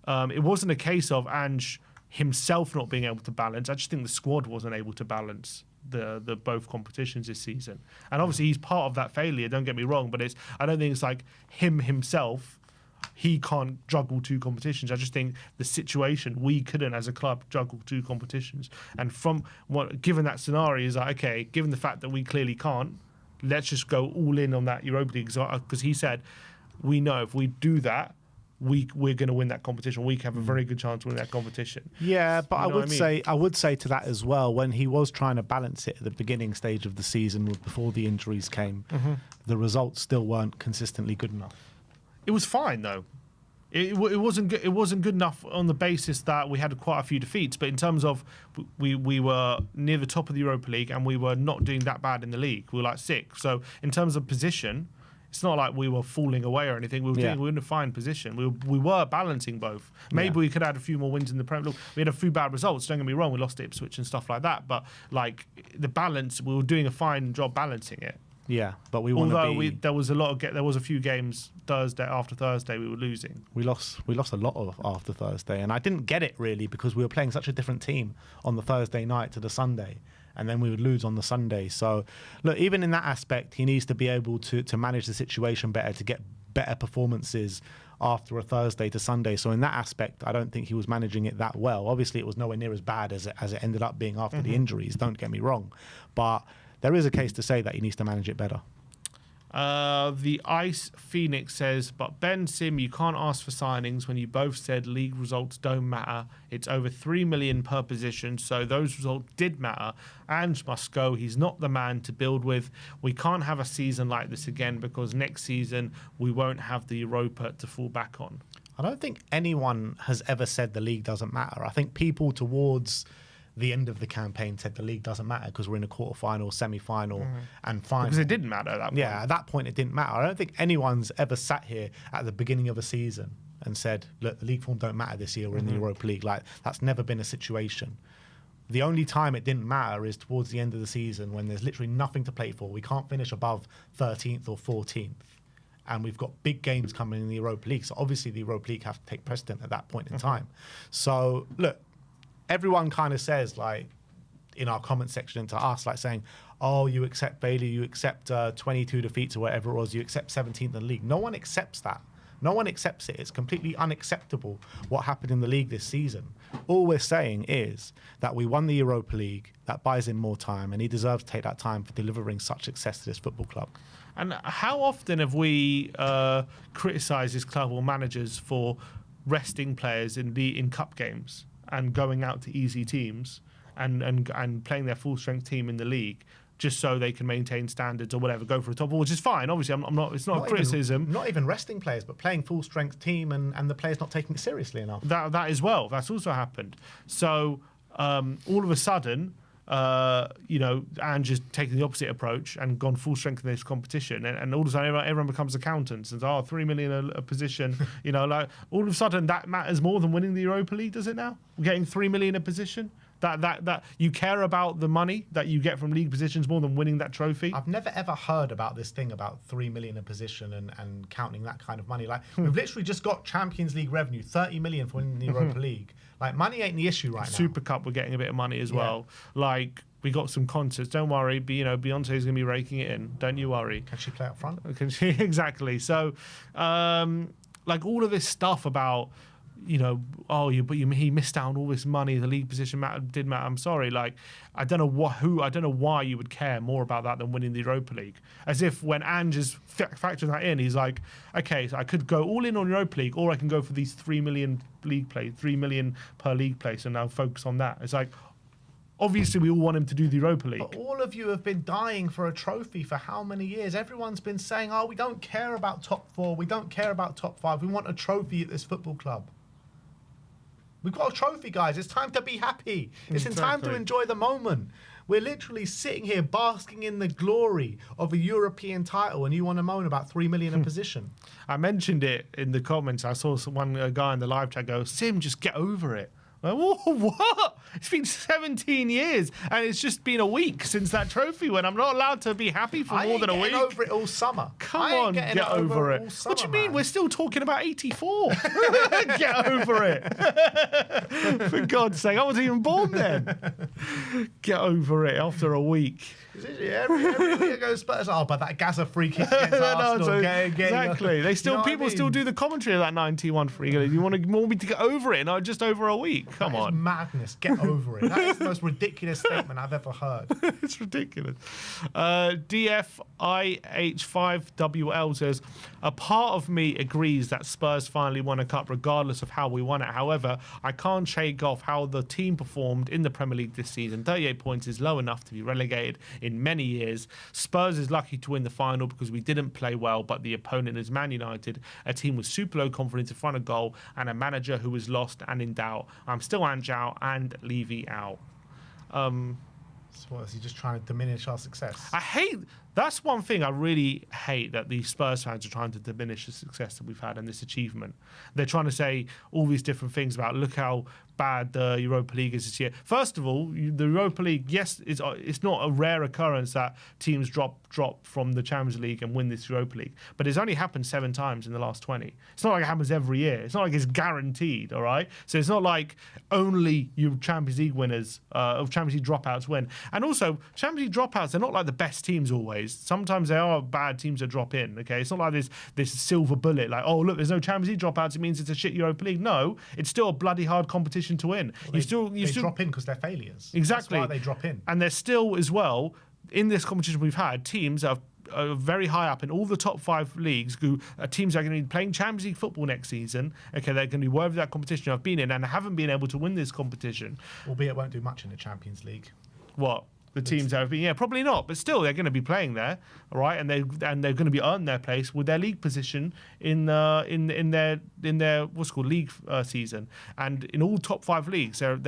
[SPEAKER 2] it wasn't a case of Ange himself not being able to balance. I just think the squad wasn't able to balance the both competitions this season. And obviously he's part of that failure, don't get me wrong, but I don't think it's like himself, he can't juggle two competitions. I just think the situation, we couldn't as a club juggle two competitions. And given that senorio, is like, okay, given the fact that we clearly can't, let's just go all in on that Europa League, because he said, we know if we do that, we're going to win that competition. We have a very good chance of winning that competition.
[SPEAKER 1] Yeah, but I would say to that as well, when he was trying to balance it at the beginning stage of the season before the injuries came, the results still weren't consistently good enough.
[SPEAKER 2] It was fine though. It wasn't good. It wasn't good enough on the basis that we had quite a few defeats. But in terms of we were near the top of the Europa League and we were not doing that bad in the league. We were like sixth. So in terms of position, it's not like we were falling away or anything. We were in a fine position. We were balancing both. Maybe we could add a few more wins in the Premier League. We had a few bad results. Don't get me wrong. We lost to Ipswich and stuff like that. But like the balance, we were doing a fine job balancing it.
[SPEAKER 1] Yeah, but we want to
[SPEAKER 2] Although there was a few games after Thursday we were losing.
[SPEAKER 1] We lost a lot of after Thursday, and I didn't get it really because we were playing such a different team on the Thursday night to the Sunday, and then we would lose on the Sunday. So, look, even in that aspect, he needs to be able to manage the situation better, to get better performances after a Thursday to Sunday. So in that aspect, I don't think he was managing it that well. Obviously, it was nowhere near as bad as it ended up being after the injuries. Don't get me wrong, but there is a case to say that he needs to manage it better.
[SPEAKER 2] The Ice Phoenix says, but Ben Sim, you can't ask for signings when you both said league results don't matter. It's over 3 million per position, so those results did matter. Ange must go. He's not the man to build with. We can't have a season like this again because next season we won't have the Europa to fall back on.
[SPEAKER 1] I don't think anyone has ever said the league doesn't matter. I think people towards the end of the campaign said the league doesn't matter because we're in a quarter-final, semi-final and final.
[SPEAKER 2] Because it didn't matter at that point.
[SPEAKER 1] Yeah, at that point it didn't matter. I don't think anyone's ever sat here at the beginning of a season and said, look, the league form don't matter this year, we're in the Europa League. Like, that's never been a situation. The only time it didn't matter is towards the end of the season when there's literally nothing to play for. We can't finish above 13th or 14th. And we've got big games coming in the Europa League. So obviously the Europa League have to take precedent at that point in time. So, look, everyone kind of says, like, in our comment section to us, like saying, oh, you accept Bailey, you accept 22 defeats or whatever it was, you accept 17th in the league. No one accepts that. No one accepts it. It's completely unacceptable what happened in the league this season. All we're saying is that we won the Europa League, that buys him more time, and he deserves to take that time for delivering such success to this football club.
[SPEAKER 2] And how often have we criticised this club or managers for resting players in cup games and going out to easy teams and playing their full strength team in the league just so they can maintain standards or whatever, go for a top ball, which is fine. Obviously, I'm not. It's not a criticism.
[SPEAKER 1] Not even resting players, but playing full strength team and the players not taking it seriously enough.
[SPEAKER 2] That as well. That's also happened. So all of a sudden, Ange has taken the opposite approach and gone full strength in this competition, and all of a sudden everyone becomes accountants and 3 million a position. Like all of a sudden that matters more than winning the Europa League, does it now? We're getting 3 million a position. That you care about the money that you get from league positions more than winning that trophy.
[SPEAKER 1] I've never ever heard about this thing about 3 million a position and counting that kind of money. Like we've literally just got Champions League revenue, 30 million for winning the Europa League. Like money ain't the issue right now.
[SPEAKER 2] Super Cup, we're getting a bit of money as well. Like we got some concerts. Don't worry, Beyonce's going to be raking it in. Don't you worry.
[SPEAKER 1] Can she play up front?
[SPEAKER 2] Can she? Exactly. So, like all of this stuff about, he missed out on all this money. The league position did matter. I'm sorry. Like, I don't know why you would care more about that than winning the Europa League. As if when Ange is factoring that in, he's like, okay, so I could go all in on Europa League, or I can go for these 3 million league play, 3 million per league place, and now focus on that. It's like, obviously, we all want him to do the Europa League.
[SPEAKER 1] But all of you have been dying for a trophy for how many years? Everyone's been saying, oh, we don't care about top 4. We don't care about top 5. We want a trophy at this football club. We've got a trophy, guys. It's time to be happy. It's time to enjoy the moment. We're literally sitting here basking in the glory of a European title, and you want to moan about 3 million a position.
[SPEAKER 2] I mentioned it in the comments. I saw one guy in the live chat go, Sim, just get over it. Like, what? It's been 17 years, and it's just been a week since that trophy went. I'm not allowed to be happy for more than a week.
[SPEAKER 1] I ain't getting over it all summer.
[SPEAKER 2] Come on, get over it. What do you mean? We're still talking about 84. Get over it. For God's sake, I wasn't even born then. Get over it after a week.
[SPEAKER 1] Every week goes Spurs. Oh, but that Gaza free kick against Arsenal.
[SPEAKER 2] Exactly. People still do the commentary of that 91 free kick. You want me to get over it? No, just over a week. Come on.
[SPEAKER 1] Madness. Get over it. That is the most ridiculous statement I've ever heard.
[SPEAKER 2] It's ridiculous. DFIH5WL says, a part of me agrees that Spurs finally won a cup regardless of how we won it. However, I can't shake off how the team performed in the Premier League this season. 38 points is low enough to be relegated in many years. Spurs is lucky to win the final because we didn't play well, but the opponent is Man United, a team with super low confidence in front of goal and a manager who is lost and in doubt. I'm still Ange out and Levy out.
[SPEAKER 1] So what, is he just trying to diminish our success?
[SPEAKER 2] I hate That's one thing I really hate, that these Spurs fans are trying to diminish the success that we've had and this achievement. They're trying to say all these different things about, look how bad the Europa League is this year. First of all, the Europa League, yes, it's not a rare occurrence that teams drop from the Champions League and win this Europa League, but it's only happened 7 times in the last 20. It's not like it happens every year. It's not like it's guaranteed, all right? So it's not like only you Champions League winners of Champions League dropouts win. And also, Champions League dropouts, they're not like the best teams always. Sometimes they are bad teams that drop in, okay? It's not like this silver bullet, like, oh, look, there's no Champions League dropouts, it means it's a shit Europa League. No, it's still a bloody hard competition to win.
[SPEAKER 1] Well, they still drop in because they're failures.
[SPEAKER 2] Exactly.
[SPEAKER 1] That's why they drop in.
[SPEAKER 2] And there's still, as well, in this competition we've had, teams that are very high up in all the top 5 leagues, who are teams that are going to be playing Champions League football next season. Okay, they're going to be worthy of that competition I've been in and haven't been able to win this competition.
[SPEAKER 1] Albeit won't do much in the Champions League.
[SPEAKER 2] What? The teams that have been, yeah, probably not, but still they're going to be playing there, all right, and they're going to be earning their place with their league position in their what's called league season, and in all top 5 leagues, there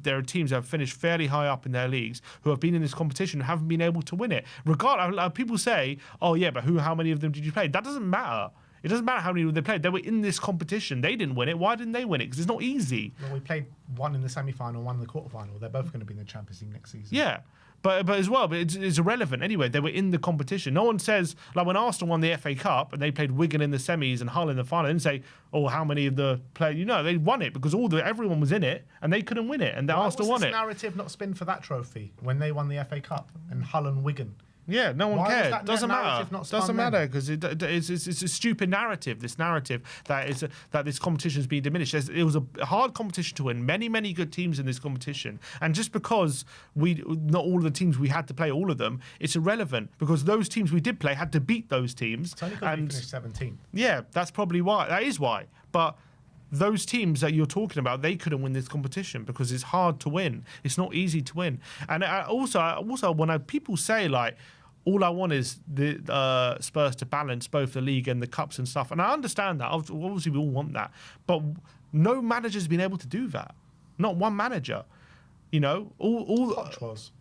[SPEAKER 2] are teams that have finished fairly high up in their leagues who have been in this competition and haven't been able to win it. Regardless, people say, oh yeah, but how many of them did you play? That doesn't matter. It doesn't matter how many they played. They were in this competition. They didn't win it. Why didn't they win it? Because it's not easy.
[SPEAKER 1] Well, we played one in the semi-final, one in the quarter-final. They're both going to be in the Champions League next season.
[SPEAKER 2] Yeah, but as well, but it's irrelevant anyway. They were in the competition. No one says, like when Arsenal won the FA Cup and they played Wigan in the semis and Hull in the final, they didn't say, oh, how many of the players? They won it because everyone was in it and they couldn't win it, and Arsenal won it.
[SPEAKER 1] Why was this narrative not spin for that trophy when they won the FA Cup and Hull and Wigan?
[SPEAKER 2] Yeah, no one cares. Doesn't matter.
[SPEAKER 1] Doesn't matter
[SPEAKER 2] because it's a stupid narrative. This narrative that this competition is being diminished. It was a hard competition to win. Many good teams in this competition, and just because not all of the teams we had to play all of them, it's irrelevant because those teams we did play had to beat those teams.
[SPEAKER 1] It's only because we finished 17th.
[SPEAKER 2] Yeah, that's probably why. That is why. But those teams that you're talking about, they couldn't win this competition because it's hard to win. It's not easy to win. And also when people say, like, all I want is the Spurs to balance both the league and the cups and stuff, and I understand that. Obviously, we all want that. But no manager's been able to do that. Not one manager.
[SPEAKER 1] Koch was.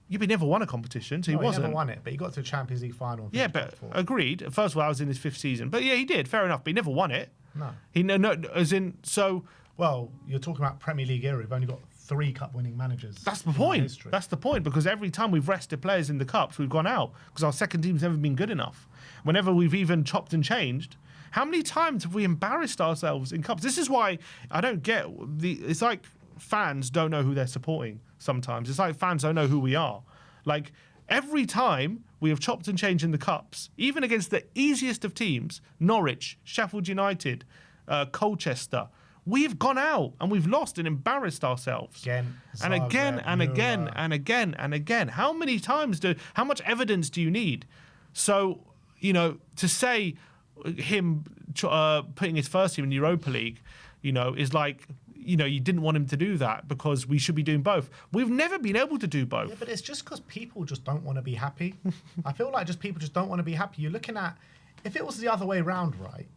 [SPEAKER 2] Yeah, but he never won a competition, so he wasn't.
[SPEAKER 1] He never won it, but he got to the Champions League final.
[SPEAKER 2] Yeah, but agreed. First of all, I was in his 5th season. But yeah, he did. Fair enough. But he never won it.
[SPEAKER 1] No.
[SPEAKER 2] As in, so...
[SPEAKER 1] Well, you're talking about Premier League era. We've only got 3 cup-winning managers.
[SPEAKER 2] That's the point. That's the point, because every time we've rested players in the cups, we've gone out because our second team's never been good enough. Whenever we've even chopped and changed, how many times have we embarrassed ourselves in cups? This is why I don't get it's like fans don't know who they're supporting sometimes. It's like fans don't know who we are. Like, every time we have chopped and changed in the cups, even against the easiest of teams, Norwich, Sheffield United, Colchester, we've gone out and we've lost and embarrassed ourselves.
[SPEAKER 1] Again,
[SPEAKER 2] and again and again and again and again. How much evidence do you need? So, to say him putting his first team in Europa League, is like, you didn't want him to do that because we should be doing both. We've never been able to do both.
[SPEAKER 1] Yeah, but it's just because people just don't want to be happy. I feel like people just don't want to be happy. You're looking at, if it was the other way around, right?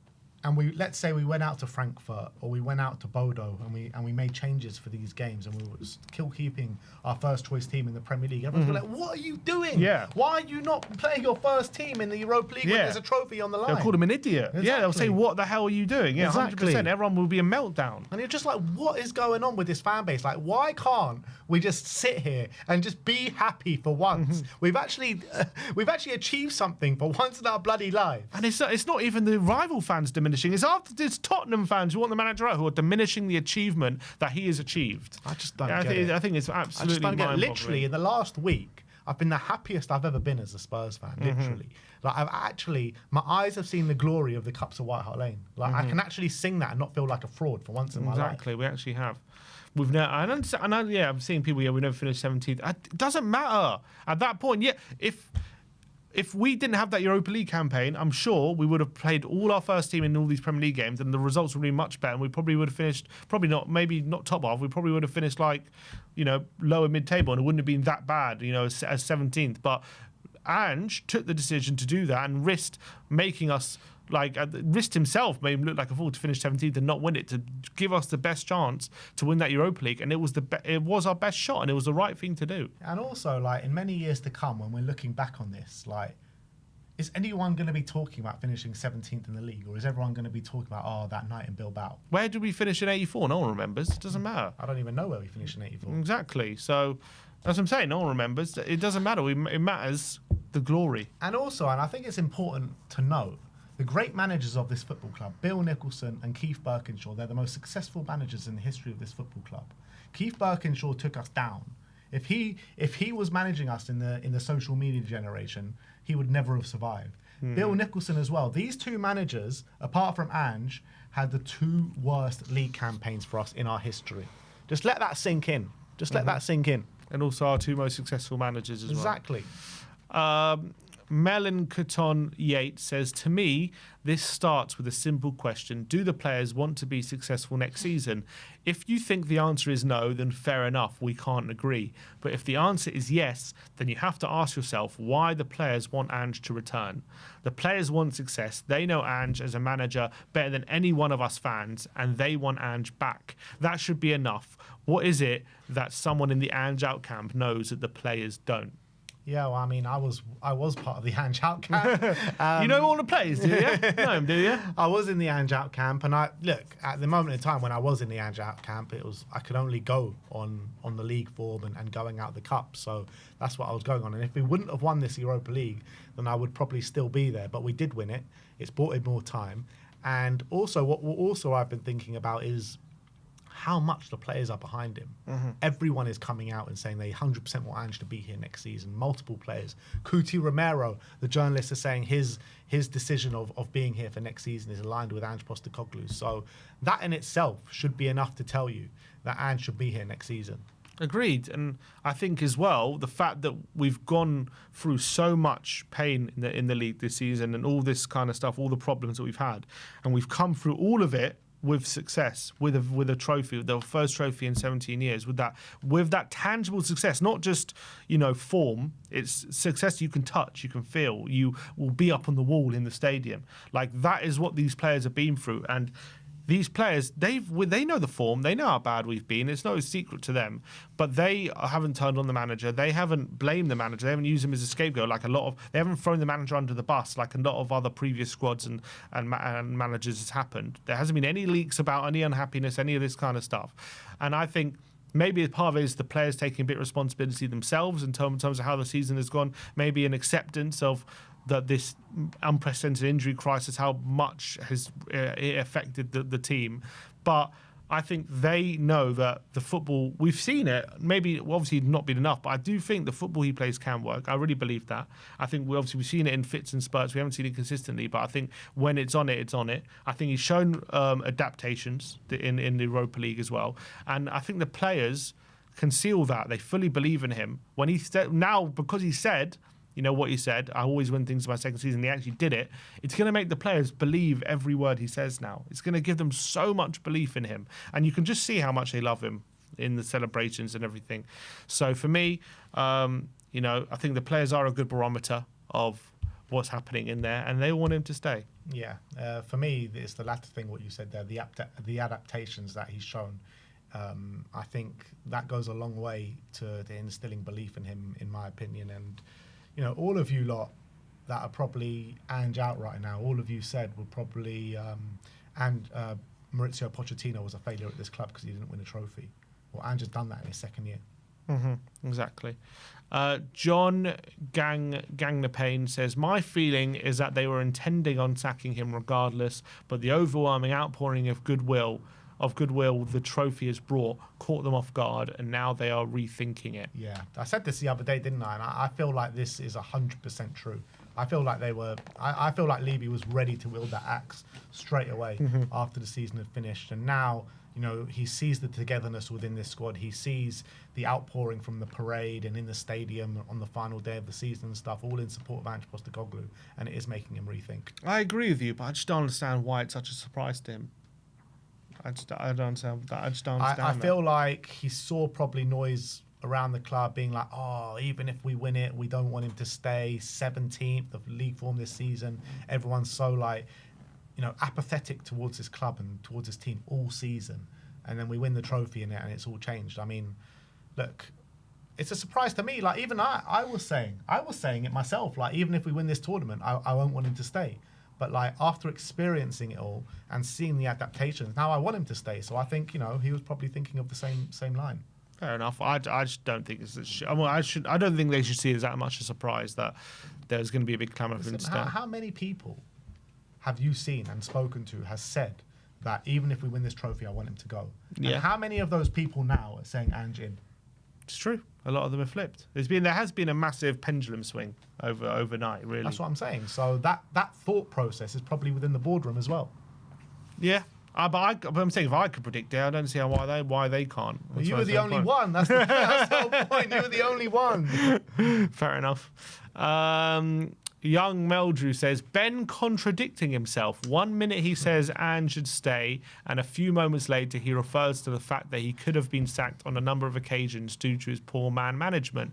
[SPEAKER 1] And let's say we went out to Frankfurt or we went out to Bodo and we made changes for these games and we were still keeping our first choice team in the Premier League. Everyone's like, what are you doing?
[SPEAKER 2] Yeah.
[SPEAKER 1] Why are you not playing your first team in the Europa League when there's a trophy on the line?
[SPEAKER 2] They'll call him an idiot. Exactly. Yeah, they'll say, what the hell are you doing? Yeah, exactly. 100%. Everyone will be a meltdown.
[SPEAKER 1] And you're just like, what is going on with this fan base? Like, why can't we just sit here and just be happy for once? We've actually achieved something for once in our bloody lives.
[SPEAKER 2] And it's not even the rival fans diminishing. It's Tottenham fans who want the manager out who are diminishing the achievement that he has achieved.
[SPEAKER 1] I just don't get it.
[SPEAKER 2] I think it's absolutely mind-boggling.
[SPEAKER 1] Literally, in the last week, I've been the happiest I've ever been as a Spurs fan, literally. Like, my eyes have seen the glory of the Cups of White Hart Lane. Like, I can actually sing that and not feel like a fraud for once in my life.
[SPEAKER 2] Exactly, we actually have. I'm seeing people, we never finished 17th. It doesn't matter. At that point, if we didn't have that Europa League campaign, I'm sure we would have played all our first team in all these Premier League games and the results would be much better. And we probably would have finished, maybe not top half, we probably would have finished like, lower mid-table, and it wouldn't have been that bad, as 17th. But Ange took the decision to do that and risked making us Like, risked himself, made him look like a fool to finish 17th and not win it, to give us the best chance to win that Europa League. And it was our best shot, and it was the right thing to do.
[SPEAKER 1] And also, like, in many years to come, when we're looking back on this, like, is anyone going to be talking about finishing 17th in the league, or is everyone going to be talking about, that night in Bilbao?
[SPEAKER 2] Where did we finish in 84? No one remembers. It doesn't matter.
[SPEAKER 1] I don't even know where we finished in 84.
[SPEAKER 2] Exactly. So, as I'm saying, no one remembers. It doesn't matter. It matters the glory.
[SPEAKER 1] And also, and I think it's important to note, the great managers of this football club, Bill Nicholson and Keith Birkinshaw, they're the most successful managers in the history of this football club. Keith Birkinshaw took us down. If he was managing us in the social media generation, he would never have survived. Bill Nicholson as well. These two managers, apart from Ange, had the two worst league campaigns for us in our history. Just let that sink in. Let that sink in.
[SPEAKER 2] And also our two most successful managers as well.
[SPEAKER 1] Exactly.
[SPEAKER 2] Melon Caton Yates says, to me, this starts with a simple question. Do the players want to be successful next season? If you think the answer is no, then fair enough, we can't agree. But if the answer is yes, then you have to ask yourself why the players want Ange to return. The players want success. They know Ange as a manager better than any one of us fans, and they want Ange back. That should be enough. What is it that someone in the Ange out camp knows that the players don't?
[SPEAKER 1] Yeah, well, I mean, I was part of the Ange out camp.
[SPEAKER 2] You know all the players, do you? Know him, do you?
[SPEAKER 1] I was in the Ange out camp, and at the moment in time when I was in the Ange out camp, I could only go on the league form and going out the cup. So that's what I was going on. And if we wouldn't have won this Europa League, then I would probably still be there. But we did win it. It's brought in more time. And also, what I've been thinking about is how much the players are behind him. Everyone is coming out and saying they 100% want Ange to be here next season. Multiple players. Cuti Romero, the journalist, is saying his decision of being here for next season is aligned with Ange Postecoglou. So that in itself should be enough to tell you that Ange should be here next season.
[SPEAKER 2] Agreed. And I think as well, the fact that we've gone through so much pain in the league this season and all this kind of stuff, all the problems that we've had, and we've come through all of it with success, with a trophy, the first trophy in 17 years, with that tangible success, not just, form. It's success you can touch, you can feel, you will be up on the wall in the stadium. Like, that is what these players have been through. And these players, they know the form, they know how bad we've been. It's no secret to them, but they haven't turned on the manager. They haven't blamed the manager. They haven't used him as a scapegoat they haven't thrown the manager under the bus like a lot of other previous squads and managers has happened. There hasn't been any leaks about any unhappiness, any of this kind of stuff. And I think maybe part of it is the players taking a bit of responsibility themselves in terms of how the season has gone, maybe an acceptance of that this unprecedented injury crisis, how much has it affected the team. But I think they know that the football, we've seen it, maybe obviously not been enough, but I do think the football he plays can work. I really believe that. I think we've seen it in fits and spurts. We haven't seen it consistently, but I think when it's on it, it's on it. I think he's shown adaptations in the Europa League as well. And I think the players can seal that. They fully believe in him. When he said, now, because he said, what he said, I always win things in my second season, he actually did it. It's going to make the players believe every word he says now. It's going to give them so much belief in him. And you can just see how much they love him in the celebrations and everything. So for me, I think the players are a good barometer of what's happening in there, and they want him to stay.
[SPEAKER 1] Yeah. For me, it's the latter thing, what you said there, the adaptations that he's shown. I think that goes a long way to instilling belief in him, in my opinion. And all of you lot that are probably Ange out right now, all of you said would probably, Maurizio Pochettino was a failure at this club because he didn't win a trophy. Well, Ange has done that in his second year.
[SPEAKER 2] Exactly. John Gangnapane says, my feeling is that they were intending on sacking him regardless, but the overwhelming outpouring of goodwill the trophy has brought caught them off guard, and now they are rethinking it.
[SPEAKER 1] Yeah, I said this the other day, didn't I? And I feel like this is 100% true. I feel like I feel like Levy was ready to wield that axe straight away after the season had finished, and now he sees the togetherness within this squad. He sees the outpouring from the parade and in the stadium on the final day of the season and stuff, all in support of Ange Postecoglou, and it is making him rethink.
[SPEAKER 2] I agree with you, but I just don't understand why it's such a surprise to him. I don't understand that. I just don't understand
[SPEAKER 1] I feel like he saw probably noise around the club being like, even if we win it, we don't want him to stay 17th of league form this season. Everyone's so apathetic towards his club and towards his team all season, and then we win the trophy in it, and it's all changed. I mean, look, it's a surprise to me. Like, even I was saying it myself. Like, even if we win this tournament, I won't want him to stay. But like, after experiencing it all and seeing the adaptations, now I want him to stay. So I think he was probably thinking of the same line.
[SPEAKER 2] Fair enough. I just don't think it's. I don't think they should see it as that much a surprise that there's going to be a big clamour for him to stay.
[SPEAKER 1] How many people have you seen and spoken to has said that even if we win this trophy, I want him to go?
[SPEAKER 2] Yeah.
[SPEAKER 1] And how many of those people now are saying Ange in?
[SPEAKER 2] It's true. A lot of them have flipped. There has been a massive pendulum swing overnight. Really,
[SPEAKER 1] that's what I'm saying. So that thought process is probably within the boardroom as well.
[SPEAKER 2] Yeah. But I'm saying if I could predict it, I don't see why they can't.
[SPEAKER 1] Well, you were the only one. That's the whole point. You were the only one.
[SPEAKER 2] Fair enough. Young Meldrew says, Ben contradicting himself. 1 minute he says Anne should stay, and a few moments later he refers to the fact that he could have been sacked on a number of occasions due to his poor man management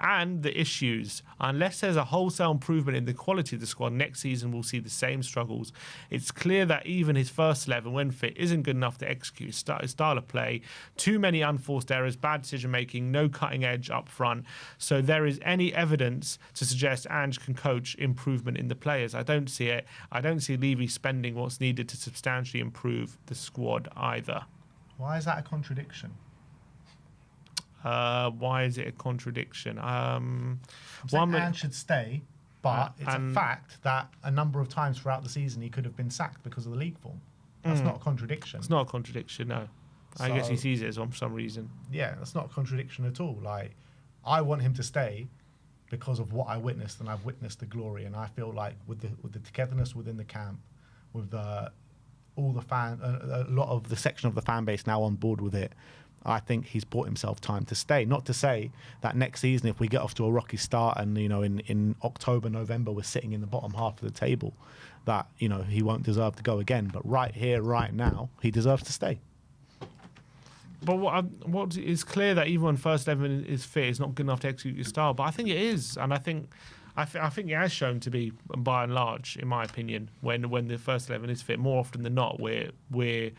[SPEAKER 2] and the issues. Unless there's a wholesale improvement in the quality of the squad, next season we'll see the same struggles. It's clear that even his first 11, when fit, isn't good enough to execute his style of play. Too many unforced errors, bad decision-making, no cutting edge up front. So there is any evidence to suggest Ange can coach improvement in the players. I don't see it. I don't see Levy spending what's needed to substantially improve the squad either.
[SPEAKER 1] Why is that a contradiction?
[SPEAKER 2] Why is it a contradiction?
[SPEAKER 1] Ange should stay, but it's a fact that a number of times throughout the season he could have been sacked because of the league form. That's not a contradiction.
[SPEAKER 2] It's not a contradiction, no. I guess he sees it as for some reason.
[SPEAKER 1] Yeah, that's not a contradiction at all. Like, I want him to stay because of what I witnessed, and I've witnessed the glory, and I feel like with the togetherness within the camp, with all the a lot of the section of the fan base now on board with it, I think he's bought himself time to stay. Not to say that next season, if we get off to a rocky start and in October, November we're sitting in the bottom half of the table, that he won't deserve to go again. But right here, right now, he deserves to stay.
[SPEAKER 2] But what is clear that even when first 11 is fit, it's not good enough to execute your style. But I think it is, and I think it has shown to be, by and large, in my opinion, when the first 11 is fit, more often than not, we're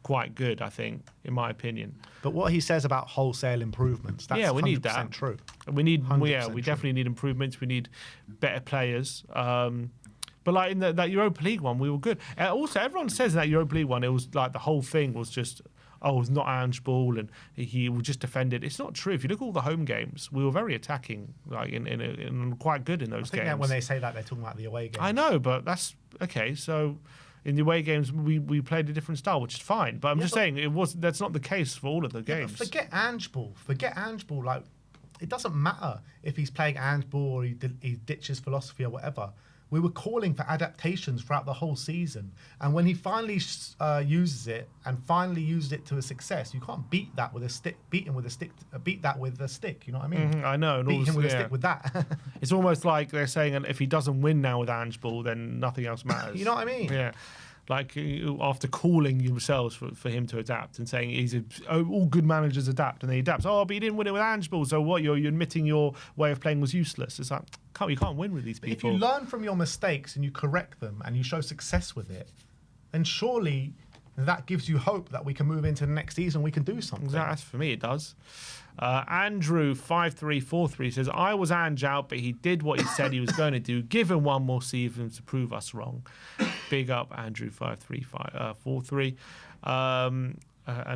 [SPEAKER 2] quite good. I think, in my opinion.
[SPEAKER 1] But what he says about wholesale improvements, that's
[SPEAKER 2] we need that.
[SPEAKER 1] True.
[SPEAKER 2] We definitely need improvements. We need better players. But like in that Europa League one, we were good. Also, everyone says in that Europa League one, it was like the whole thing was just, it was not Ange ball and he was just defended. It's not true. If you look at all the home games, we were very attacking, like in quite good in those games. I think
[SPEAKER 1] that when they say that, they're talking about the away games.
[SPEAKER 2] I know, but that's okay. So in the away games, we played a different style, which is fine. But I'm just saying that's not the case for all of the games.
[SPEAKER 1] Forget Ange ball. Like, it doesn't matter if he's playing Ange ball or he ditches philosophy or whatever. We were calling for adaptations throughout the whole season, and when he finally uses it and finally used it to a success, you can't beat that with a stick. Beat him with a stick. Beat that with a stick. You know what I mean?
[SPEAKER 2] Mm-hmm, I know. And
[SPEAKER 1] beat him with a stick with that.
[SPEAKER 2] It's almost like they're saying, if he doesn't win now with Ange ball, then nothing else matters.
[SPEAKER 1] You know what I mean?
[SPEAKER 2] Yeah. Like after calling yourselves for him to adapt and saying all good managers adapt, and then he adapts. Oh, but he didn't win it with Ange ball, so what? You're admitting your way of playing was useless. It's like you can't win with these people.
[SPEAKER 1] If you learn from your mistakes and you correct them and you show success with it, then surely that gives you hope that we can move into the next season. We can do something.
[SPEAKER 2] That's for me. It does. Andrew 5343 says, I was Ange out, but he did what he said he was going to do. Give him one more season to prove us wrong. Big up, Andrew 5343. An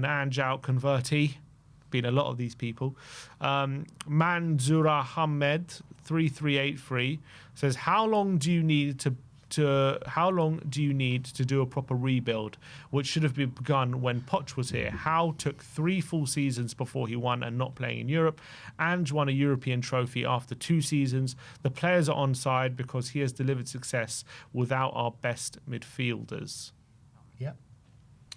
[SPEAKER 2] Ange out convertee. Been a lot of these people. Manzura Hamed 3383 says, how long do you need to do a proper rebuild, which should have been begun when Poch was here? Howe took 3 full seasons before he won and not playing in Europe. Ange won a European trophy after 2 seasons. The players are on side because he has delivered success without our best midfielders.
[SPEAKER 1] Yeah.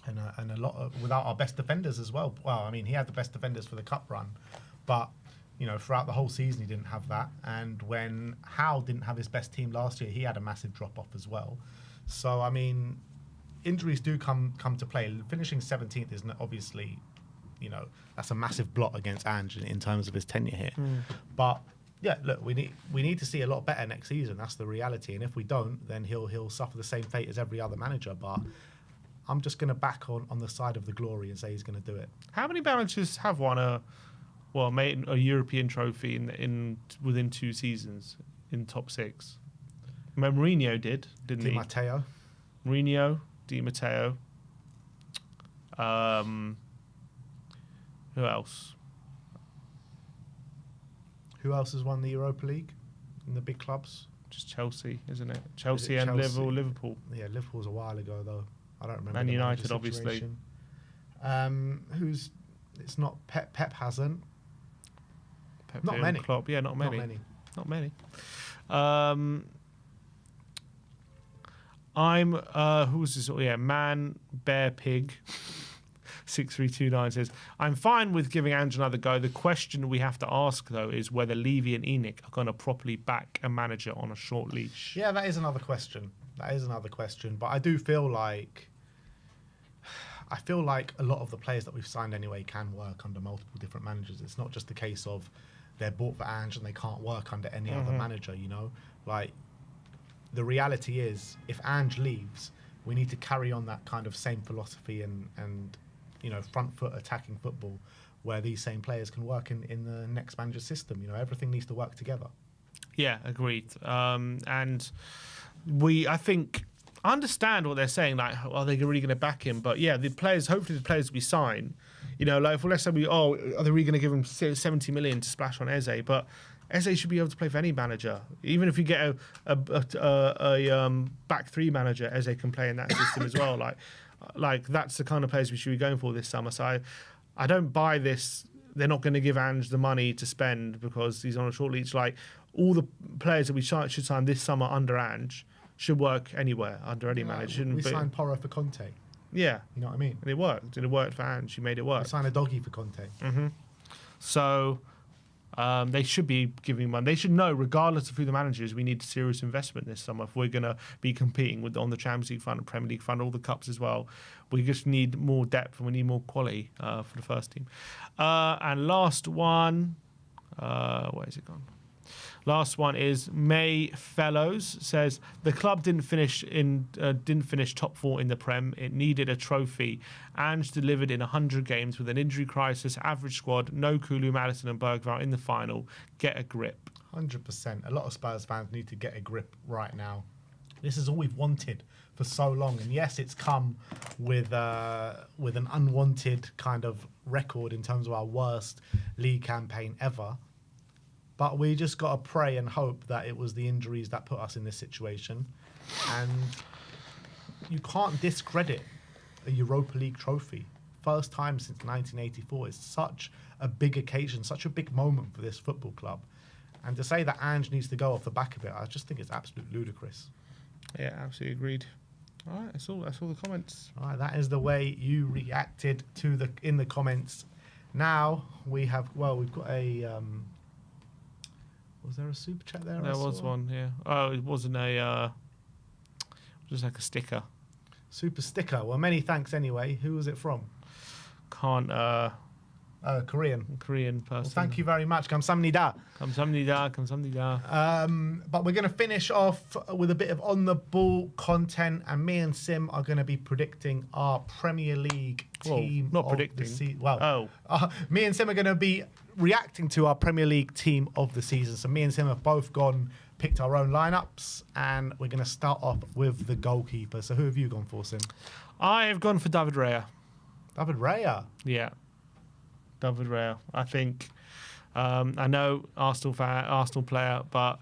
[SPEAKER 1] And a lot without our best defenders as well. Well, I mean, he had the best defenders for the cup run, but throughout the whole season he didn't have that. And when Howe didn't have his best team last year, he had a massive drop off as well. So I mean, injuries do come to play. Finishing 17th is obviously, that's a massive blot against Ange in terms of his tenure here. But Yeah, look, we need to see a lot better next season. That's the reality. And if we don't, then he'll suffer the same fate as every other manager. But I'm just going to back on the side of the glory and say he's going to do it.
[SPEAKER 2] How many managers have won a European trophy in within 2 seasons in top 6? Mourinho didn't he?
[SPEAKER 1] Di Matteo.
[SPEAKER 2] Mourinho, Di Matteo. Who else?
[SPEAKER 1] Who else has won the Europa League in the big clubs?
[SPEAKER 2] Just Chelsea, isn't it? Chelsea
[SPEAKER 1] Is it
[SPEAKER 2] and
[SPEAKER 1] Chelsea?
[SPEAKER 2] Liverpool.
[SPEAKER 1] Yeah, Liverpool's a while ago though. I don't remember.
[SPEAKER 2] Man
[SPEAKER 1] the
[SPEAKER 2] United,
[SPEAKER 1] manager
[SPEAKER 2] obviously.
[SPEAKER 1] situation. It's not Pep. Pep hasn't.
[SPEAKER 2] Pep
[SPEAKER 1] Not
[SPEAKER 2] and
[SPEAKER 1] many.
[SPEAKER 2] Klopp. Yeah, not many.
[SPEAKER 1] Not many.
[SPEAKER 2] I'm who was this? Yeah, Man Bear Pig 6329 says, I'm fine with giving Ange another go. The question we have to ask though is whether Levy and Enoch are going to properly back a manager on a short leash.
[SPEAKER 1] Yeah, that is another question. But I do feel like a lot of the players that we've signed anyway can work under multiple different managers. It's not just a case of they're bought for Ange and they can't work under any other manager, you know? Like, the reality is, if Ange leaves, we need to carry on that kind of same philosophy and you know, front foot attacking football where these same players can work in the next manager's system. You know, everything needs to work together.
[SPEAKER 2] Yeah, agreed. And I think I understand what they're saying, like, are they really going to back him? But yeah, hopefully the players we sign, you know, like, let's say are they really going to give him 70 million to splash on Eze? But Eze should be able to play for any manager. Even if you get a back 3 manager, Eze can play in that system as well. Like that's the kind of players we should be going for this summer. So I don't buy this. They're not going to give Ange the money to spend because he's on a short leash. Like, all the players that we should sign this summer under Ange should work anywhere under any manager.
[SPEAKER 1] We signed Porro for Conte.
[SPEAKER 2] Yeah.
[SPEAKER 1] You know what I mean?
[SPEAKER 2] And it worked. And it worked for Ange. He made it work.
[SPEAKER 1] We signed a doggy for Conte.
[SPEAKER 2] So they should be giving money. They should know, regardless of who the manager is, we need serious investment this summer if we're going to be competing on the Champions League front, Premier League front, all the cups as well. We just need more depth and we need more quality for the first team. And last one, where is it gone? Last one is May Fellows says the club didn't finish top 4 in the Prem. It needed a trophy. Ange delivered in 100 games with an injury crisis, average squad, no Kulu, Madison and Bergvall in the final. Get a grip.
[SPEAKER 1] 100%. A lot of Spurs fans need to get a grip right now. This is all we've wanted for so long, and yes, it's come with an unwanted kind of record in terms of our worst league campaign ever. But we just got to pray and hope that it was the injuries that put us in this situation. And you can't discredit a Europa League trophy. First time since 1984. It's such a big occasion, such a big moment for this football club. And to say that Ange needs to go off the back of it, I just think it's absolutely ludicrous.
[SPEAKER 2] Yeah, absolutely agreed. All right, that's all the comments.
[SPEAKER 1] All right, that is the way you reacted in the comments. Now we've got a... was there a super chat there?
[SPEAKER 2] There was one, yeah. Oh, it wasn't just like a sticker.
[SPEAKER 1] Super sticker. Well, many thanks anyway. Who was it from?
[SPEAKER 2] Korean person.
[SPEAKER 1] Well, thank you very much. Kamsahamnida. But we're going to finish off with a bit of on the ball content, and me and Sim are going to be predicting our Premier League team.
[SPEAKER 2] Well, not predicting.
[SPEAKER 1] Me and Sim are going to be reacting to our Premier League team of the season. So me and Sim have both picked our own lineups, and we're going to start off with the goalkeeper. So who have you gone for, Sim?
[SPEAKER 2] I have gone for David Raya.
[SPEAKER 1] David Raya?
[SPEAKER 2] Yeah. David Raya. I think, I know Arsenal player, but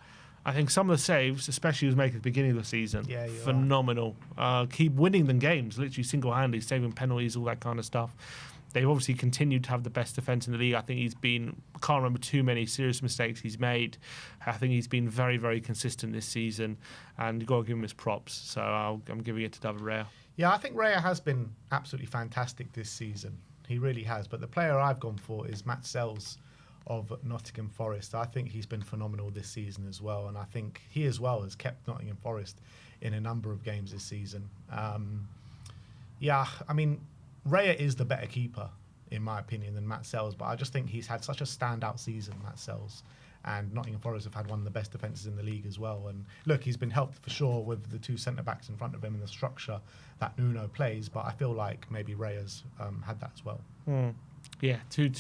[SPEAKER 2] I think some of the saves, especially he was making at the beginning of the season, phenomenal. Keep winning them games, literally single-handedly, saving penalties, all that kind of stuff. They've obviously continued to have the best defence in the league. I think can't remember too many serious mistakes he's made. I think he's been very, very consistent this season, and you've got to give him his props. So I'm giving it to David Raya.
[SPEAKER 1] Yeah, I think Raya has been absolutely fantastic this season. He really has. But the player I've gone for is Matt Sells of Nottingham Forest. I think he's been phenomenal this season as well. And I think he as well has kept Nottingham Forest in a number of games this season. Raya is the better keeper, in my opinion, than Matt Sells. But I just think he's had such a standout season, Matt Sells. And Nottingham Forest have had one of the best defences in the league as well. And look, he's been helped for sure with the two centre-backs in front of him and the structure that Nuno plays. But I feel like maybe Raya's had that as well.
[SPEAKER 2] Yeah, two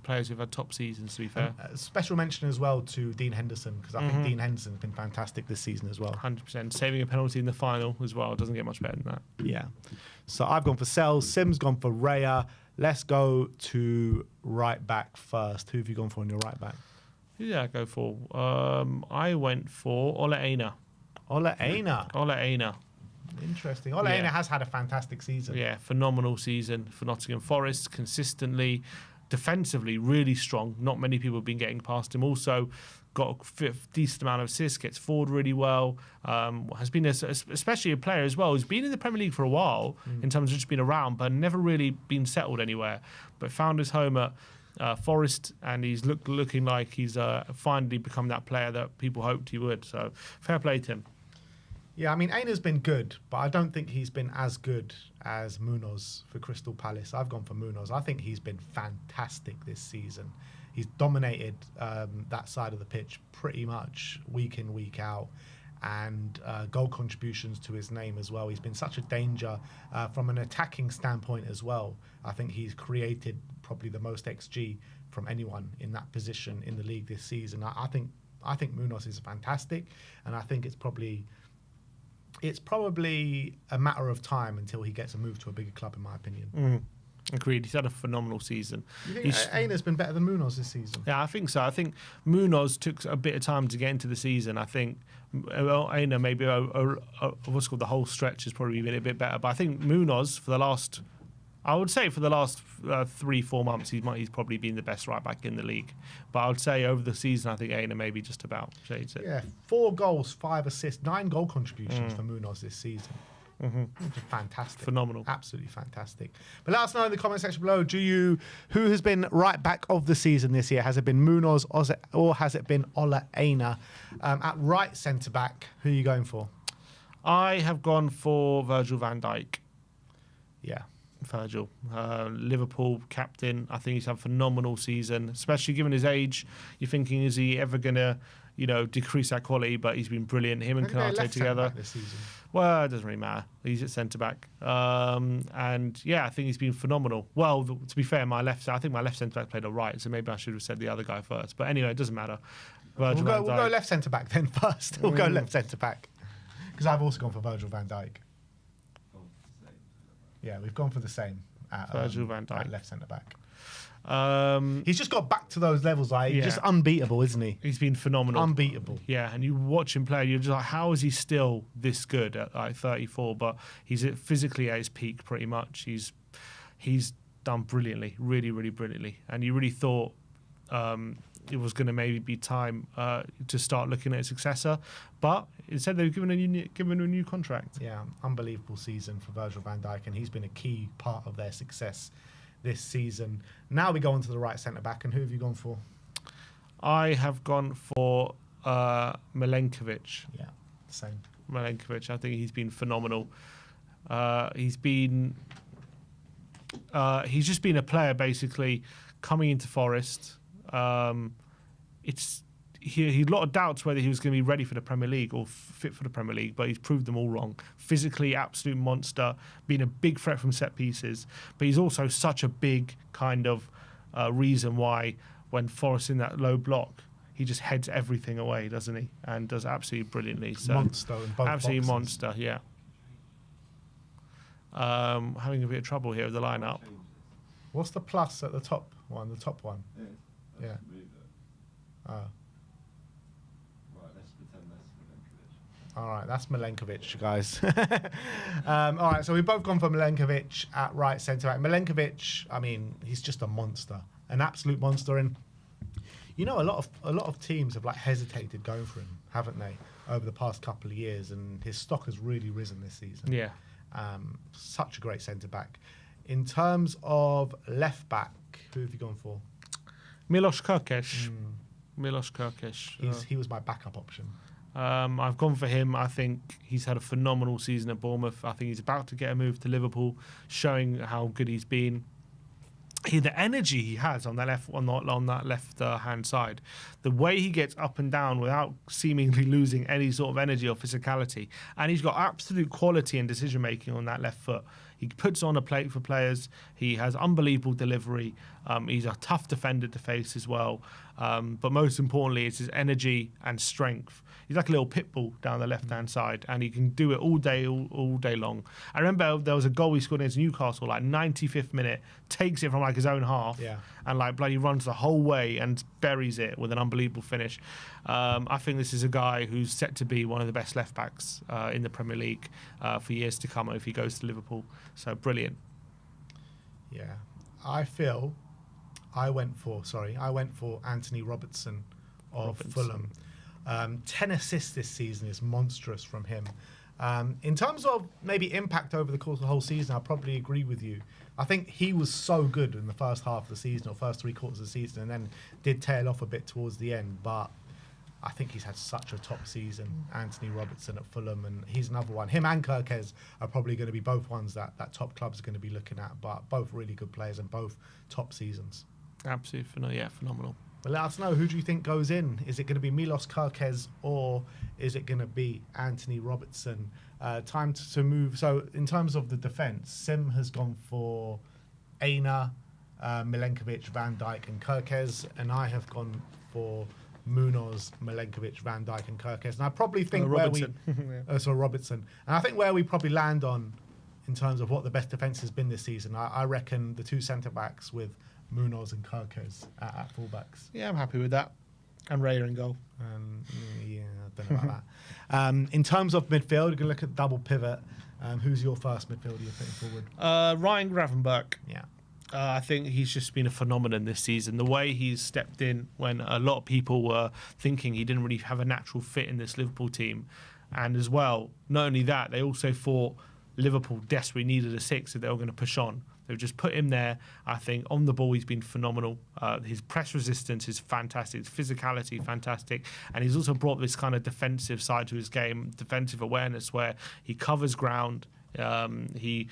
[SPEAKER 2] players who've had top seasons, to be fair.
[SPEAKER 1] Special mention as well to Dean Henderson, because I think Dean Henderson's been fantastic this season as well.
[SPEAKER 2] 100%. Saving a penalty in the final as well. Doesn't get much better than that.
[SPEAKER 1] Yeah. So I've gone for Sells. Sim's gone for Raya. Let's go to right back first. Who have you gone for on your right back?
[SPEAKER 2] Who did I go for? I went for Ole Einar.
[SPEAKER 1] Ole Einar.
[SPEAKER 2] Ole Einar.
[SPEAKER 1] Interesting. Ole Einar has had a fantastic season.
[SPEAKER 2] Yeah, phenomenal season for Nottingham Forest. Consistently, defensively, really strong. Not many people have been getting past him. Also, got a decent amount of assists, gets forward really well. Has been, especially a player as well, who's been in the Premier League for a while in terms of just being around, but never really been settled anywhere. But found his home at Forest, and he's looking like he's finally become that player that people hoped he would. So fair play to him.
[SPEAKER 1] Yeah, I mean, Einar's been good, but I don't think he's been as good as Munoz for Crystal Palace. I've gone for Munoz. I think he's been fantastic this season. He's dominated that side of the pitch pretty much week in, week out, and goal contributions to his name as well. He's been such a danger from an attacking standpoint as well. I think he's created probably the most XG from anyone in that position in the league this season. I think Munoz is fantastic, and I think it's probably a matter of time until he gets a move to a bigger club, in my opinion.
[SPEAKER 2] Agreed. He's had a phenomenal season.
[SPEAKER 1] You think Einar's been better than Munoz this season?
[SPEAKER 2] Yeah, I think so. I think Munoz took a bit of time to get into the season. I think Einar maybe what's called the whole stretch has probably been a bit better. But I think Munoz for the last 3-4 months, he's probably been the best right back in the league. But I would say over the season, I think Einar maybe just about shades it.
[SPEAKER 1] Yeah, 4 goals, 5 assists, 9 goal contributions for Munoz this season. Fantastic.
[SPEAKER 2] Phenomenal.
[SPEAKER 1] Absolutely fantastic. But let us know in the comment section below, who has been right back of the season this year? Has it been Munoz or has it been Ole Einar? At right centre-back, who are you going for?
[SPEAKER 2] I have gone for Virgil van Dijk.
[SPEAKER 1] Yeah.
[SPEAKER 2] Virgil, Liverpool captain. I think he's had a phenomenal season, especially given his age. You're thinking, is he ever going to, decrease that quality? But he's been brilliant. Him and Kanate together.
[SPEAKER 1] This season.
[SPEAKER 2] Well, it doesn't really matter. He's at centre back, and yeah, I think he's been phenomenal. Well, to be fair, I think my left centre back played all right, so maybe I should have said the other guy first. But anyway, it doesn't matter.
[SPEAKER 1] We'll go left centre back then first. We'll go left centre back because I've also gone for Virgil van Dijk. Yeah, we've gone for the same at
[SPEAKER 2] Virgil van Dijk
[SPEAKER 1] at left centre back. He's just got back to those levels. He's just unbeatable, isn't he?
[SPEAKER 2] He's been phenomenal.
[SPEAKER 1] Unbeatable.
[SPEAKER 2] Yeah, and you watch him play, you're just like, how is he still this good at 34? But he's physically at his peak pretty much. He's done brilliantly, really, really brilliantly. And you really thought it was going to maybe be time to start looking at a successor, but instead they've given him a new contract.
[SPEAKER 1] Yeah, unbelievable season for Virgil van Dijk, and he's been a key part of their success this season. Now we go on to the right centre back, and who have you gone for?
[SPEAKER 2] I have gone for Milenkovic.
[SPEAKER 1] Yeah, same.
[SPEAKER 2] Milenkovic. I think he's been phenomenal. He's just been a player basically coming into Forest. He had a lot of doubts whether he was going to be ready for the Premier League or fit for the Premier League, but he's proved them all wrong. Physically, absolute monster, being a big threat from set pieces, but he's also such a big kind of reason why when Forrest's in that low block, he just heads everything away, doesn't he? And does absolutely brilliantly. So
[SPEAKER 1] monster in both
[SPEAKER 2] absolutely
[SPEAKER 1] boxes.
[SPEAKER 2] Monster, yeah. Having a bit of trouble here with the lineup.
[SPEAKER 1] What's the plus at the top one? The top one. Yeah. All right, that's Milenkovic, guys. All right, so we've both gone for Milenkovic at right centre back. Milenkovic, I mean, he's just a monster, an absolute monster. And a lot of teams have hesitated going for him, haven't they, over the past couple of years? And his stock has really risen this season.
[SPEAKER 2] Yeah.
[SPEAKER 1] Such a great centre back. In terms of left back, who have you gone for?
[SPEAKER 2] Milos Kerkez. Milos Kerkez.
[SPEAKER 1] He was my backup option.
[SPEAKER 2] I've gone for him. I think he's had a phenomenal season at Bournemouth. I think he's about to get a move to Liverpool, showing how good he's been. the energy he has on that left hand side, the way he gets up and down without seemingly losing any sort of energy or physicality, and he's got absolute quality and decision making on that left foot. He puts on a plate for players. He has unbelievable delivery. He's a tough defender to face as well. But most importantly, it's his energy and strength. He's like a little pit bull down the left-hand side, and he can do it all day long. I remember there was a goal he scored against Newcastle, like 95th minute, takes it from like his own half, and like bloody runs the whole way and buries it with an unbelievable finish. I think this is a guy who's set to be one of the best left-backs in the Premier League for years to come if he goes to Liverpool. So brilliant.
[SPEAKER 1] Yeah, I went for Anthony Robertson of Fulham. 10 assists this season is monstrous from him. In terms of maybe impact over the course of the whole season, I probably agree with you. I think he was so good in the first half of the season, or first 3 quarters of the season, and then did tail off a bit towards the end. But I think he's had such a top season, Anthony Robertson at Fulham, and he's another one. Him and Kirkes are probably going to be both ones that top clubs are going to be looking at, but both really good players and both top seasons.
[SPEAKER 2] Absolutely, phenomenal.
[SPEAKER 1] But let us know, who do you think goes in? Is it going to be Milos Kirkes or is it going to be Anthony Robertson? Time to move. So in terms of the defence, Sim has gone for Aina, Milenkovic, Van Dijk and Kirkes, and I have gone for Munoz, Milenkovic, Van Dijk and Kirkes. And I probably think
[SPEAKER 2] Robertson.
[SPEAKER 1] Robertson. And I think where we probably land on in terms of what the best defence has been this season, I reckon the 2 centre-backs with Munoz and Kirkes at fullbacks.
[SPEAKER 2] Yeah, I'm happy with that. And Raya in goal.
[SPEAKER 1] Yeah, I don't know about that. In terms of midfield, we're going to look at double pivot. Who's your first midfielder you're putting forward?
[SPEAKER 2] Ryan Gravenberch.
[SPEAKER 1] Yeah.
[SPEAKER 2] I think he's just been a phenomenon this season. The way he's stepped in when a lot of people were thinking he didn't really have a natural fit in this Liverpool team. And as well, not only that, they also thought Liverpool desperately needed a 6 that they were going to push on. They've just put him there. I think on the ball he's been phenomenal. His press resistance is fantastic. His physicality fantastic, and he's also brought this kind of defensive side to his game, defensive awareness where he covers ground. His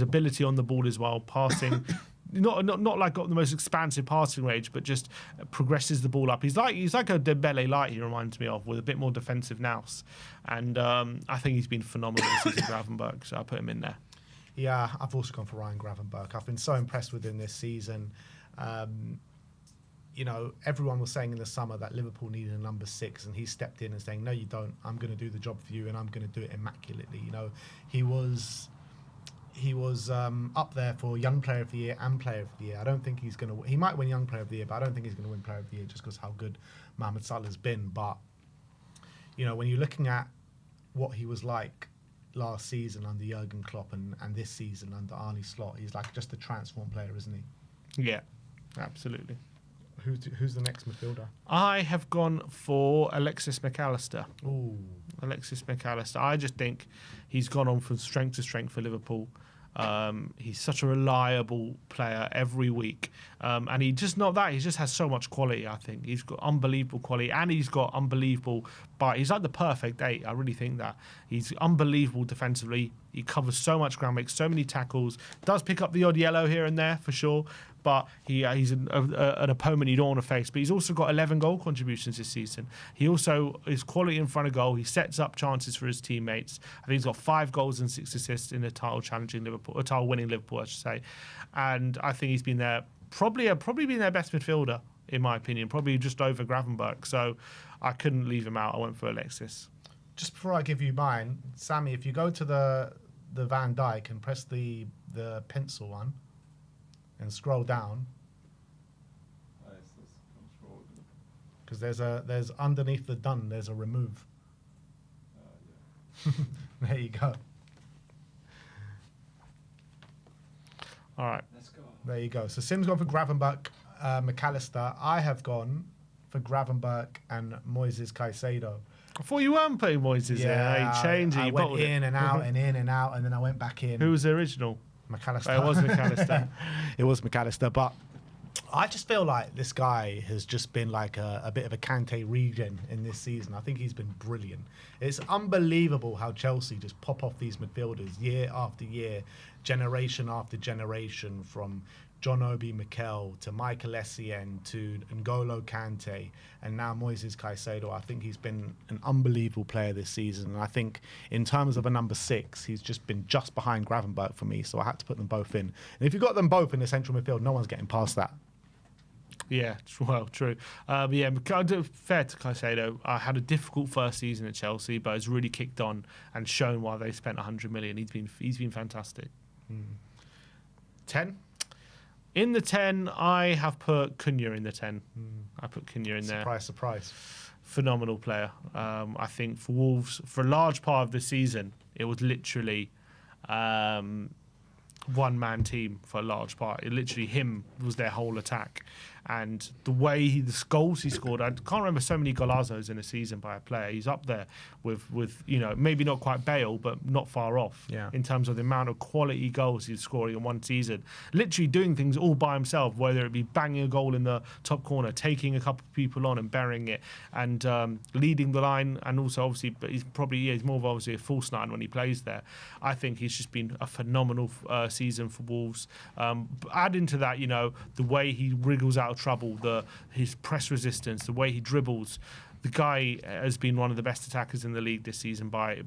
[SPEAKER 2] ability on the ball as well, passing. Not like got the most expansive passing range, but just progresses the ball up. He's like a Dembele light. He reminds me of, with a bit more defensive nous, and I think he's been phenomenal this season, Gravenberch. So I put him in there.
[SPEAKER 1] Yeah, I've also gone for Ryan Gravenberch. I've been so impressed with him this season. Everyone was saying in the summer that Liverpool needed a number 6, and he stepped in and saying, "No, you don't. I'm going to do the job for you, and I'm going to do it immaculately." He was up there for Young Player of the Year and Player of the Year. I don't think he's going to. He might win Young Player of the Year, but I don't think he's going to win Player of the Year just because how good Mohamed Salah's been. But when you're looking at what he was like last season under Jurgen Klopp and this season under Arne Slot, he's like just a transformed player, isn't he?
[SPEAKER 2] Yeah, absolutely.
[SPEAKER 1] Who's the next midfielder?
[SPEAKER 2] I have gone for Alexis McAllister.
[SPEAKER 1] Ooh.
[SPEAKER 2] Alexis McAllister. I just think he's gone on from strength to strength for Liverpool. He's such a reliable player every week. And he just has so much quality, I think. He's got unbelievable quality, and he's got unbelievable, but he's like the perfect 8. I really think that. He's unbelievable defensively. He covers so much ground, makes so many tackles, does pick up the odd yellow here and there for sure, but he's an opponent you don't want to face. But he's also got 11 goal contributions this season. He also is quality in front of goal. He sets up chances for his teammates. I think he's got 5 goals and 6 assists in a title winning Liverpool, I should say. And I think he's been there, probably been their best midfielder, in my opinion, probably just over Gravenberch. So I couldn't leave him out. I went for Alexis.
[SPEAKER 1] Just before I give you mine, Sammy, if you go to the Van Dijk and press the pencil one and scroll down, because there's underneath the done, there's a remove. There you go.
[SPEAKER 2] All right.
[SPEAKER 3] Let's go.
[SPEAKER 1] There you go. So Sim's gone for Gravenberch, McAllister. I have gone for Gravenberch and Moises Caicedo.
[SPEAKER 2] I thought you weren't putting Moises in. You changed it.
[SPEAKER 1] I
[SPEAKER 2] You
[SPEAKER 1] went
[SPEAKER 2] bottled it.
[SPEAKER 1] in and out and in and out, and then I went back in.
[SPEAKER 2] Who was the original?
[SPEAKER 1] McAllister.
[SPEAKER 2] It was McAllister.
[SPEAKER 1] It was McAllister, but I just feel like this guy has just been like a bit of a Kante regen in this season. I think he's been brilliant. It's unbelievable how Chelsea just pop off these midfielders year after year, generation after generation, from John Obi Mikel to Michael Essien to N'Golo Kante and now Moises Caicedo. I think he's been an unbelievable player this season. And I think in terms of a number 6, he's just been just behind Gravenberch for me. So I had to put them both in. And if you've got them both in the central midfield, no one's getting past that.
[SPEAKER 2] Yeah, well, true. But yeah, fair to Caicedo. I had a difficult first season at Chelsea, but has really kicked on and shown why they spent 100 million. He's been fantastic.
[SPEAKER 1] 10?
[SPEAKER 2] In the 10, I have put Cunha in the 10. I put Cunha in there.
[SPEAKER 1] Surprise, surprise.
[SPEAKER 2] Phenomenal player. I think for Wolves, for a large part of the season, it was literally one-man team for a large part. It literally him was their whole attack. And the way the goals he scored, I can't remember so many golazos in a season by a player. He's up there with maybe not quite Bale, but not far off in terms of the amount of quality goals he's scoring in one season. Literally doing things all by himself, whether it be banging a goal in the top corner, taking a couple of people on and burying it, and leading the line. And also, obviously, but he's more of obviously a false nine when he plays there. I think he's just been a phenomenal season for Wolves. Add into that, the way he wriggles out of trouble, his press resistance, the way he dribbles. The guy has been one of the best attackers in the league this season by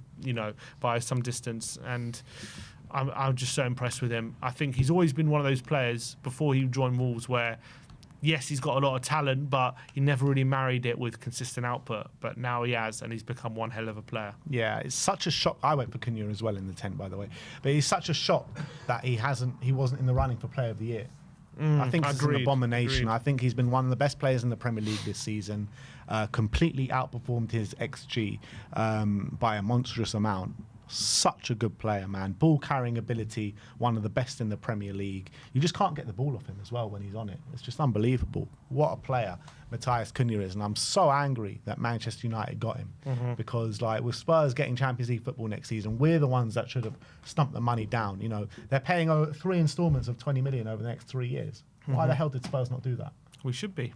[SPEAKER 2] some distance, and I'm just so impressed with him. I think he's always been one of those players before he joined Wolves where, yes, he's got a lot of talent, but he never really married it with consistent output. But now he has, and he's become one hell of a player.
[SPEAKER 1] Yeah, it's such a shock. I went for Cunha as well in the 10, by the way. But he's such a shock that he wasn't in the running for Player of the Year. I think it's an abomination. I think he's been one of the best players in the Premier League this season. Completely outperformed his XG by a monstrous amount. Such a good player, man. Ball carrying ability, one of the best in the Premier League. You just can't get the ball off him as well when he's on it. It's just unbelievable. What a player Matthias Cunha is. And I'm so angry that Manchester United got him because, like, with Spurs getting Champions League football next season, we're the ones that should have stumped the money down. They're paying 3 installments of 20 million over the next 3 years. Why the hell did Spurs not do that?
[SPEAKER 2] We should be.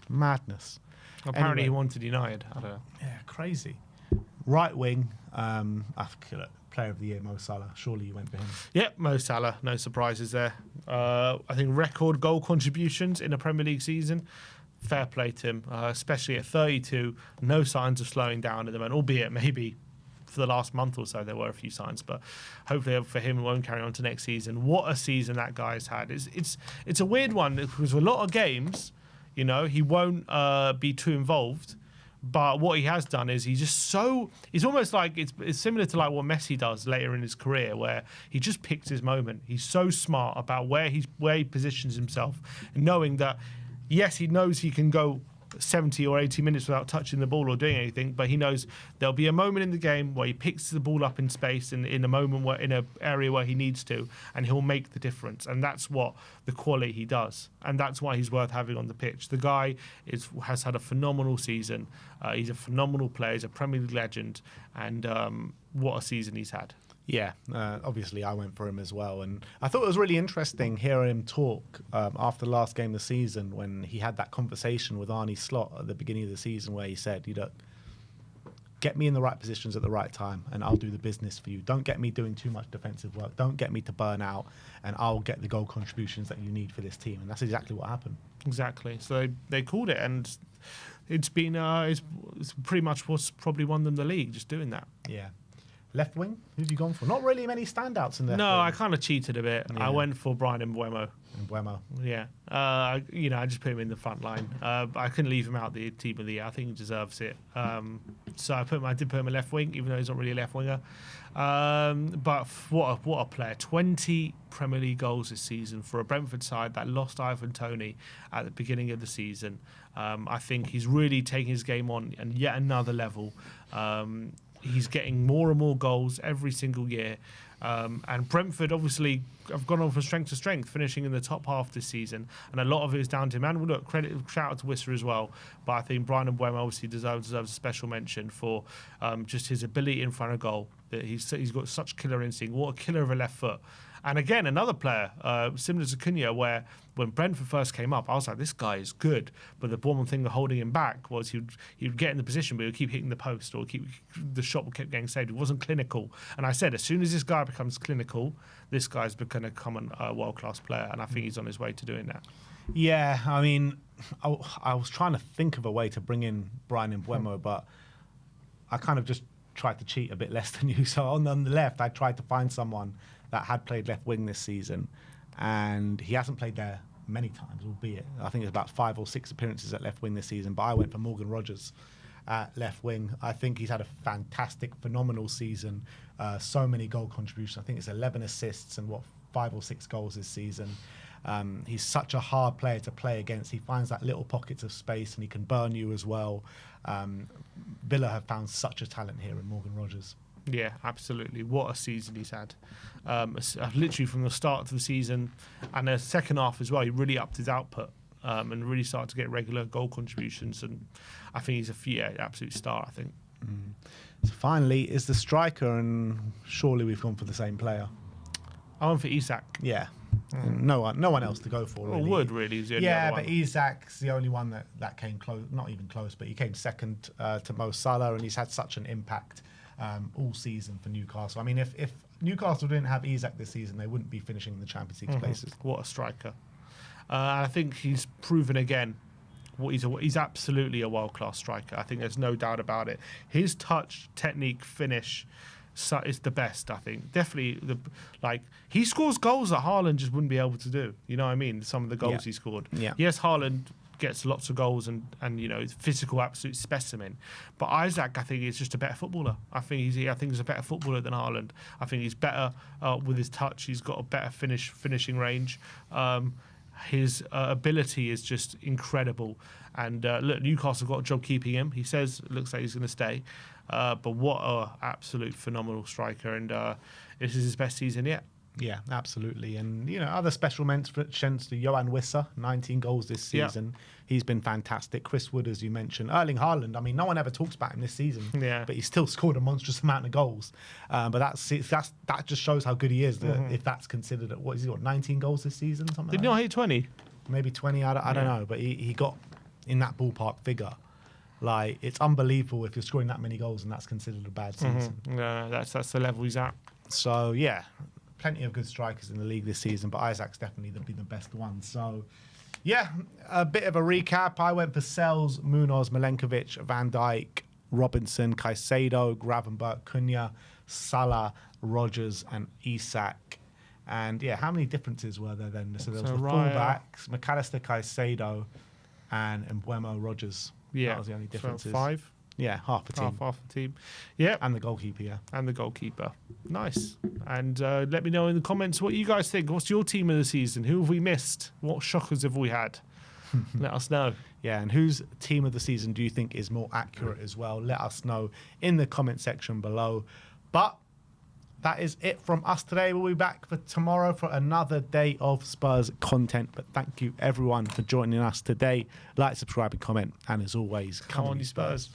[SPEAKER 1] Madness.
[SPEAKER 2] Apparently he wanted United. I don't know.
[SPEAKER 1] Yeah, crazy. Right wing, Player of the Year, Mo Salah. Surely you went for him.
[SPEAKER 2] Yep, Mo Salah. No surprises there. I think record goal contributions in a Premier League season. Fair play to him, especially at 32. No signs of slowing down at the moment, albeit maybe for the last month or so there were a few signs, but hopefully for him it won't carry on to next season. What a season that guy's had. It's a weird one because a lot of games, he won't be too involved. But what he has done is he's almost like it's similar to like what Messi does later in his career, where he just picks his moment. He's so smart about where he positions himself, and knowing that, yes, he knows he can go 70 or 80 minutes without touching the ball or doing anything, but he knows there'll be a moment in the game where he picks the ball up in space and in a moment where in an area where he needs to, and he'll make the difference. And that's what the quality he does, and that's why he's worth having on the pitch. The guy has had a phenomenal season. He's a phenomenal player. He's a Premier League legend, and what a season he's had.
[SPEAKER 1] Yeah, obviously I went for him as well. And I thought it was really interesting hearing him talk after the last game of the season when he had that conversation with Arne Slot at the beginning of the season where he said, get me in the right positions at the right time and I'll do the business for you. Don't get me doing too much defensive work. Don't get me to burn out, and I'll get the goal contributions that you need for this team. And that's exactly what happened.
[SPEAKER 2] Exactly. So they called it, and it's been it's pretty much what's probably won them the league, just doing that.
[SPEAKER 1] Yeah. Left wing, who've you gone for? Not really many standouts in there.
[SPEAKER 2] No, I kind of cheated a bit. Yeah. I went for Brian Mbeumo. Yeah. I just put him in the front line. I couldn't leave him out the team of the year. I think he deserves it. So I did put him a left wing, even though he's not really a left winger. But what a player. 20 Premier League goals this season for a Brentford side that lost Ivan Toney at the beginning of the season. I think he's really taking his game on and yet another level. He's getting more and more goals every single year. And Brentford obviously have gone on from strength to strength, finishing in the top half this season. And a lot of it is down to him. And look, shout out to Whistler as well. But I think Brian Mbeumo obviously deserves a special mention for just his ability in front of goal. That he's got such killer instinct. What a killer of a left foot. And again, another player, similar to Cunha, where when Brentford first came up, I was like, this guy is good. But the one thing holding him back was he'd get in the position, but he'd keep hitting the post, or the shot kept getting saved. He wasn't clinical. And I said, as soon as this guy becomes clinical, this guy's going to become a world-class player. And I think he's on his way to doing that.
[SPEAKER 1] Yeah, I mean, I was trying to think of a way to bring in Brian Mbeumo, but I kind of just tried to cheat a bit less than you. So on the left, I tried to find someone that had played left wing this season, and he hasn't played there many times, albeit I think it's about 5 or 6 appearances at left wing this season. But I went for Morgan Rogers at left wing. I think he's had a fantastic, phenomenal season. So many goal contributions. I think it's 11 assists and 5 or 6 goals this season. He's such a hard player to play against. He finds that little pockets of space, and he can burn you as well. Villa have found such a talent here in Morgan Rogers.
[SPEAKER 2] Yeah, absolutely. What a season he's had. Literally from the start of the season and the second half as well, he really upped his output and really started to get regular goal contributions. And I think he's an absolute star, I think.
[SPEAKER 1] So finally, is the striker, and surely we've gone for the same player.
[SPEAKER 2] I went for Isak.
[SPEAKER 1] Yeah. No one else to go for.
[SPEAKER 2] Really. Well, Wood really is the only other one.
[SPEAKER 1] But Isak's the only one that came close, not even close, but he came second to Mo Salah, and he's had such an impact all season for Newcastle. I mean, if Newcastle didn't have Isak this season, they wouldn't be finishing in the Champions League places.
[SPEAKER 2] What a striker. I think he's proven again he's absolutely a world-class striker. I think there's no doubt about it. His touch, technique, finish is the best, I think. Definitely, he scores goals that Haaland just wouldn't be able to do. You know what I mean? Some of the goals he scored.
[SPEAKER 1] Yeah.
[SPEAKER 2] Yes, Haaland gets lots of goals and physical absolute specimen. But Isak, I think, is just a better footballer. I think he's a better footballer than Haaland. I think he's better with his touch. He's got a better finishing range. His ability is just incredible. And look, Newcastle got a job keeping him. He says it looks like he's going to stay. But what a absolute phenomenal striker. And this is his best season yet.
[SPEAKER 1] Yeah, absolutely. And, other special mentions to Johan Wissa, 19 goals this season. Yeah. He's been fantastic. Chris Wood, as you mentioned. Erling Haaland, I mean, no one ever talks about him this season. Yeah. But he's still scored a monstrous amount of goals. But that just shows how good he is, if that's considered, what is he got, 19 goals this season? Something
[SPEAKER 2] Did he not hit 20?
[SPEAKER 1] Maybe 20, I don't know. But he got in that ballpark figure. Like, it's unbelievable if you're scoring that many goals and that's considered a bad season.
[SPEAKER 2] No, that's the level he's at.
[SPEAKER 1] So, yeah. Plenty of good strikers in the league this season, but Isak's definitely been the best one. So, yeah, a bit of a recap. I went for Sells, Munoz, Milenkovic, Van Dijk, Robinson, Caicedo, Gravenberch, Cunha, Salah, Rogers, and Isak. And, yeah, how many differences were there then? So there was the fullbacks, McAllister, Caicedo, and Mbeumo, Rogers.
[SPEAKER 2] Yeah.
[SPEAKER 1] That was the only difference.
[SPEAKER 2] So 5?
[SPEAKER 1] Yeah, half a team.
[SPEAKER 2] Half the team. Yeah.
[SPEAKER 1] And the goalkeeper, yeah.
[SPEAKER 2] And the goalkeeper. Nice. And let me know in the comments what you guys think. What's your team of the season? Who have we missed? What shockers have we had? Let us know.
[SPEAKER 1] Yeah, and whose team of the season do you think is more accurate as well? Let us know in the comment section below. But that is it from us today. We'll be back for tomorrow for another day of Spurs content. But thank you, everyone, for joining us today. Like, subscribe, and comment. And as always, come on, you Spurs.